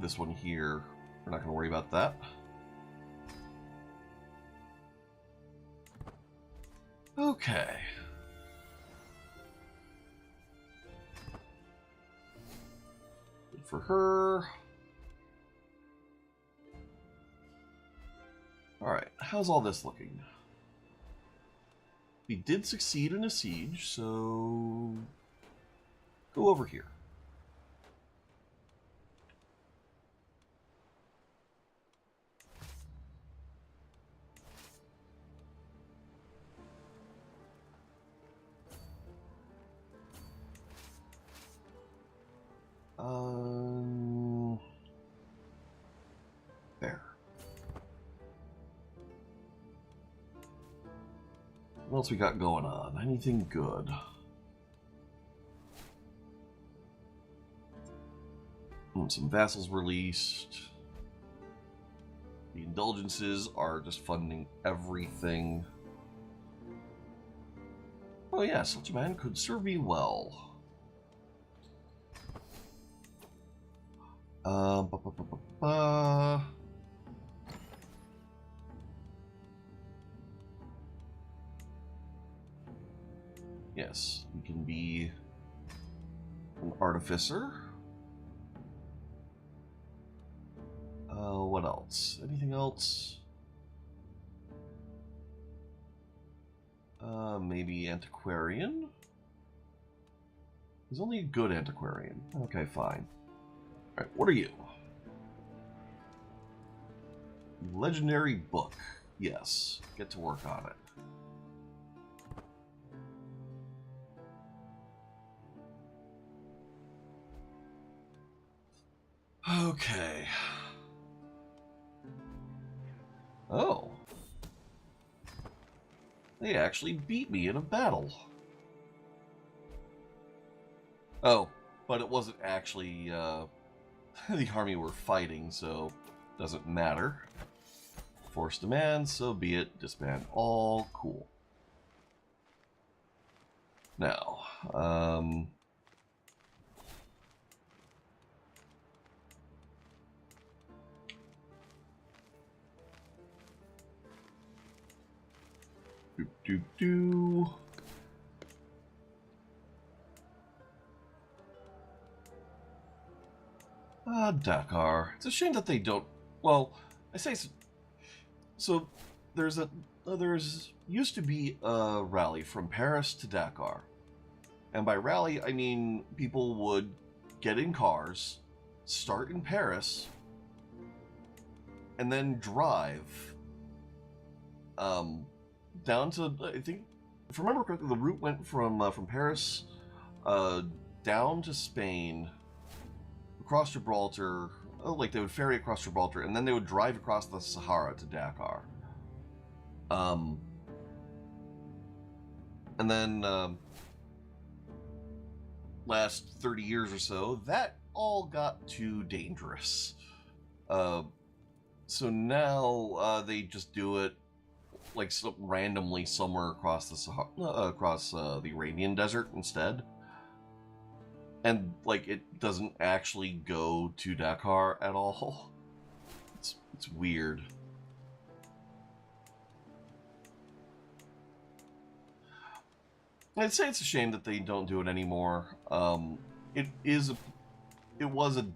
this one here. We're not going to worry about that. Okay. Good for her. Alright, how's all this looking? We did succeed in a siege, so go over here. There. What else we got going on? Anything good? Some vassals released. The indulgences are just funding everything. Oh yeah, such a man could serve me well. Yeah, this. We can be an artificer. What else? Anything else? Maybe antiquarian? There's only a good antiquarian. Okay, fine. Alright, what are you? Legendary book. Yes. Get to work on it. Okay. Oh. They actually beat me in a battle. Oh, but it wasn't actually the army we're fighting, so doesn't matter. Force demand, so be it. Disband all. Cool. Now, do. Dakar. It's a shame that they don't. Well, I say so. There's used to be a rally from Paris to Dakar, and by rally I mean people would get in cars, start in Paris, and then drive down to, I think, if I remember correctly, the route went from Paris down to Spain, across Gibraltar. Like they would ferry across Gibraltar, and then they would drive across the Sahara to Dakar. And then last 30 years or so, that all got too dangerous. So now they just do it like randomly somewhere across the Sahara, across the Arabian Desert instead. And like it doesn't actually go to Dakar at all. It's weird. I'd say it's a shame that they don't do it anymore. It was a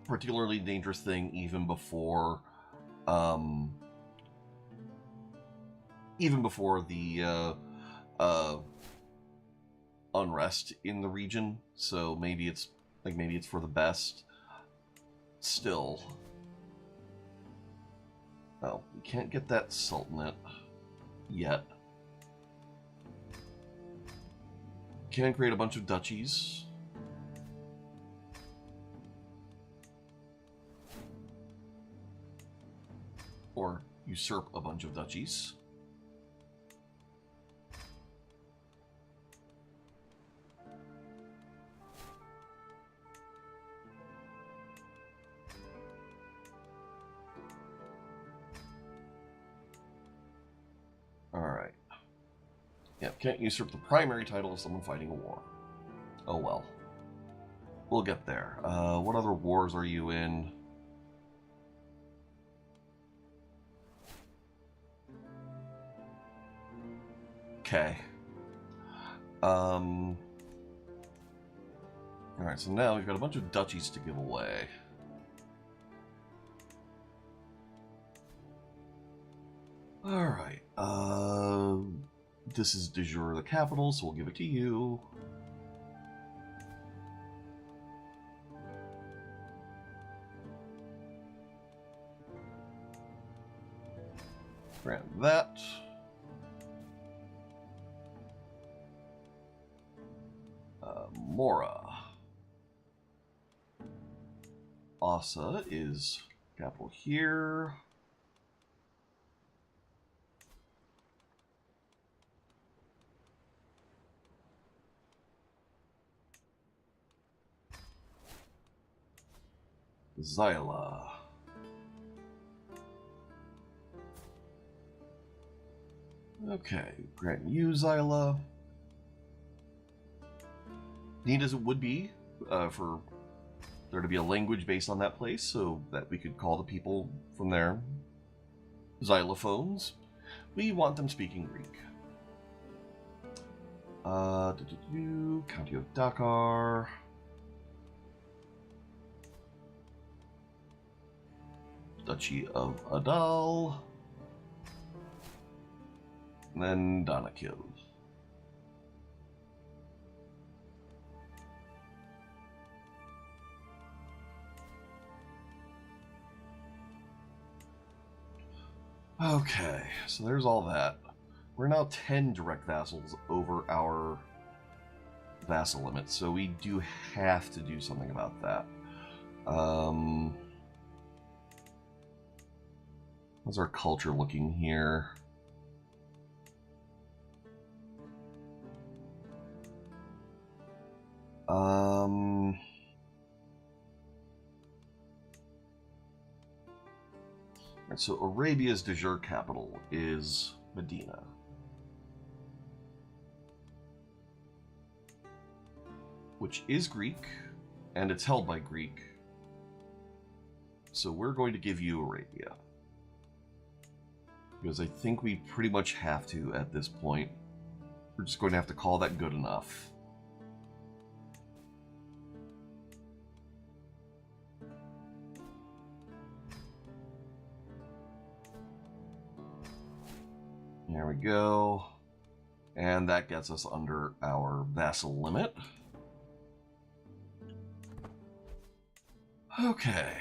particularly dangerous thing even before the unrest in the region. So maybe it's for the best. Still, oh, we can't get that Sultanate yet. Can create a bunch of duchies. Or usurp a bunch of duchies. Alright. Yeah, can't usurp the primary title of someone fighting a war. Oh well. We'll get there. What other wars are you in? Okay. Alright, so now we've got a bunch of duchies to give away. Alright, this is de jure the capital, so we'll give it to you. Grant that. Mora. Asa is capital here. Zyla. Okay, grant you Zyla. Neat as it would be for there to be a language based on that place so that we could call the people from their xylophones, we want them speaking Greek. County of Dakar. Duchy of Adal. And then Danakil. Okay, so there's all that. We're now 10 direct vassals over our vassal limit, so we do have to do something about that. How's our culture looking here? Right, so Arabia's de jure capital is Medina. Which is Greek, and it's held by Greek. So we're going to give you Arabia. Because I think we pretty much have to at this point. We're just going to have to call that good enough. There we go. And that gets us under our vassal limit. Okay.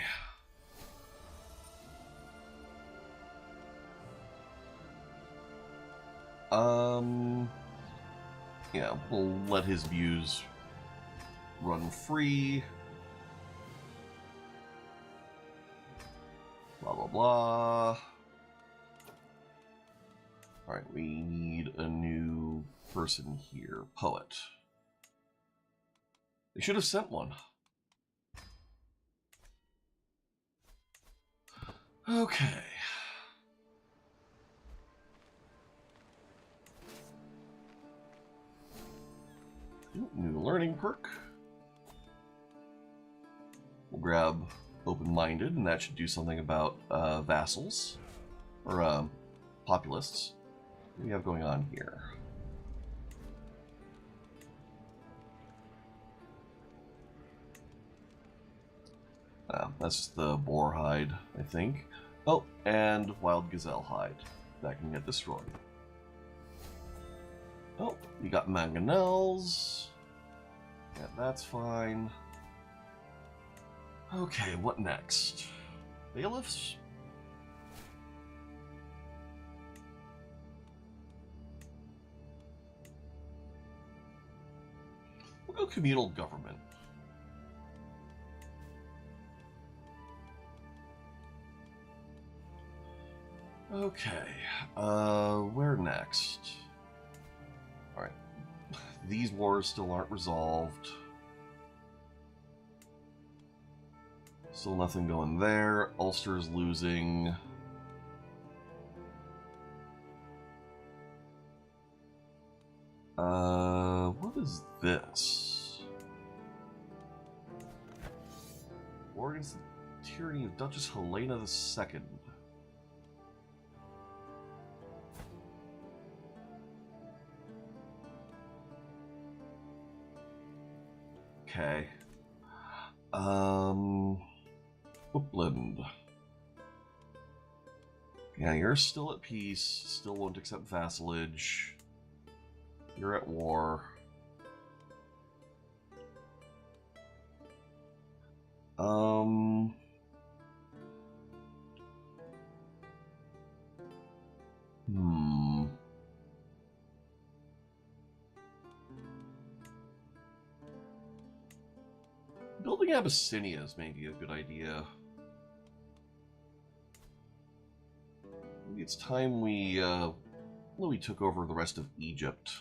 Yeah, we'll let his views run free. Blah, blah, blah. Alright, we need a new person here. Poet. They should have sent one. Okay. Ooh, new learning perk. We'll grab open-minded, and that should do something about vassals. Or populists. What do we have going on here? That's the boar hide, I think. Oh, and wild gazelle hide. That can get destroyed. Oh, you got mangonels. Yeah, that's fine. Okay, what next? Bailiffs? We'll go communal government. Okay, where next? Alright, these wars still aren't resolved. Still nothing going there. Ulster's losing. What is this? War against the tyranny of Duchess Helena II. Okay. Upland. Yeah, you're still at peace. Still won't accept vassalage. You're at war. Building Abyssinia is maybe a good idea. Maybe it's time we took over the rest of Egypt.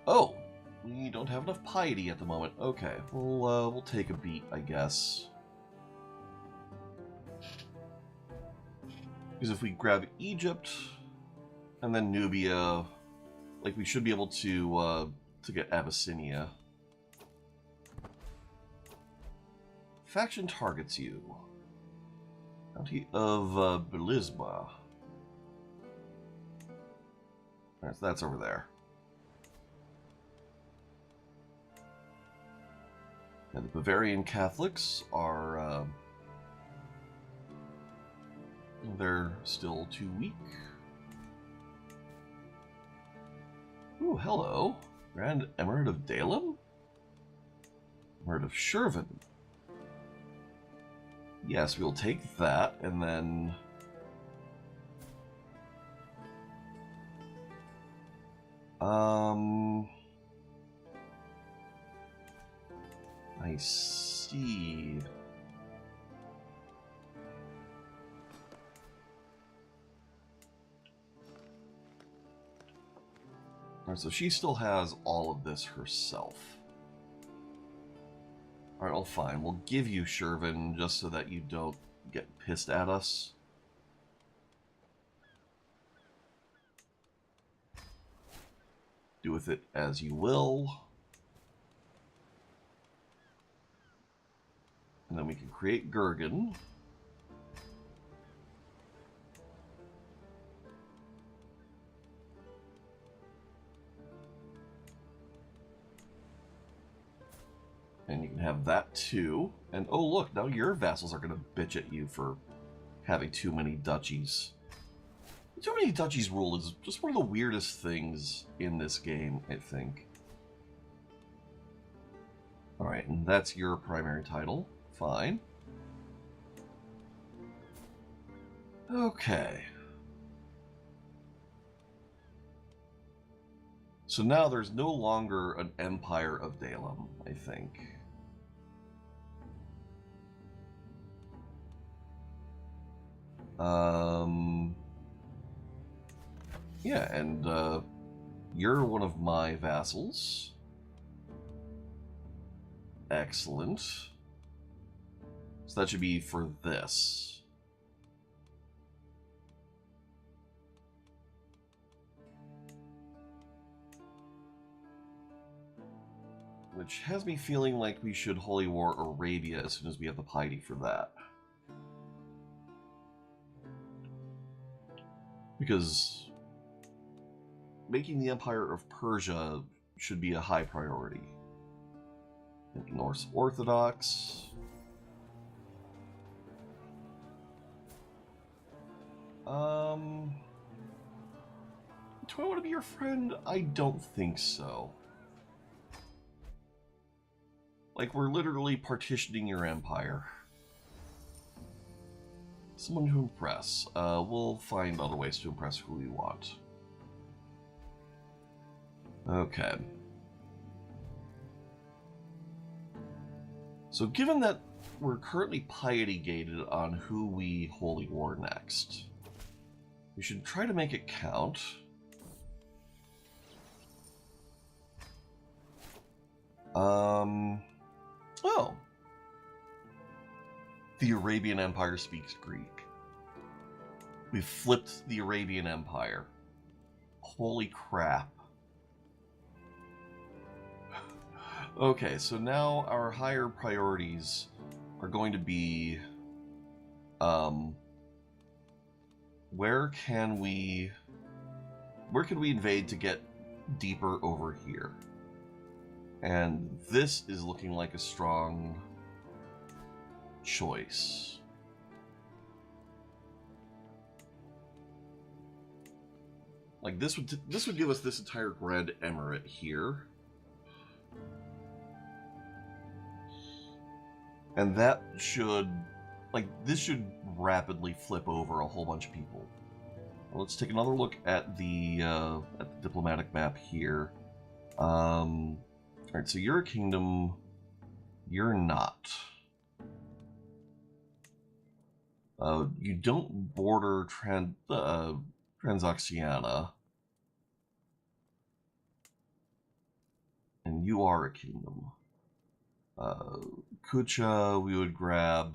Oh, we don't have enough piety at the moment. Okay, we'll take a beat, I guess. Because if we grab Egypt and then Nubia, like, we should be able to get Abyssinia. Faction targets you. County of Belisma. That's over there. And the Bavarian Catholics are... they're still too weak. Ooh, hello. Grand Emirate of Dalem? Emirate of Shervin. Yes, we'll take that, and then... I see. Alright, so she still has all of this herself. Alright, well fine. We'll give you Shervin just so that you don't get pissed at us. Do with it as you will. And then we can create Gurgen. And you can have that too. And oh look, now your vassals are going to bitch at you for having too many duchies. Too many duchies rule is just one of the weirdest things in this game, I think. Alright, and that's your primary title. Fine. Okay. So now there's no longer an Empire of Dalem, I think. Yeah, and you're one of my vassals. Excellent. So that should be for this. Which has me feeling like we should Holy War Arabia as soon as we have the piety for that. Because making the Empire of Persia should be a high priority. Norse Orthodox. Do I want to be your friend? I don't think so. Like, we're literally partitioning your empire. Someone to impress. We'll find other ways to impress who we want. Okay. So given that we're currently piety gated on who we Holy War next, we should try to make it count. Oh. The Arabian Empire speaks Greek. We flipped the Arabian Empire. Holy crap. Okay, so now our higher priorities are going to be, where can we invade to get deeper over here? And this is looking like a strong choice. Like this would give us this entire Grand Emirate here. And that should, like, this should rapidly flip over a whole bunch of people. Well, let's take another look at the diplomatic map here. Alright, so you're a kingdom, you're not. You don't border Transoxiana. And you are a kingdom. Kucha, we would grab.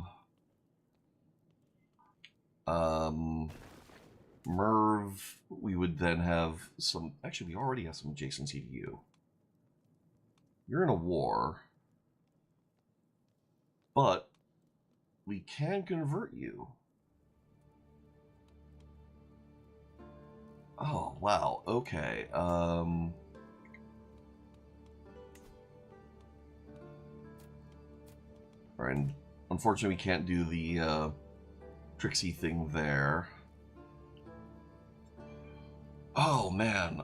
Merv, we would then have some. Actually, we already have some adjacency to you. You're in a war, but we can convert you. Oh, wow. Okay. And unfortunately, we can't do the Trixie thing there. Oh, man.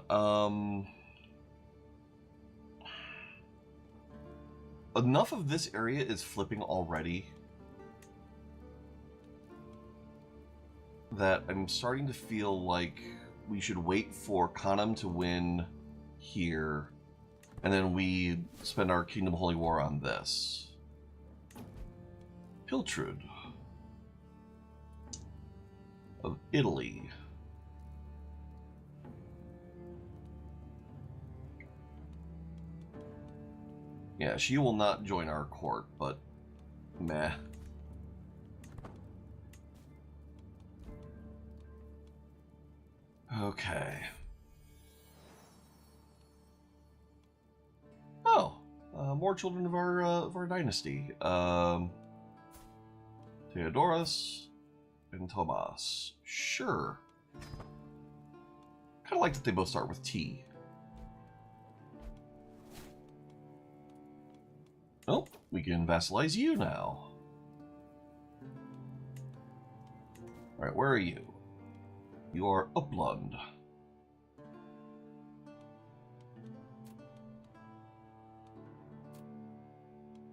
Enough of this area is flipping already that I'm starting to feel like we should wait for Khanum to win here, and then we spend our Kingdom Holy War on this. Piltrud of Italy. Yeah, she will not join our court, but meh. Okay. Oh, more children of our dynasty. Theodorus and Tomas. Sure. Kind of like that they both start with T. Oh, we can vassalize you now. Alright, where are you? You are Upland.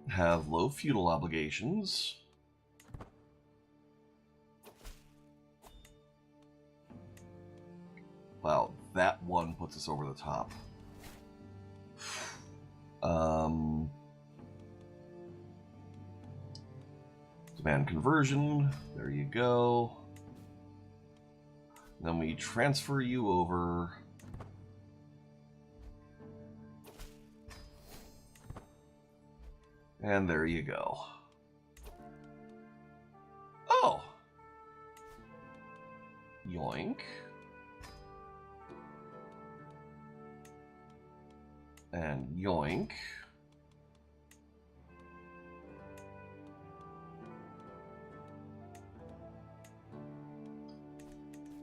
Have low feudal obligations. Wow, that one puts us over the top. Demand conversion. There you go. Then we transfer you over. And there you go. Oh! Yoink. And yoink.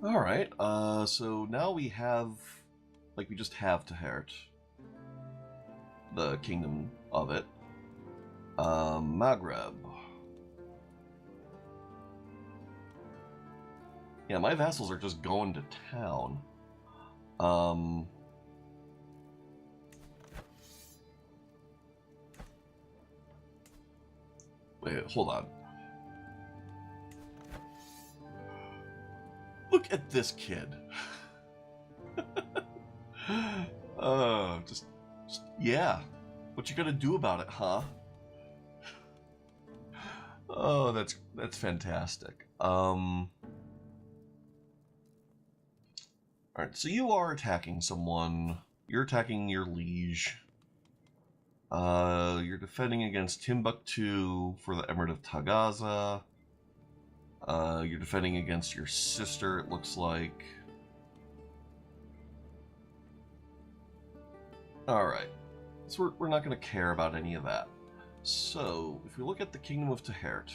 Alright, so now we have, like we just have Tahert, the kingdom of it. Maghreb. Yeah, my vassals are just going to town. Wait, hold on. Look at this kid. Just, yeah. What you gonna do about it, huh? Oh, that's fantastic. Alright, so you are attacking someone. You're attacking your liege. You're defending against Timbuktu for the Emirate of Tagaza. You're defending against your sister, it looks like. Alright. So we're not going to care about any of that. So, if we look at the Kingdom of Tahert.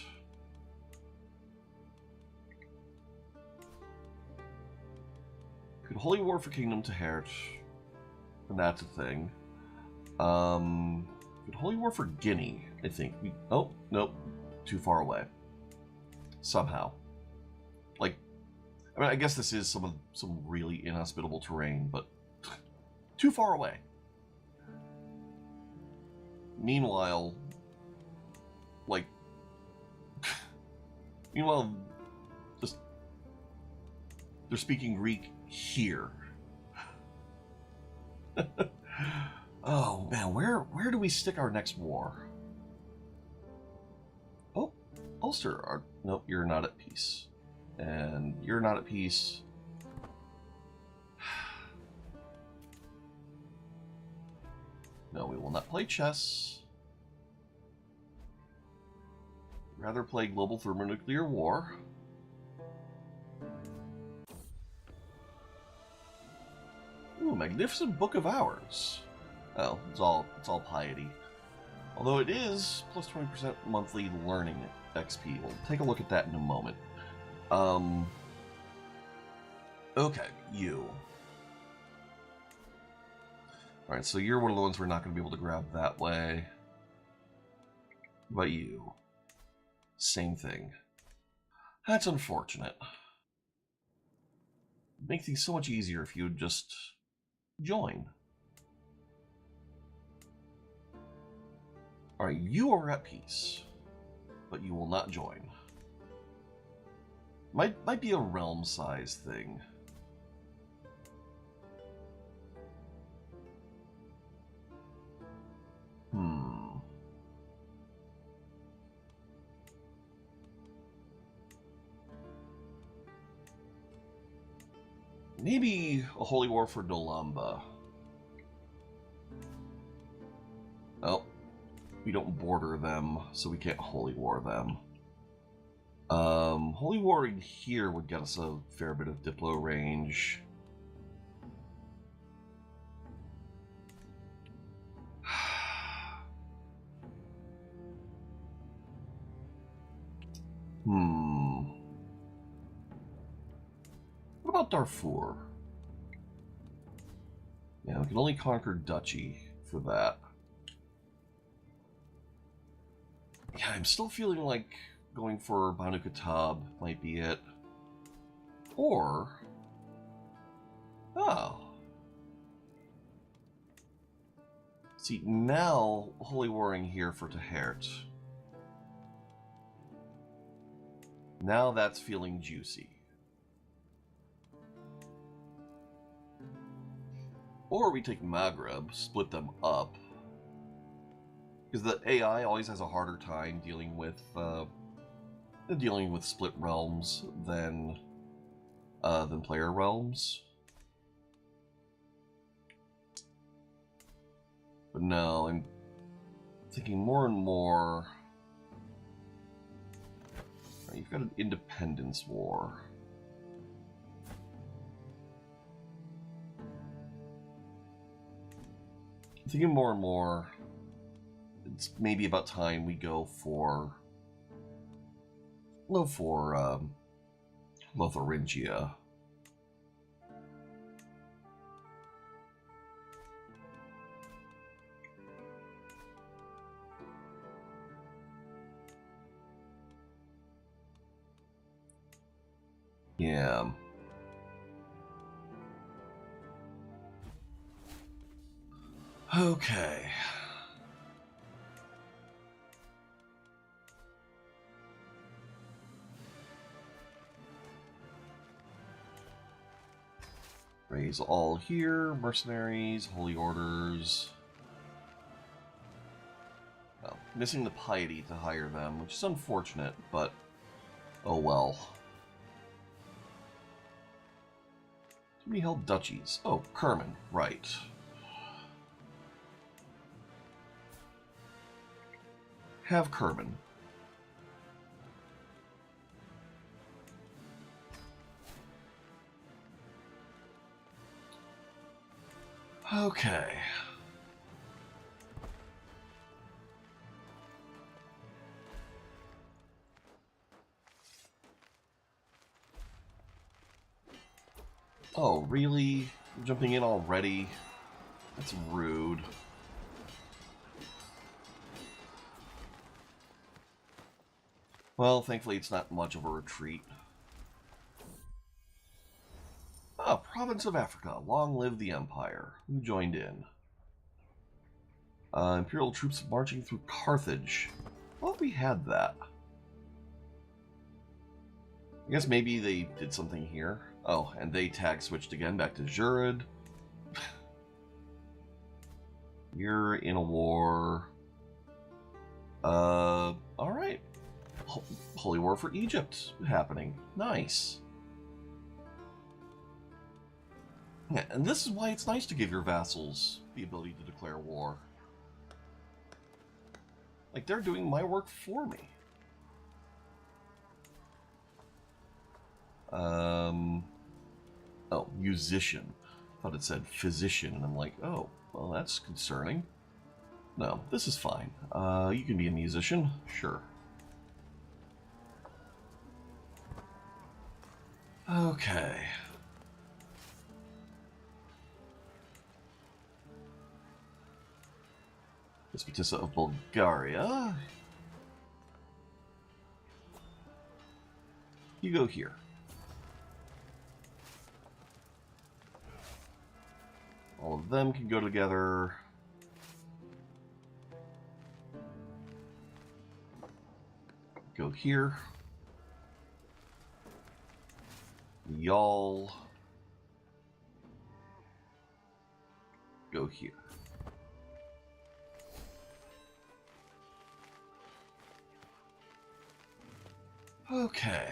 Could Holy War for Kingdom Tahert. And that's a thing. Could Holy War for Guinea, I think. Oh, nope. Too far away. Somehow. Like, I mean, I guess this is some really inhospitable terrain, but too far away. Meanwhile, like, just they're speaking Greek here. Oh man, where do we stick our next war? Oh, Ulster. Nope, you're not at peace, and you're not at peace. No, we will not play chess. Rather play global thermonuclear war. Ooh, magnificent book of hours. Oh, it's all piety. Although it is plus 20% monthly learning XP. We'll take a look at that in a moment. Okay, you. Alright, so you're one of the ones we're not going to be able to grab that way. But you. Same thing. That's unfortunate. It'd make things so much easier if you would just join. Alright, you are at peace, but you will not join. Might be a realm size thing. Maybe a holy war for Dolamba. Oh, we don't border them, so we can't holy war them. Holy war in here would get us a fair bit of Diplo range. What about Darfur? Yeah, we can only conquer Duchy for that. Yeah, I'm still feeling like going for Banu Kitab might be it. Or... oh. See, now holy warring here for Tahert. Now that's feeling juicy. Or we take Maghreb, split them up. Because the AI always has a harder time dealing with split realms than player realms. But no, I'm thinking more and more. You've got an independence war. I'm thinking more and more. It's maybe about time we go for Lotharingia. Yeah. Okay. Raise all here, mercenaries, holy orders. Oh, missing the piety to hire them, which is unfortunate, but oh well. Too many held duchies. Oh, Kerman, right. Have Kerman. Okay. Oh, really? You're jumping in already? That's rude. Well, thankfully it's not much of a retreat. Ah, Province of Africa. Long live the Empire. Who joined in? Imperial troops marching through Carthage. Well, we had that. I guess maybe they did something here. Oh, and they tag switched again back to Jurid. You're in a war. Alright. Holy War for Egypt happening. Nice. Yeah, and this is why it's nice to give your vassals the ability to declare war. Like, they're doing my work for me. Oh, musician. I thought it said physician, and I'm like, oh, well, that's concerning. No, this is fine. You can be a musician, sure. Okay. Despotissa of Bulgaria. You go here. All of them can go together. Go here. Y'all go here. Okay.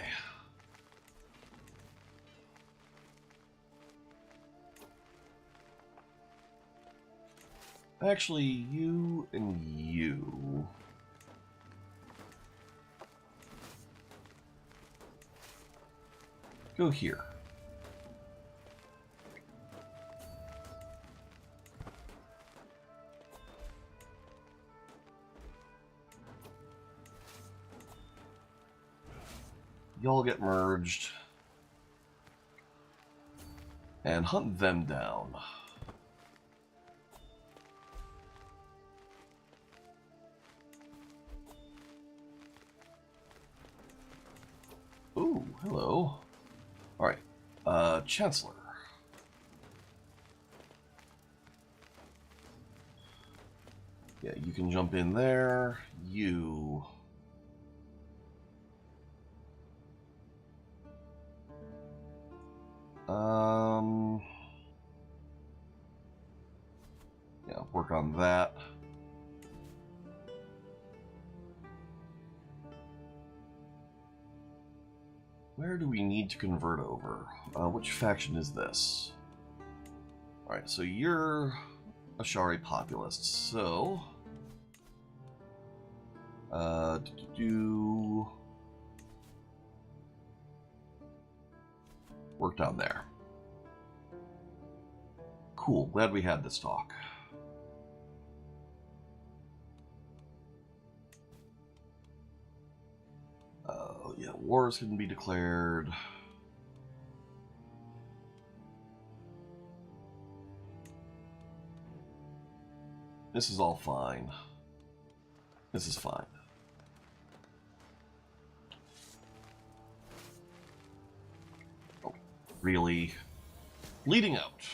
Actually, you and you. Go here. Y'all get merged. And hunt them down. Ooh, hello. Alright. Chancellor. Yeah, you can jump in there. You... Yeah, work on that. Where do we need to convert over? Which faction is this? Alright, so you're Ashari populist, so... Work down there. Cool, glad we had this talk. Yeah, wars can be declared. This is all fine. This is fine. Oh, really? Leading out.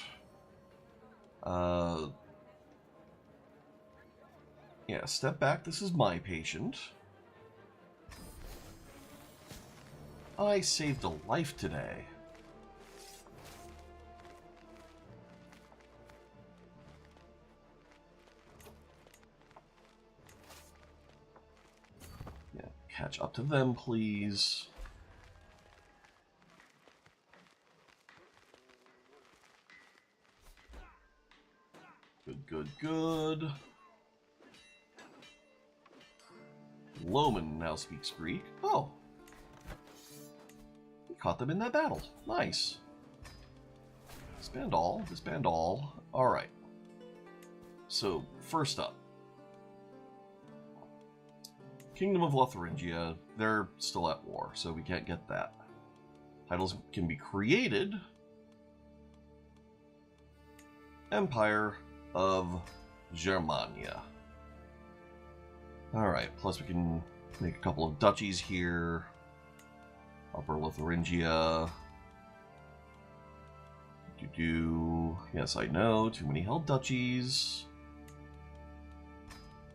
Yeah, step back. This is my patient. I saved a life today. Yeah, catch up to them, please. Good, good, good. Loman now speaks Greek. Oh. We caught them in that battle. Nice. Disband all. Disband all. Alright. So, first up. Kingdom of Lotharingia. They're still at war, so we can't get that. Titles can be created. Empire of Germania. Alright, plus we can make a couple of duchies here. Upper Lotharingia. Yes, I know. Too many held duchies.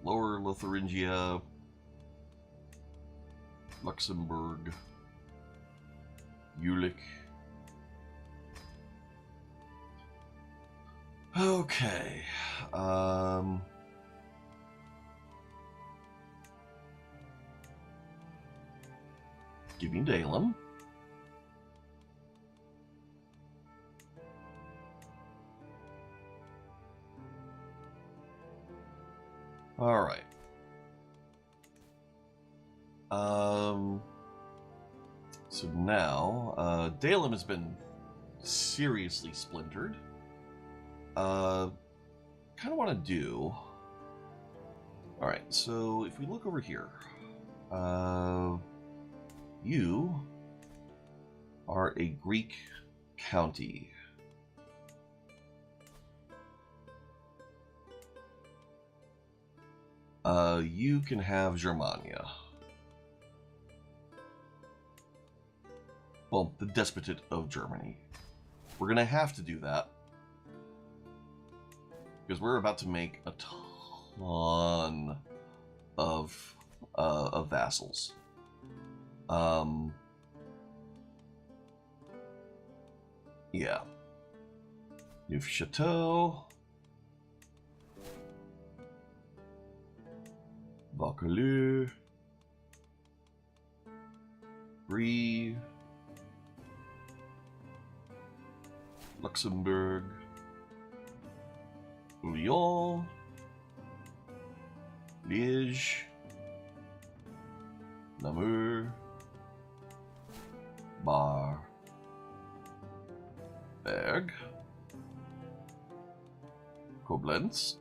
Lower Lotharingia. Luxembourg. Jülich. Okay. Give me Dalem. All right. So now, Dalem has been seriously splintered. Kind of want to do... Alright, so if we look over here, you are a Greek county. You can have Germania. Well, the Despotate of Germany. We're going to have to do that. Because we're about to make a ton of vassals. Yeah. Neufchâteau. Vaucouleurs. Brie. Luxembourg. Lyon. Liège. Namur. Bar. Berg. Koblenz.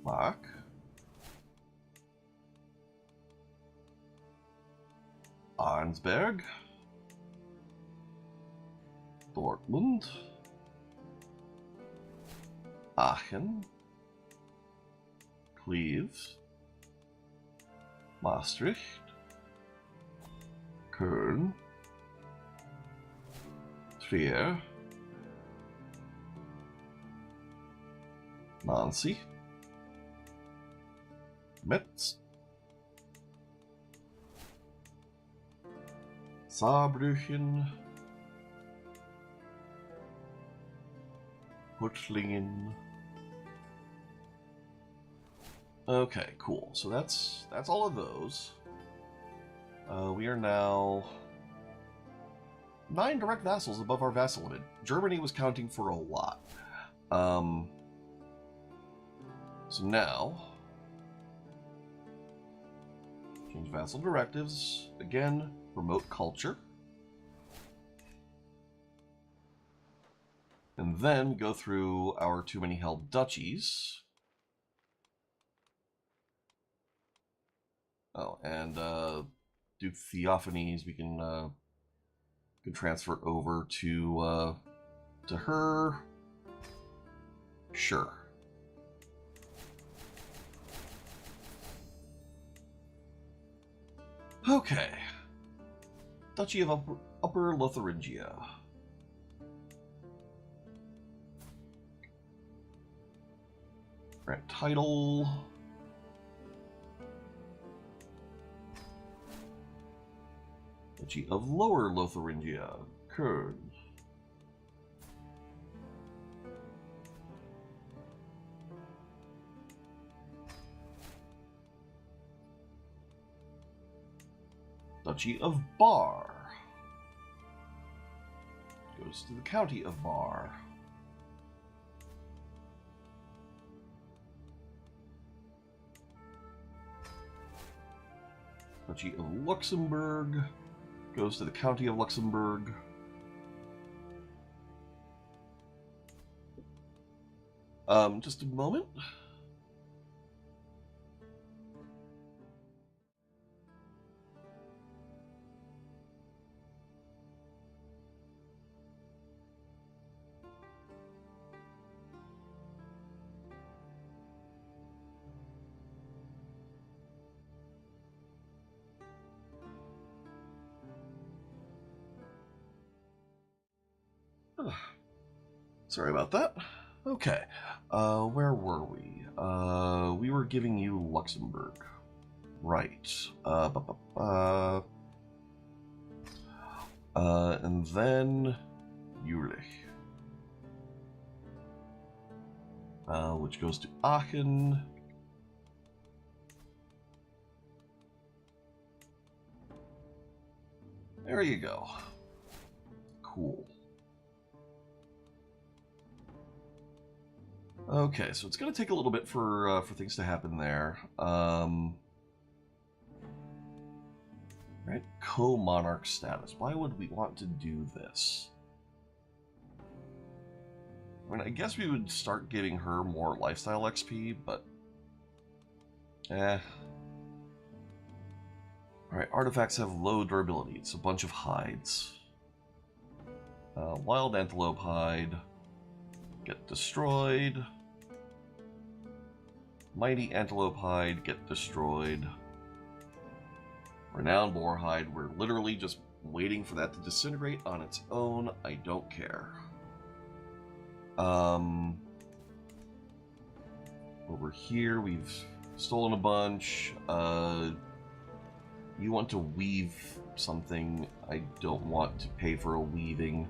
Mark. Arnsberg. Dortmund. Aachen. Cleves. Maastricht. Köln. Trier. Nancy. Metz. Saarbrücken. Puttlingen. Okay, cool. So that's all of those. We are now 9 direct vassals above our vassal limit. Germany was counting for a lot. So now, change vassal directives. Again, promote culture. And then go through our too many held duchies. Oh, and Duke Theophanes we can transfer over to her. Sure. Okay. Duchy of Upper Lotharingia. Grant title. Duchy of Lower Lotharingia. Köln. Duchy of Bar. Goes to the County of Bar. Duchy of Luxembourg. Goes to the County of Luxembourg. Just a moment. Sorry about that. Okay. Where were we? We were giving you Luxembourg. Right. And then Jülich. Which goes to Aachen. There you go. Cool. Okay, so it's going to take a little bit for things to happen there. Right, co-monarch status. Why would we want to do this? I mean, I guess we would start giving her more lifestyle XP, but Alright, artifacts have low durability. It's a bunch of hides. Wild antelope hide. Get destroyed. Mighty antelope hide. Get destroyed. Renowned boar hide. We're literally just waiting for that to disintegrate on its own. I don't care. Over here, we've stolen a bunch. You want to weave something. I don't want to pay for a weaving.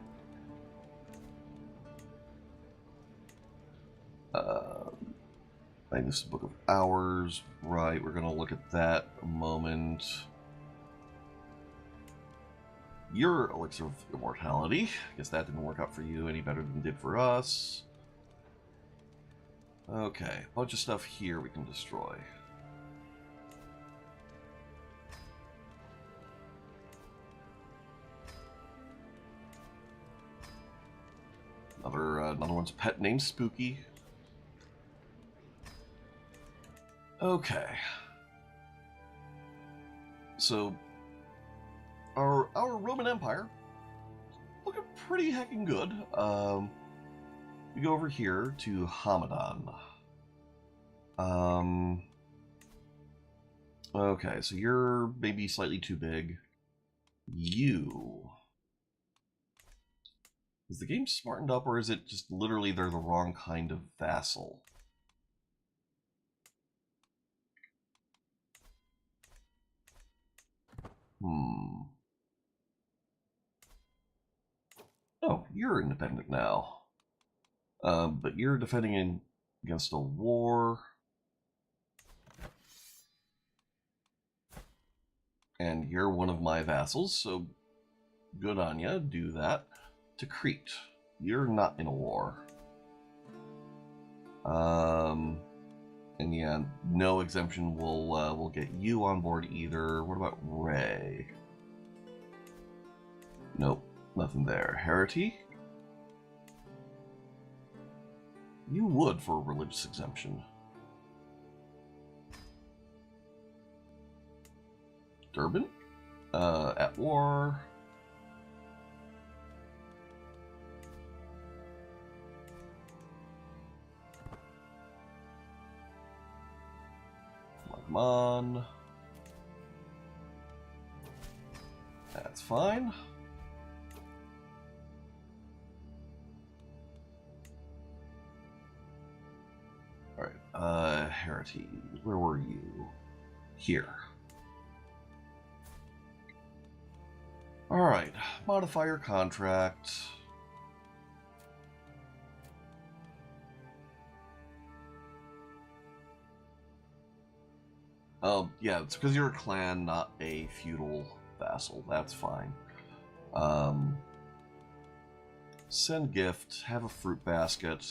I think this is a Book of Hours. Right, we're going to look at that a moment. Your Elixir of Immortality. Guess that didn't work out for you any better than it did for us. Okay, a bunch of stuff here we can destroy. Another one's a pet named Spooky. Okay. So, our Roman Empire looking pretty heckin' good. We go over here to Hamadan. Okay, so you're maybe slightly too big. You. Is the game smartened up, or is it just literally they're the wrong kind of vassal? Oh, you're independent now. But you're defending against a war. And you're one of my vassals, so good on ya, do that. To Crete. You're not in a war. And yeah, no exemption will get you on board either. What about Ray? Nope, nothing there. Herity? You would for a religious exemption. Durban? At war. Come on. That's fine. Alright, Herity, where were you? Here. Alright, modify your contract. Yeah, it's because you're a clan, not a feudal vassal. That's fine. Send gift, have a fruit basket,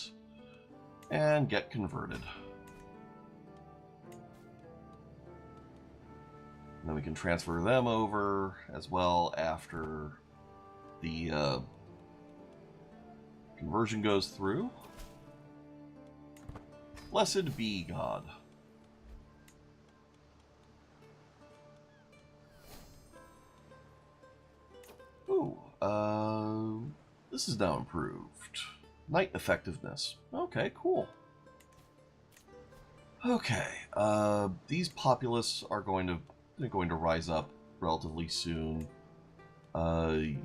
and get converted. And then we can transfer them over as well after the conversion goes through. Blessed be God. Ooh, this is now improved. Knight effectiveness. Okay, cool. Okay, these populace are going to rise up relatively soon. Ooh,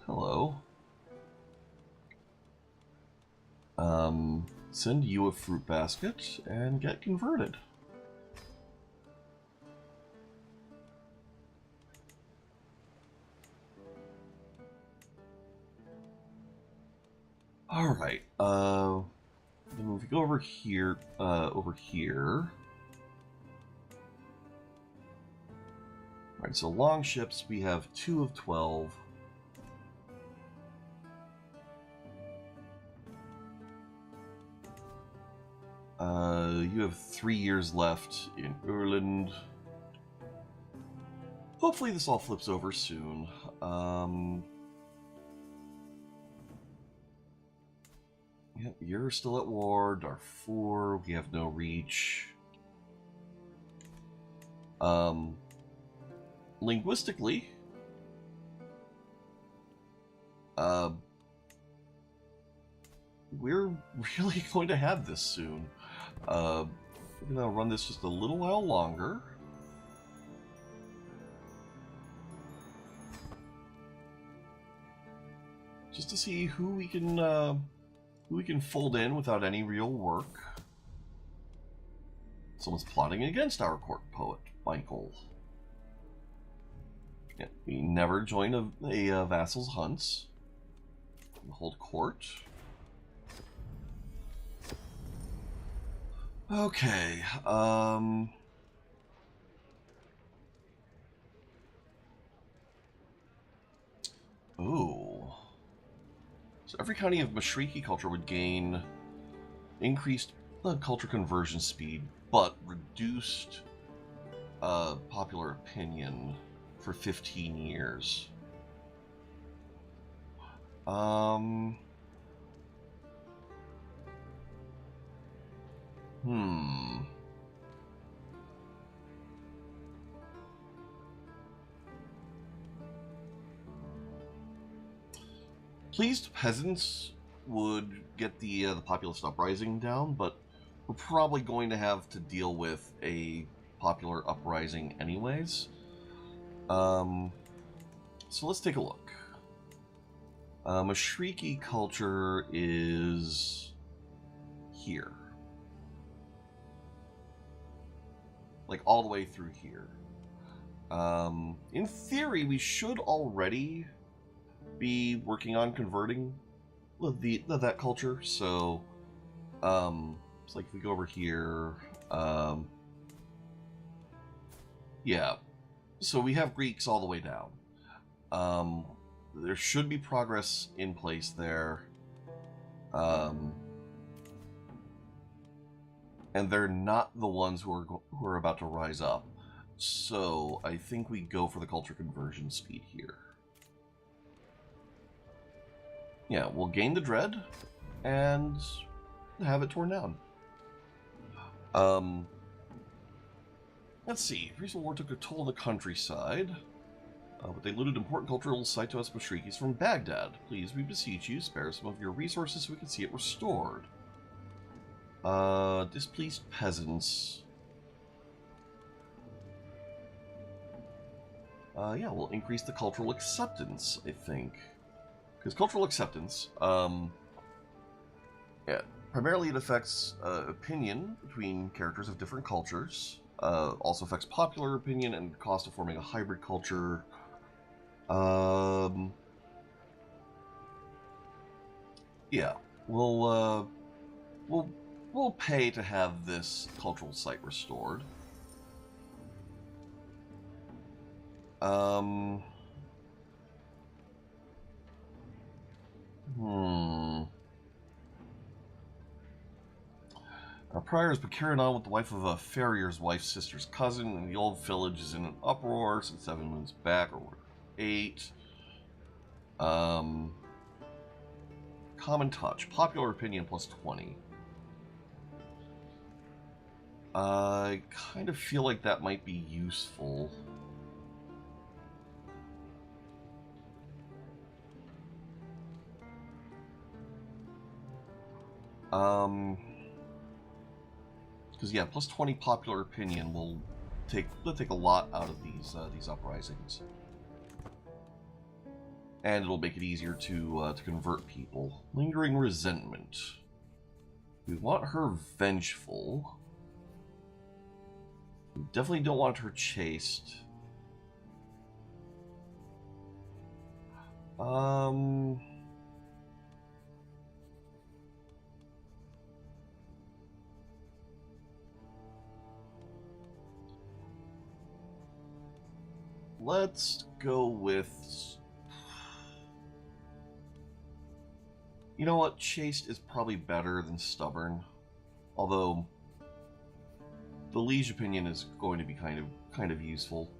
hello. Send you a fruit basket and get converted. All right. Then if we go over here, All right. So long ships, we have 2 of 12. You have 3 years left in Ireland. Hopefully this all flips over soon. Yep, you're still at war. Darfur, we have no reach. linguistically, uh, we're really going to have this soon. We're going to run this just a little while longer. Just to see who we can fold in without any real work. Someone's plotting against our court poet, Michael. Yeah, we never join a vassal's hunts. We hold court. Okay, ooh. So every county of Mashriki culture would gain increased culture conversion speed, but reduced popular opinion for 15 years. Pleased peasants would get the populist uprising down, but we're probably going to have to deal with a popular uprising anyways. So let's take a look. Mashriki culture is here. Like all the way through here. In theory, we should already be working on converting that culture. So, it's like if we go over here, yeah. So we have Greeks all the way down. There should be progress in place there. And they're not the ones who are about to rise up. So I think we go for the culture conversion speed here. Yeah, we'll gain the dread and have it torn down. Let's see. Recent war took a toll on the countryside, but they looted important cultural site to us Mashrikis from Baghdad. Please, we beseech you, spare some of your resources so we can see it restored. Displeased peasants. Yeah, we'll increase the cultural acceptance, I think. Because cultural acceptance, yeah, primarily it affects opinion between characters of different cultures. Also affects popular opinion and the cost of forming a hybrid culture. Yeah, we'll pay to have this cultural site restored. Our prior has been carried on with the wife of a farrier's wife's sister's cousin, and the old village is in an uproar since 7 moons back, or 8. Common touch. Popular opinion plus 20. I kind of feel like that might be useful. Because yeah, plus 20 popular opinion will take a lot out of these uprisings, and it'll make it easier to convert people. Lingering resentment. We want her vengeful. We definitely don't want her chaste. Let's go with... You know what? Chaste is probably better than stubborn. Although the liege opinion is going to be kind of useful.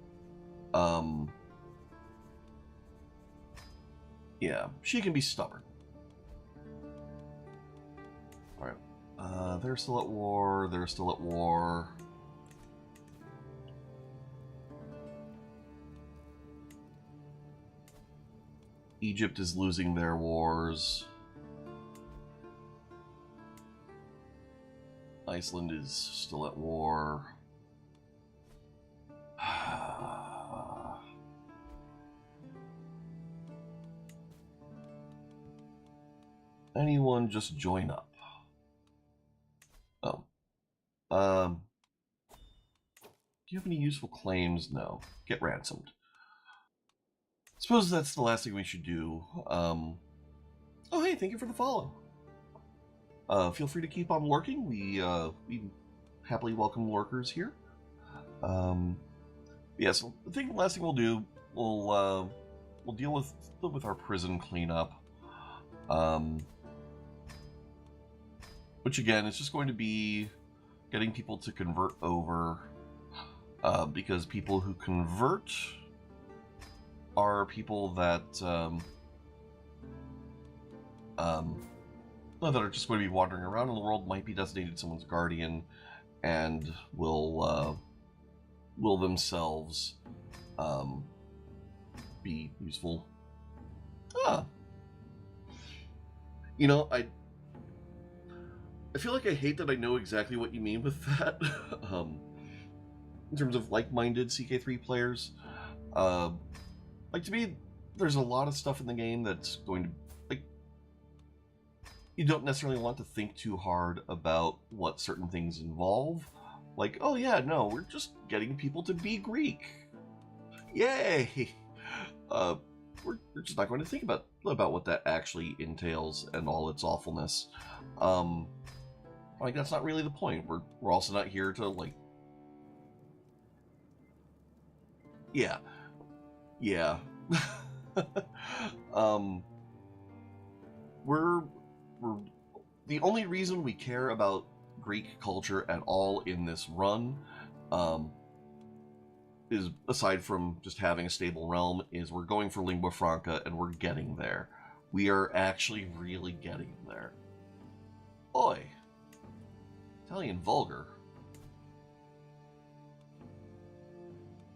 Yeah, she can be stubborn. Alright. They're still at war. They're still at war. Egypt is losing their wars. Iceland is still at war. Anyone just join up? Oh. Do you have any useful claims? No. Get ransomed. Suppose that's the last thing we should do. Oh, hey, thank you for the follow. Feel free to keep on lurking. We happily welcome lurkers here. Yeah, so I think the last thing we'll do, we'll deal with our prison cleanup. Which again is just going to be getting people to convert over, because people who convert are people that that are just going to be wandering around in the world, might be designated someone's guardian, and will themselves be useful. You know, I feel like I hate that I know exactly what you mean with that. In terms of like-minded CK3 players, like, to me, there's a lot of stuff in the game that's going to, like, you don't necessarily want to think too hard about what certain things involve. Like, oh yeah, no, we're just getting people to be Greek. Yay! We're just not going to think about what that actually entails and all its awfulness. Like, that's not really the point. We're also not here to, like... Yeah. We're the only reason we care about Greek culture at all in this run, is, aside from just having a stable realm, is we're going for Lingua Franca, and we're getting there. We are actually really getting there. Oi! Italian vulgar.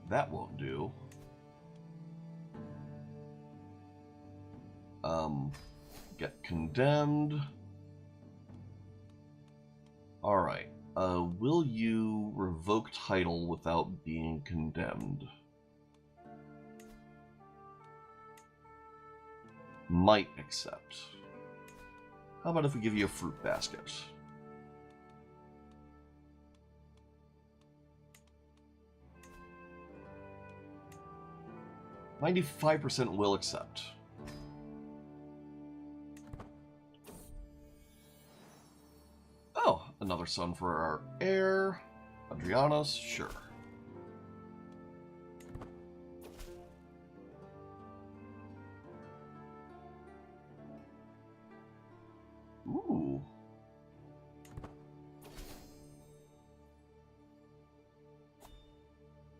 That won't do. Get condemned. Alright. Will you revoke title without being condemned? Might accept. How about if we give you a fruit basket? %will accept. Oh, another son for our heir. Adrianos, sure. Ooh.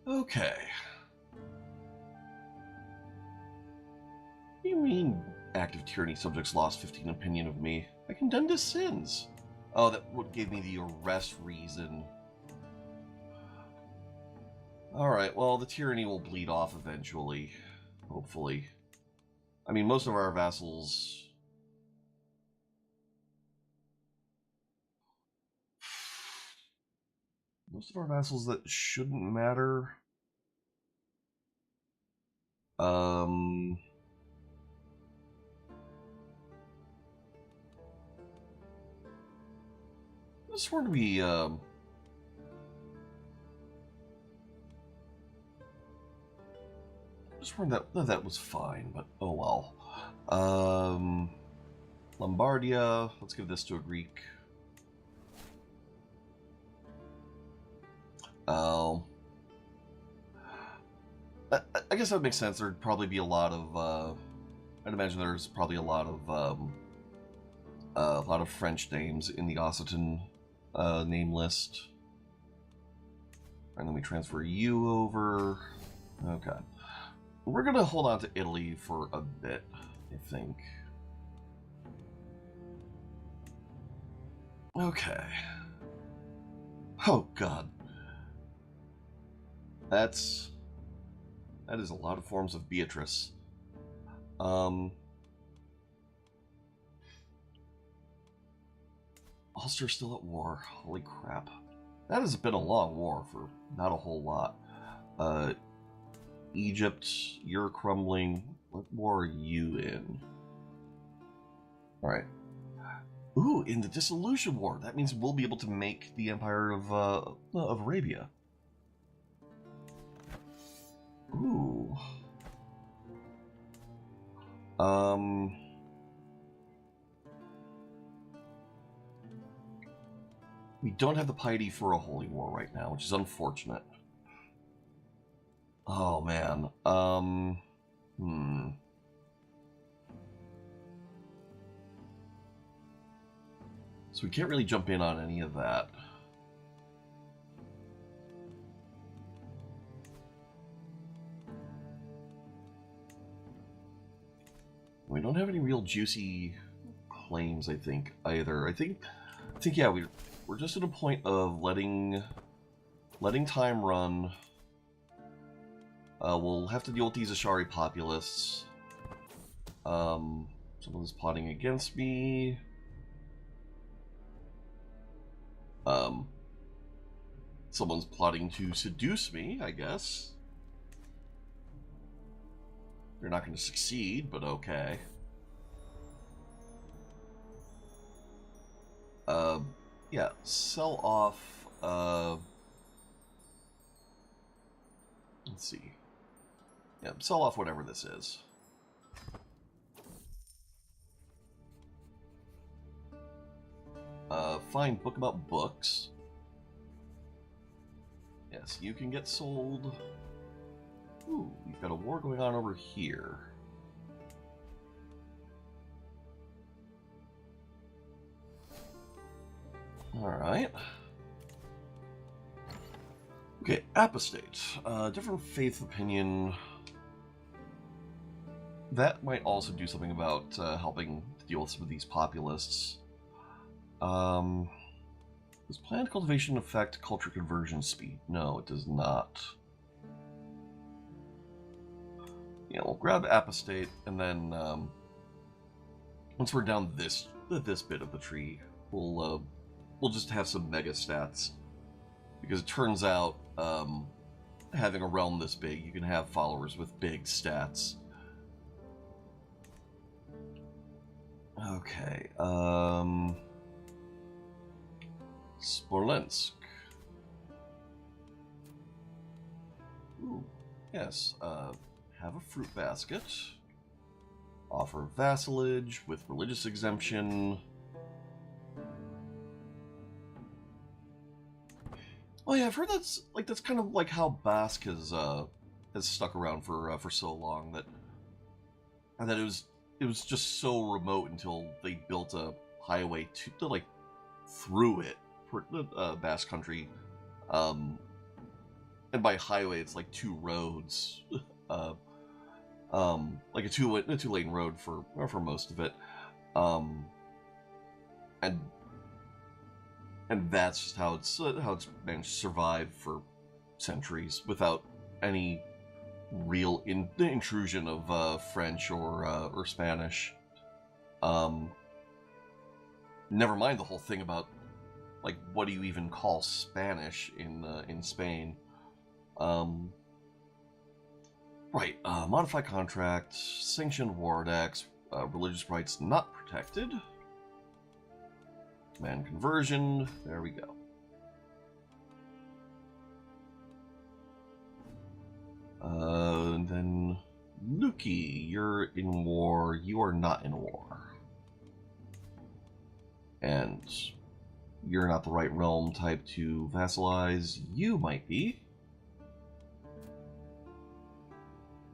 Okay. What do you mean active tyranny subjects lost 15 opinion of me? I condemned his sins. Oh, that what gave me the arrest reason. Alright, well, the tyranny will bleed off eventually. Hopefully. I mean, most of our vassals... Most of our vassals that shouldn't matter... I swore to be, I swore that was fine, but oh well. Lombardia, let's give this to a Greek. I guess that makes sense. There'd probably be a lot of, I'd imagine there's probably a lot of French names in the Occitan name list. And then we transfer you over. Okay. We're going to hold on to Italy for a bit, I think. Okay. Oh, God. That is a lot of forms of Beatrice. Ulster's still at war. Holy crap. That has been a long war for not a whole lot. Egypt, you're crumbling. What war are you in? Alright. Ooh, in the Dissolution War. That means we'll be able to make the Empire of Arabia. Ooh. We don't have the piety for a holy war right now, which is unfortunate. Oh, man. So we can't really jump in on any of that. We don't have any real juicy claims, I think, either. I think yeah, we're just at a point of letting time run. We'll have to deal with these Ashari populists. Someone's plotting against me. Someone's plotting to seduce me, I guess. They're not going to succeed, but okay. Yeah, sell off, let's see. Yeah, sell off whatever this is. Find book about books. Yes, you can get sold. Ooh, we've got a war going on over here. Alright. Okay, apostate. Different faith opinion. That might also do something about helping to deal with some of these populists. Does planned cultivation affect culture conversion speed? No, it does not. Yeah, we'll grab apostate, and then once we're down this bit of the tree, we'll just have some mega stats, because it turns out having a realm this big, you can have followers with big stats. Okay, Smolensk. Ooh, yes, have a fruit basket. Offer vassalage with religious exemption. Oh yeah, I've heard that's kind of like how Basque has stuck around for so long, that it was just so remote until they built a highway to like through it for the Basque country, and by highway it's like two roads, like a two-lane road for most of it, and that's just how it's managed to survive for centuries without any real intrusion of French or Spanish. Never mind the whole thing about, like, what do you even call Spanish in Spain? Right. Modify contract, sanctioned war decks, religious rights not protected. Man conversion. There we go. And then Luki, you're in war. You are not in war. And you're not the right realm type to vassalize. You might be.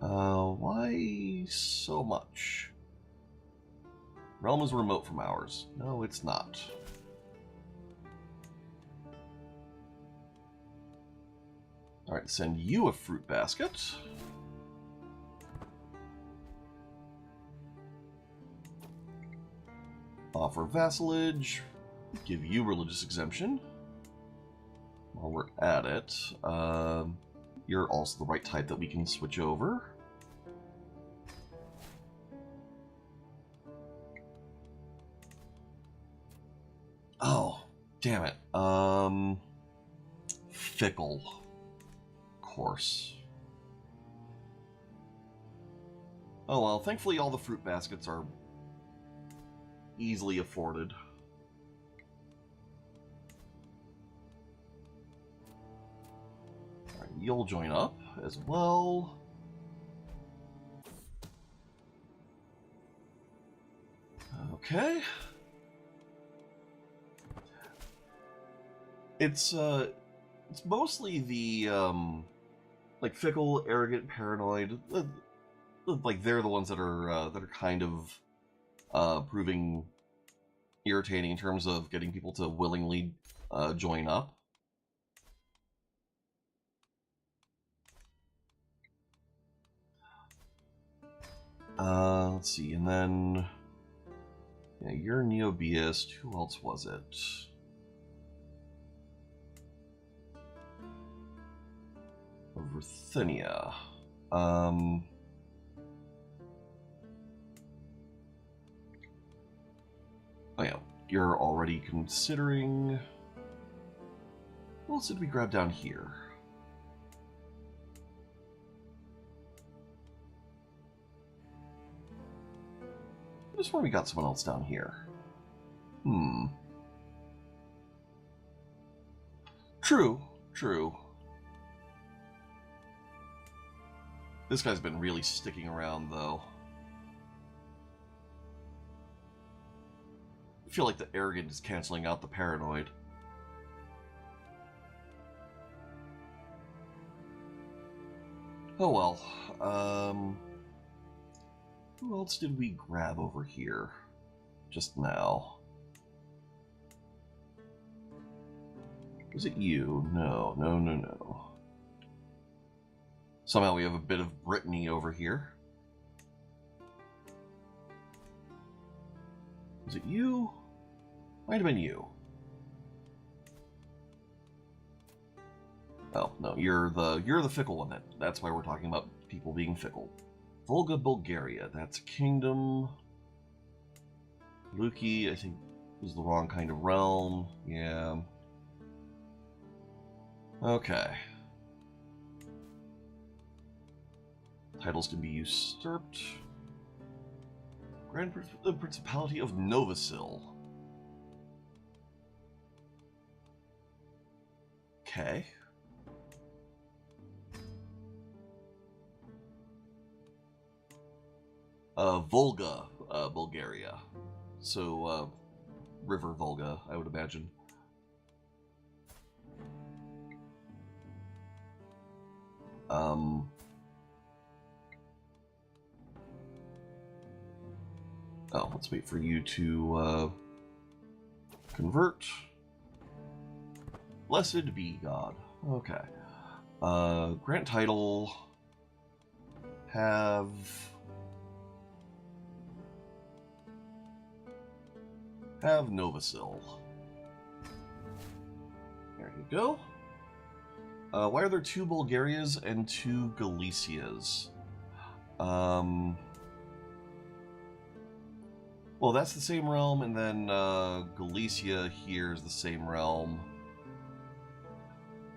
Why so much? Realm is remote from ours. No, it's not. Alright, send you a fruit basket. Offer vassalage. Give you religious exemption. While we're at it, you're also the right type that we can switch over. Oh, damn it. Fickle. Of course. Oh well, thankfully all the fruit baskets are easily afforded. Alright, you'll join up as well. Okay. It's mostly the like fickle, arrogant, paranoid. Like they're the ones that are kind of proving irritating in terms of getting people to willingly join up. Let's see, and then yeah, you're Neobeist. Who else was it? Ruthenia. Oh yeah, you're already considering. What else did we grab down here? I just where we got someone else down here. True, true. This guy's been really sticking around, though. I feel like the arrogant is canceling out the paranoid. Oh well. Who else did we grab over here just now? Was it you? No, no, no, no. Somehow we have a bit of Brittany over here. Was it you? Might have been you. Oh no, you're the fickle one. That's why we're talking about people being fickle. Volga, Bulgaria. That's a kingdom. Luki, I think, was the wrong kind of realm. Yeah. Okay. Titles can be usurped. Grand Principality of Novasil. Okay. Volga, Bulgaria. So, River Volga, I would imagine. Oh, let's wait for you to convert. Blessed be God. Okay. Grant title. Have Novasil. There you go. Why are there 2 Bulgarias and 2 Galicias? Well, that's the same realm, and then Galicia here is the same realm.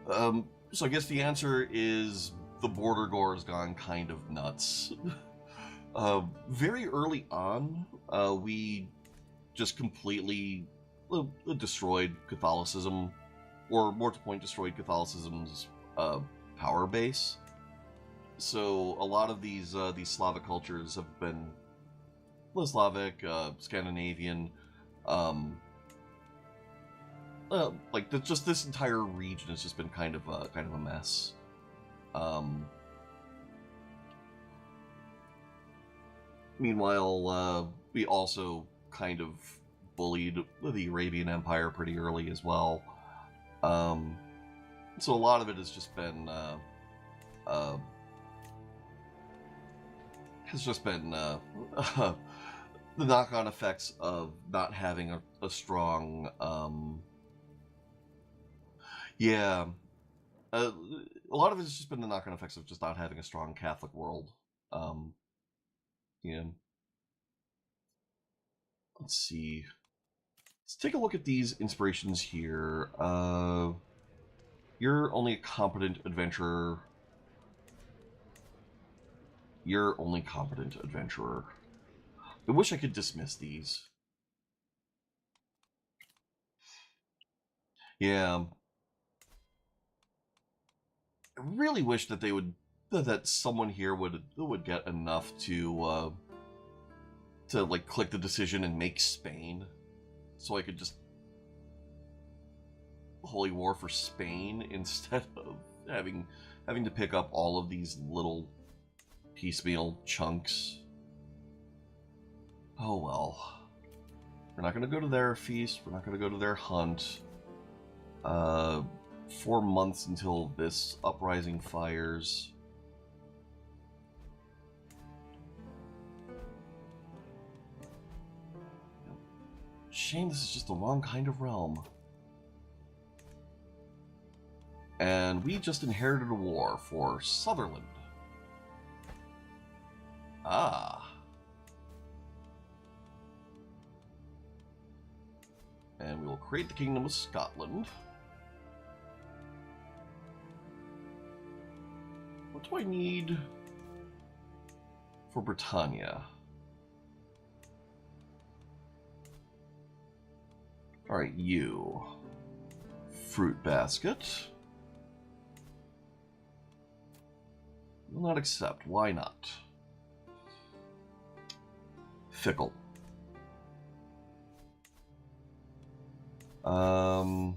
So I guess the answer is the border gore has gone kind of nuts. Very early on, we just completely destroyed Catholicism, or more to the point, destroyed Catholicism's power base. So a lot of these Slavic cultures have been Slavic, Scandinavian, like just this entire region has just been kind of a mess. Meanwhile, we also kind of bullied the Arabian Empire pretty early as well. So a lot of it has just been the knock-on effects of not having a strong a lot of it has just been the knock-on effects of just not having a strong Catholic world. Yeah. Let's see. Let's take a look at these inspirations here. You're only a competent adventurer. You're only competent adventurer. I wish I could dismiss these. Yeah. I really wish that they would, that someone here would get enough to like click the decision and make Spain, so I could just holy war for Spain instead of having to pick up all of these little piecemeal chunks. Oh well. We're not going to go to their feast. We're not going to go to their hunt. 4 months until this uprising fires. Shame this is just the wrong kind of realm. And we just inherited a war for Sutherland. Ah. And we will create the Kingdom of Scotland. What do I need for Britannia? Alright, you. Fruit basket. Will not accept. Why not? Fickle. So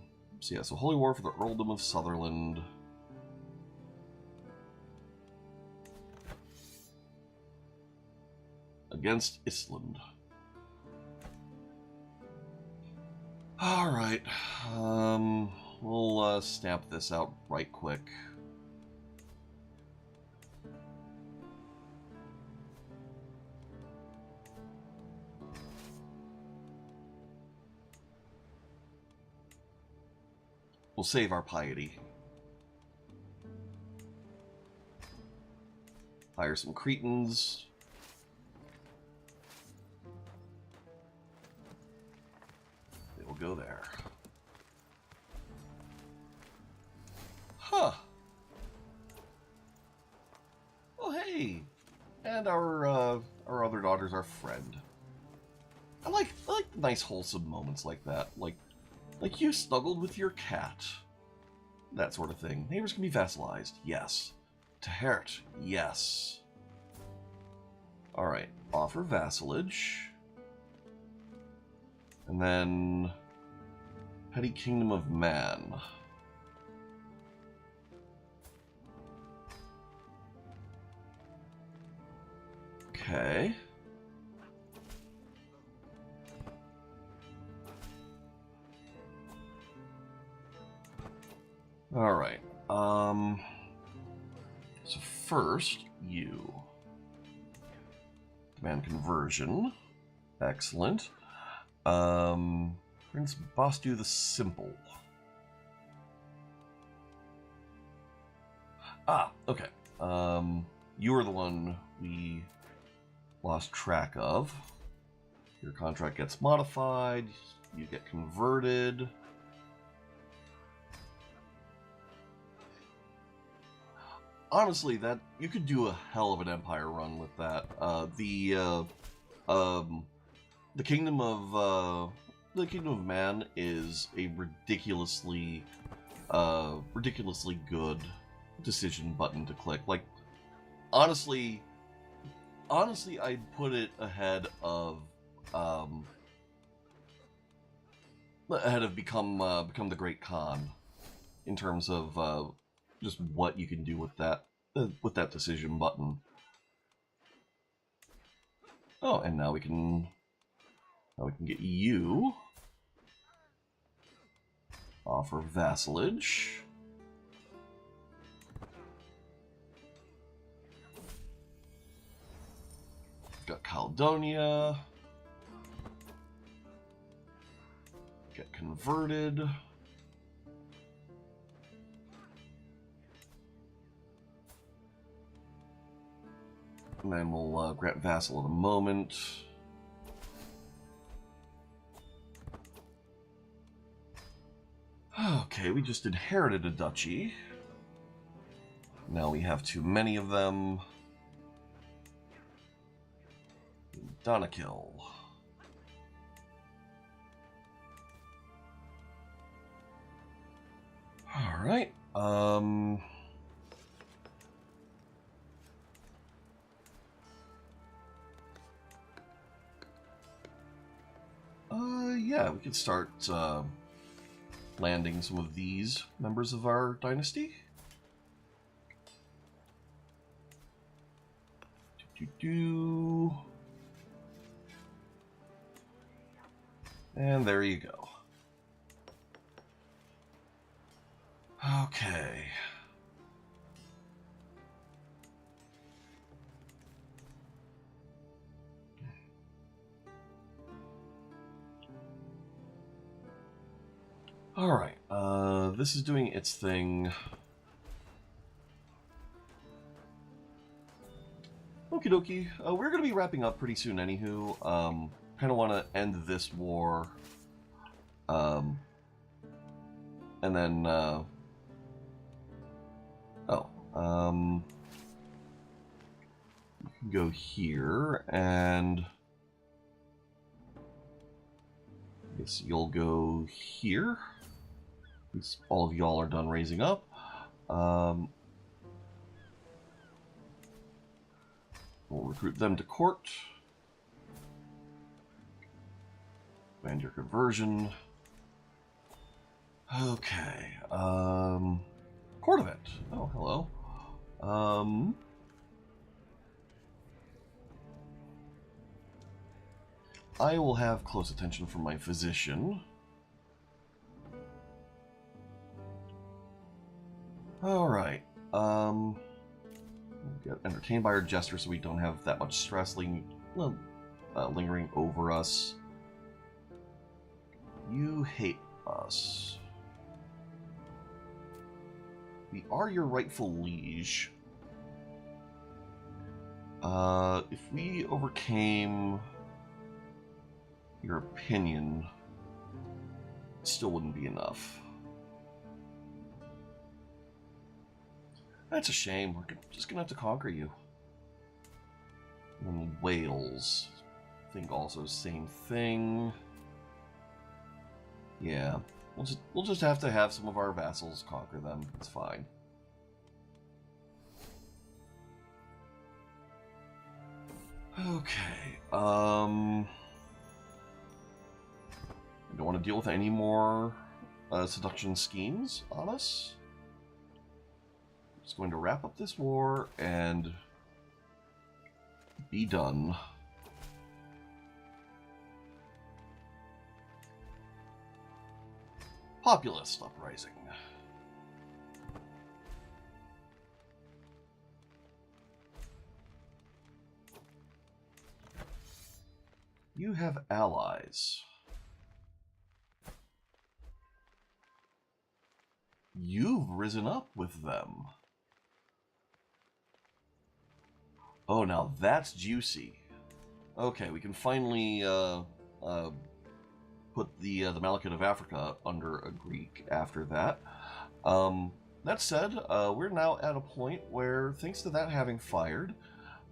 yeah, so Holy War for the Earldom of Sutherland. Against Island. Alright. We'll stamp this out right quick. We'll save our piety. Hire some Cretans. They will go there. Huh. Oh, hey. And our other daughter's our friend. I like the nice wholesome moments like that. Like you snuggled with your cat. That sort of thing. Neighbors can be vassalized. Yes. Tehert. Yes. Alright. Offer vassalage. And then... Petty Kingdom of Man. Okay. Alright, so first, you. Demand conversion. Excellent. Prince Bostu the Simple. Ah, okay. You are the one we lost track of. Your contract gets modified, you get converted. Honestly, that you could do a hell of an empire run with that. The Kingdom of Man is a ridiculously good decision button to click. Like, honestly, I'd put it ahead of become the Great Khan in terms of just what you can do with that decision button. Oh, and now we can get you. Offer vassalage. Got Caledonia. Get converted. And then we'll grant vassal in a moment. Okay, we just inherited a duchy. Now we have too many of them. Donakill. Alright, yeah, we could start, landing some of these members of our dynasty. And there you go. Okay. Alright, this is doing its thing. Okie dokie. We're going to be wrapping up pretty soon anywho. Kind of want to end this war. And then, you can go here, and I guess you'll go here. At least all of y'all are done raising up. We'll recruit them to court. Expand your conversion. Okay. Court event. Oh, hello. I will have close attention from my physician. Alright. Get entertained by our jester so we don't have that much stress lingering over us. You hate us. We are your rightful liege. If we overcame your opinion, it still wouldn't be enough. That's a shame. We're just gonna have to conquer you. And Wales, I think also same thing. Yeah, we'll just have to have some of our vassals conquer them. It's fine. Okay. I don't want to deal with any more seduction schemes on us. Just going to wrap up this war and be done. Populist uprising. You have allies. You've risen up with them. Oh, now that's juicy. Okay, we can finally put the Malachite of Africa under a Greek after that. That said, we're now at a point where, thanks to that having fired,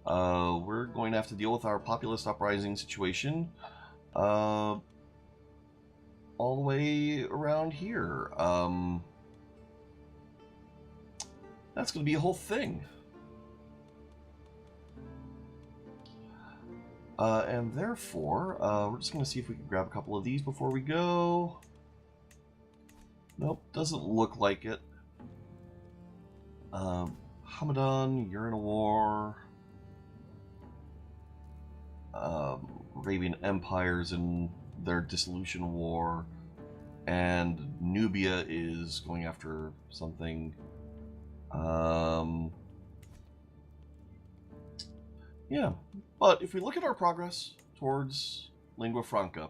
we're going to have to deal with our populist uprising situation all the way around here. That's going to be a whole thing. And therefore, we're just going to see if we can grab a couple of these before we go. Nope, doesn't look like it. Hamadan, you're in a war. Arabian Empire's in their dissolution war. And Nubia is going after something. Yeah, but if we look at our progress towards Lingua Franca,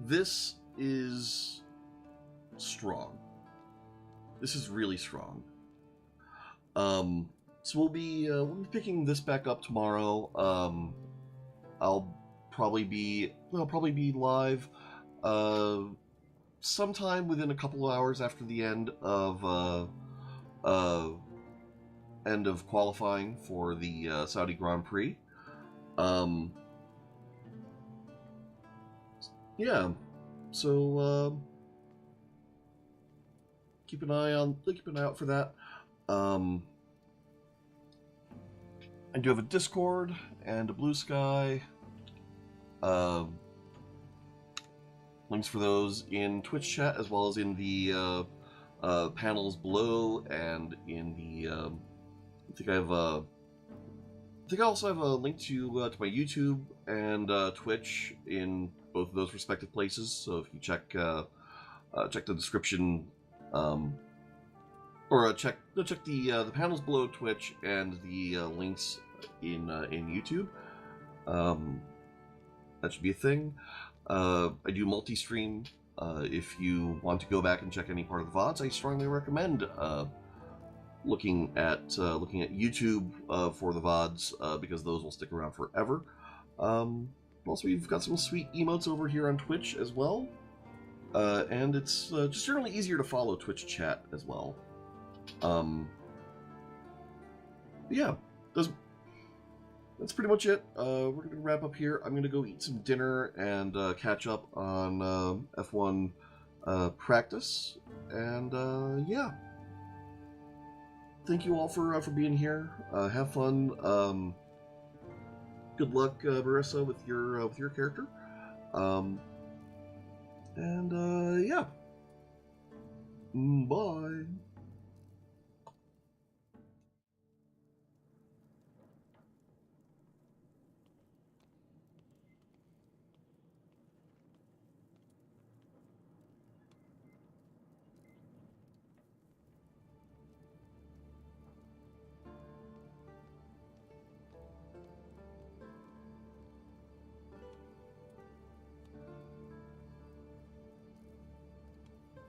this is strong. This is really strong. So we'll be picking this back up tomorrow. I'll probably be live sometime within a couple of hours after the uh, end of qualifying for the Saudi Grand Prix. Um, yeah, so keep an eye out for that. I do have a Discord and a Blue Sky. Links for those in Twitch chat as well as in the panels below, and in the I think I also have a link to my YouTube and Twitch in both of those respective places. So if you check the description, or check the panels below Twitch and the links in YouTube, that should be a thing. I do multi-stream. If you want to go back and check any part of the VODs, I strongly recommend looking at YouTube for the VODs, because those will stick around forever. Also, we've got some sweet emotes over here on Twitch as well, and it's just generally easier to follow Twitch chat as well. Yeah, that's pretty much it. We're going to wrap up here. I'm going to go eat some dinner and catch up on F1 practice. And yeah, thank you all for being here. Have fun. Good luck, Marissa, with your character. And yeah, bye.